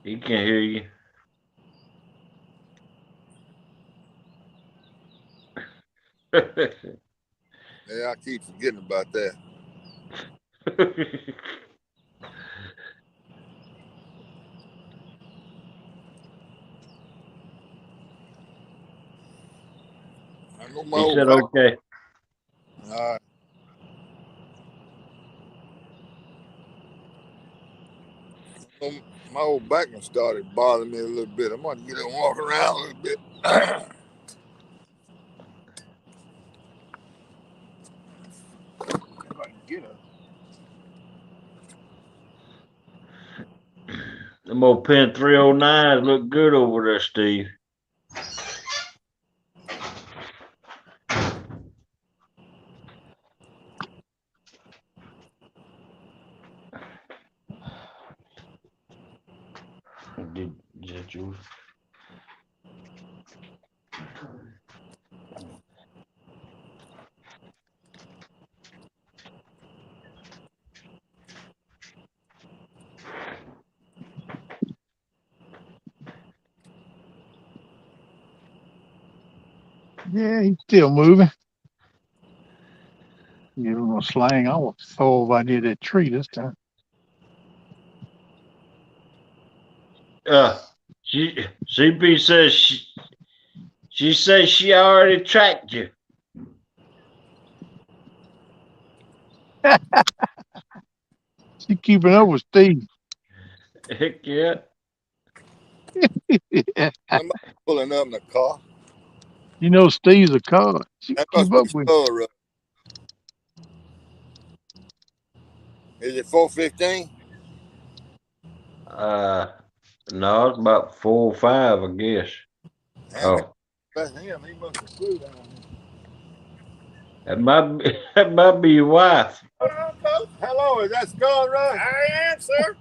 He can hear you. Yeah, I keep forgetting about that. I know my He old said back. okay. All right. My old back one started bothering me a little bit. I'm going to get up and walk around a little bit. If I can get up. Them old Pen 309s look good over there, Steve. Is that yours? Yeah, he's still moving. Get him a slang. I was told I did that tree this time. CP says she says she already tracked you. She keeping up with Steve. Heck yeah. I'm pulling up in the car. You know Steve's a card. She That keep must up be with. Skull Rush. Is it 4:15? No, it's about 4 or 5, I guess. Oh, That's him. He must have flew down that might be your wife. Hello, is that Skull Rush? I am, sir.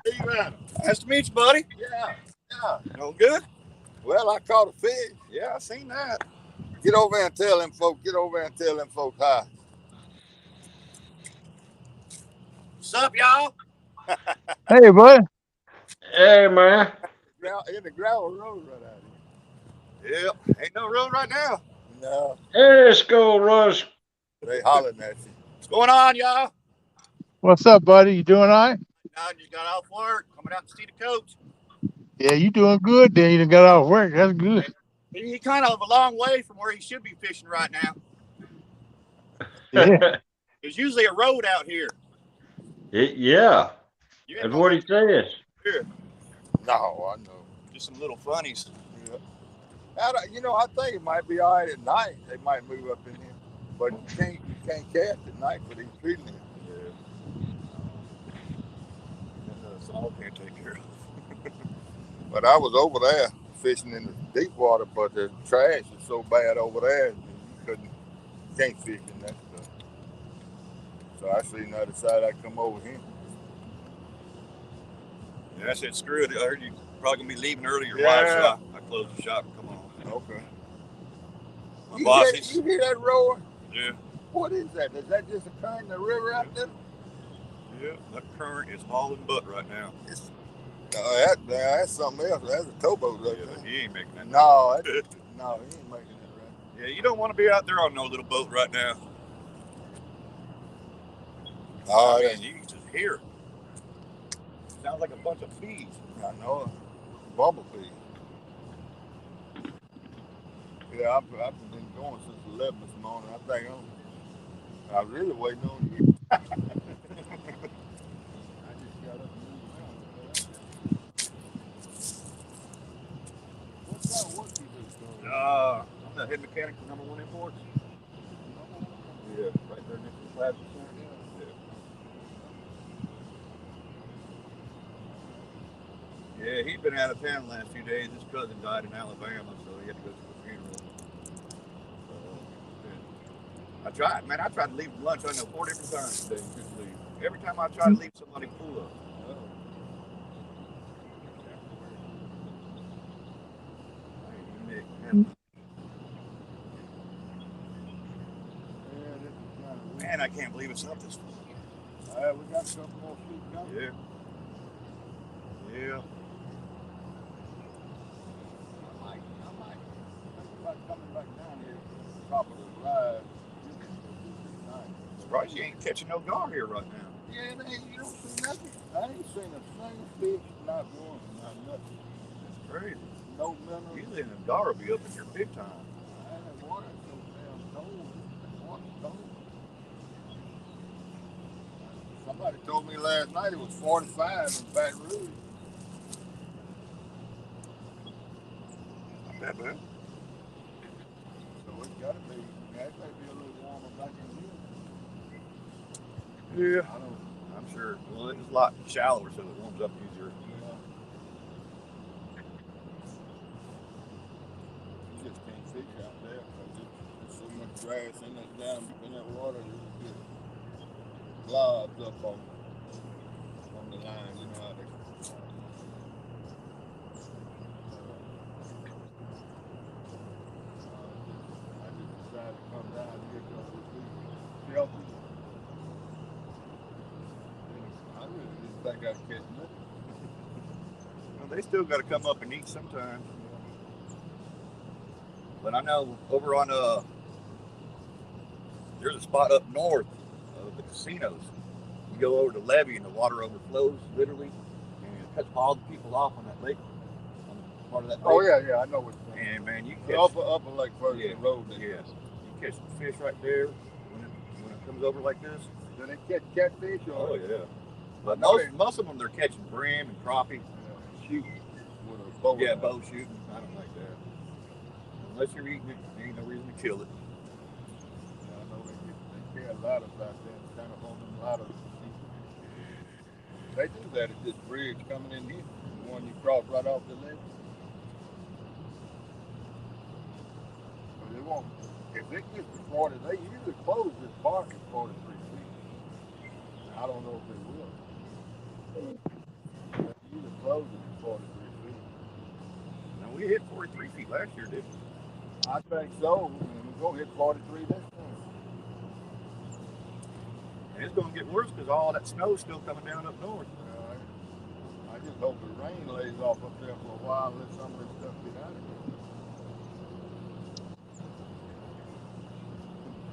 Steve Adams. Nice to meet you, buddy. Yeah. Doing good? Well, I caught a fish. Yeah, I seen that. Get over there and tell them folks. Get over there and tell them folks hi. What's up, y'all? Hey, bud. Hey, man. In the gravel road right out here. Yep. Ain't no road right now. No, Hey, Skull Rush. they hollering at you. What's going on, y'all? What's up, buddy? You doing all right? Now you got off work, coming out to see the coach. Yeah, you doing good. Then you done got off work. That's good. He kind of a long way from where he should be fishing right now. Yeah. There's usually a road out here. Yeah, You ain't that's gonna what make he says. it here. No, I know. Just some little funnies. Yeah. I think it might be all right at night. They might move up in here, but you can't cast at night for these treating it. That's all can't take care of. But I was over there fishing in the deep water, but the trash is so bad over there, you can't fish in that stuff. So I seen the other side. I come over here. Yeah, I said, screw it. I heard you probably gonna be leaving early your Yeah. wife, so I closed the shop and come on. Okay. My You boss, hear that roar? yeah, What is that? Is that just a current in the river out there? yeah. That current is hauling butt right now. That's something else. That's a towboat right Yeah, there. but he ain't making that. No, he ain't making that right. Yeah, you don't want to be out there on no little boat right now. Oh, I yeah. mean, you can just hear it. Sounds like a bunch of bees. I know. Bumblebee. Yeah, I've been going since 11 this morning. I was really waiting on you. I just got up and moved around. What kind of work you do? I'm the head mechanic for Number One Imports. Yeah, right there next to the plasma center. Yeah, he'd been out of town the last few days. His cousin died in Alabama, so he had to go to the funeral. I tried to leave him lunch. I know 4 different times today. He couldn't leave. Every time I try to leave, somebody pull up. Man, I can't believe it's up this far. We got a couple more feet coming. Yeah. Yeah. I might think about coming back down here to the top of the drive. Surprised you ain't catching no gar here right now. Yeah, you don't see nothing. I ain't seen a single fish, not one, not nothing. That's crazy. No minerals. Usually the gar will be up in here big time. The water's so damn cold. The water's cold. Somebody told me last night it was 45 in Baton Rouge. Not that bad. So it's got to be. That may be a little warmer back in here. Yeah. I'm sure. Well, it's a lot shallower, so it warms up easier. Yeah. You just can't fish out there because there's so much grass in that down in that water. It just globs up on the line. You know how they. I just decided to come down here because it's healthy. I really didn't think I'd catch nothing. Well, they still got to come up and eat sometime. But I know over on there's a spot up north of the casinos. You go over the levee and the water overflows literally, and it cuts all the people off on that lake, on part of that lake. Oh yeah, I know what you're saying. And man, you catch upper Lake Ferguson Road. Yes, you catch some fish right there when it comes over like this. Do they catch catfish? Or? Oh yeah. But most of them they're catching brim and crappie. Shoot with a bow. Yeah, bow shooting. I don't like that. Unless you're eating it, there ain't no reason to kill it. Yeah, I know they care a lot about that. Kind of on them a lot of. They do that at this bridge coming in here, the one you cross right off the left. But they won't. If it gets to 40, they usually close this park at 43 feet. I don't know if they will. They usually close it at 43 feet. Now we hit 43 feet last year, didn't we? I think so. And we're going to hit 43 this time. it's going to get worse because all that snow's still coming down up north. I just hope the rain lays off up there for a while and let some of this stuff get out of here.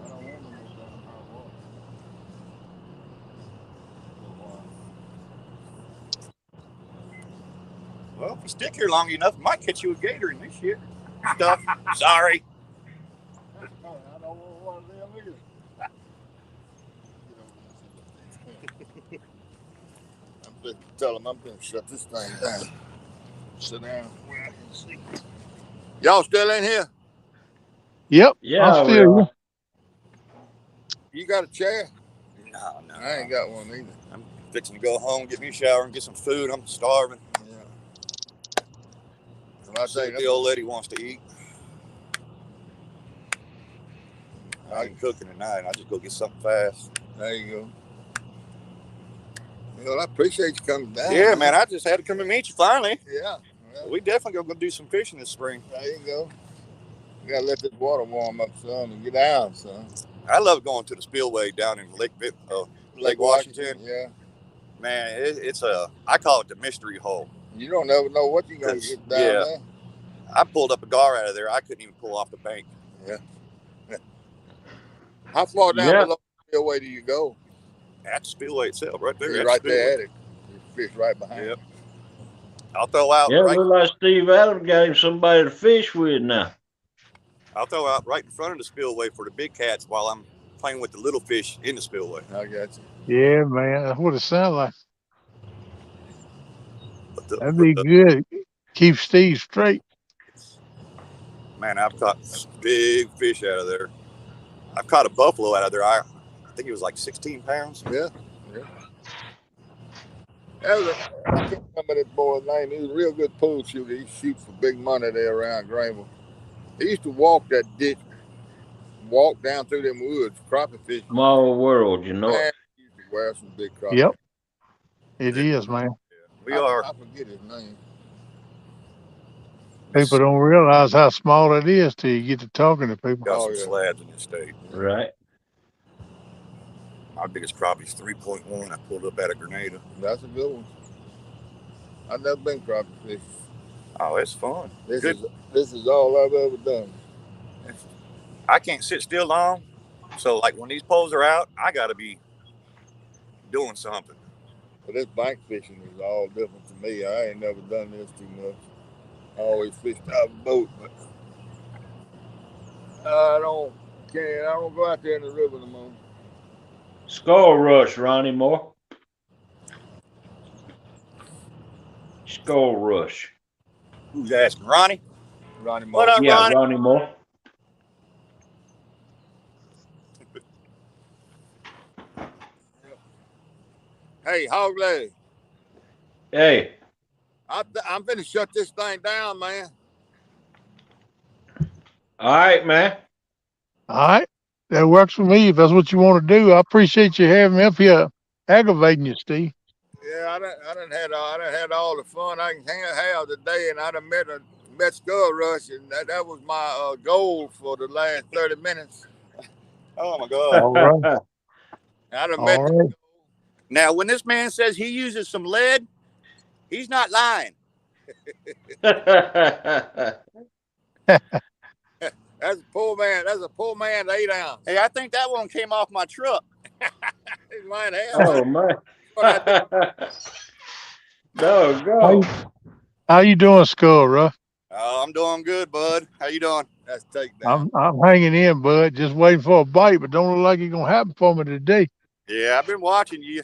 I don't want no more damn hot water. Well, if you stick here long enough, it might catch you a gator in this shit stuff. Sorry. I don't want one of them either. I'm going to tell them I'm going to shut this thing down. Sit down where I can see. Y'all still in here? Yep. Yeah, I'm we still are. here. You got a chair? No. I ain't got one either. I'm fixing to go home, get me a shower, and get some food. I'm starving. Yeah. Well, I See think if the old lady wants to eat. I ain't cooking tonight. I just go get something fast. There you go. Well, I appreciate you coming down. Yeah, man. I just had to come and meet you finally. Yeah. Well, We definitely gonna go do some fishing this spring. there you go. You gotta let this water warm up, son, and get out, son. I love going to the spillway down in Lake Washington. Yeah. Man, it's I call it the mystery hole. You don't ever know what you're gonna get down Yeah. there. I pulled up a gar out of there. I couldn't even pull off the bank. Yeah. How far down below the spillway do you go? At the spillway itself, right there. You're right there at it. You fish right behind. Yep. I'll throw out Yeah, look like Steve Adams got him somebody to fish with now. I'll throw out right in front of the spillway for the big cats while I'm playing with the little fish in the spillway. I got you. Yeah, man. That's what it sounds like. That'd be good. Keep Steve straight. Man, I've caught big fish out of there. I've caught a buffalo out of there. I think it was like 16 pounds. Yeah. I can't remember that boy's name. He was a real good pool shooter. He shoots for big money there around Greenville. He used to walk that ditch, walk down through them woods, crappie fishing. Small world, you know. Man, he used to wear some big crappie. Yep. It is, man. We are. I forget his name. People don't realize how small it is till you get to talking to people. Got some slabs in this state. Right. My biggest crappie is 3.1. I pulled up out of Grenada. That's a good one. I've never been crappie fishing. Oh, it's fun. This is all I've ever done. I can't sit still long. So, like, when these poles are out, I got to be doing something. But this bank fishing is all different to me. I ain't never done this too much. I always fished out of a boat, but I don't go out there in the river no more. Skull Rush, Ronnie Moore. Skull Rush. Who's asking? Ronnie? Ronnie Moore. What up, Yeah, Ronnie? Ronnie Moore. Hey, Hog Leg. Hey. I'm finna shut this thing down, man. All right, man. All right. That works for me if that's what you want to do. I appreciate you having me up here aggravating you, Steve. Yeah, I done had all the fun I can have today, and I done met Skull Rush, and that was my goal for the last 30 minutes. Oh, my God. All right. I done All met right. Now, when this man says he uses some lead, he's not lying. That's a poor man. That's a poor man's 8 ounce. Hey, I think that one came off my truck. It might have. Oh, man. No, go. How you doing, Skull Rush? Oh, I'm doing good, bud. How you doing? That's takedown. I'm hanging in, bud. Just waiting for a bite, but don't look like it's gonna happen for me today. Yeah, I've been watching you.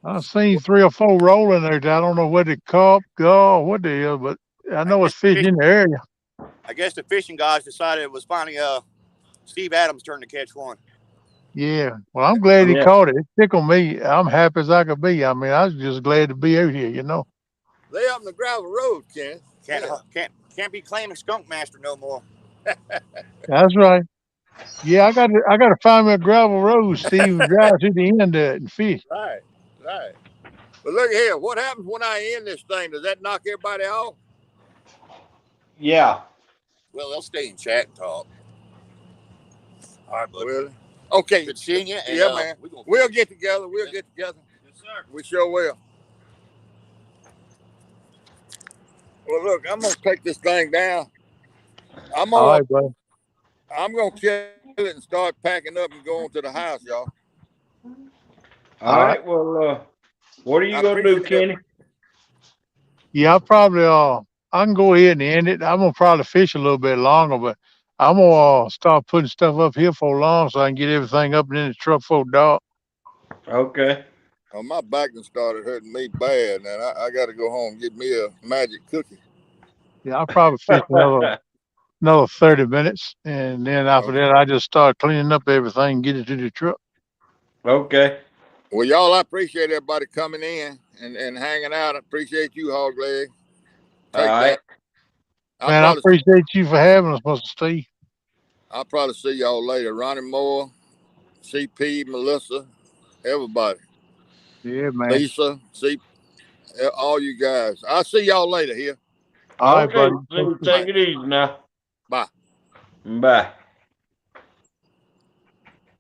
I've seen 3 or 4 rolling there. I don't know whether it's carp, gar, or what they is, but I know it's fish in the area. I guess the fishing guys decided it was finally Steve Adams' turn to catch one. Yeah. Well, I'm glad he Yeah. caught it. It tickled me. I'm happy as I could be. I mean, I was just glad to be out here, you know. They up in the gravel road, Ken. Can't be claiming Skunkmaster no more. That's right. Yeah, I got to find me a gravel road, Steve, and drive to the end of it and fish. Right. But look here, what happens when I end this thing? Does that knock everybody off? Yeah. Well, they'll stay in chat and talk. All right, buddy. Really? Okay. Good seeing you. And, Yeah, man. We'll We'll get together. We'll get together. Yes, sir. We sure will. Well, look, I'm gonna take this thing down. I'm All gonna right, buddy. kill it and start packing up and going to the house, y'all. All right. Well, what are you I gonna do, appreciate it. Kenny? Yeah, I'll probably I can go ahead and end it. I'm gonna probably fish a little bit longer, but I'm gonna start putting stuff up here for long so I can get everything up and in the truck for dark. Okay. Oh, my back done started hurting me bad, and I got to go home and get me a magic cookie. Yeah, I'll probably fish another 30 minutes, and then after Okay. that, I just start cleaning up everything and get it to the truck. Okay. Well, y'all, I appreciate everybody coming in and hanging out. I appreciate you, Hog Leg. All Take right. that. Man, I appreciate you for having us, Mr. Steve. I'll probably see y'all later. Ronnie Moore, CP, Melissa, everybody. Yeah, man. Lisa, see all you guys. I'll see y'all later here. All right, Okay. buddy. Take it easy now. Bye. Bye.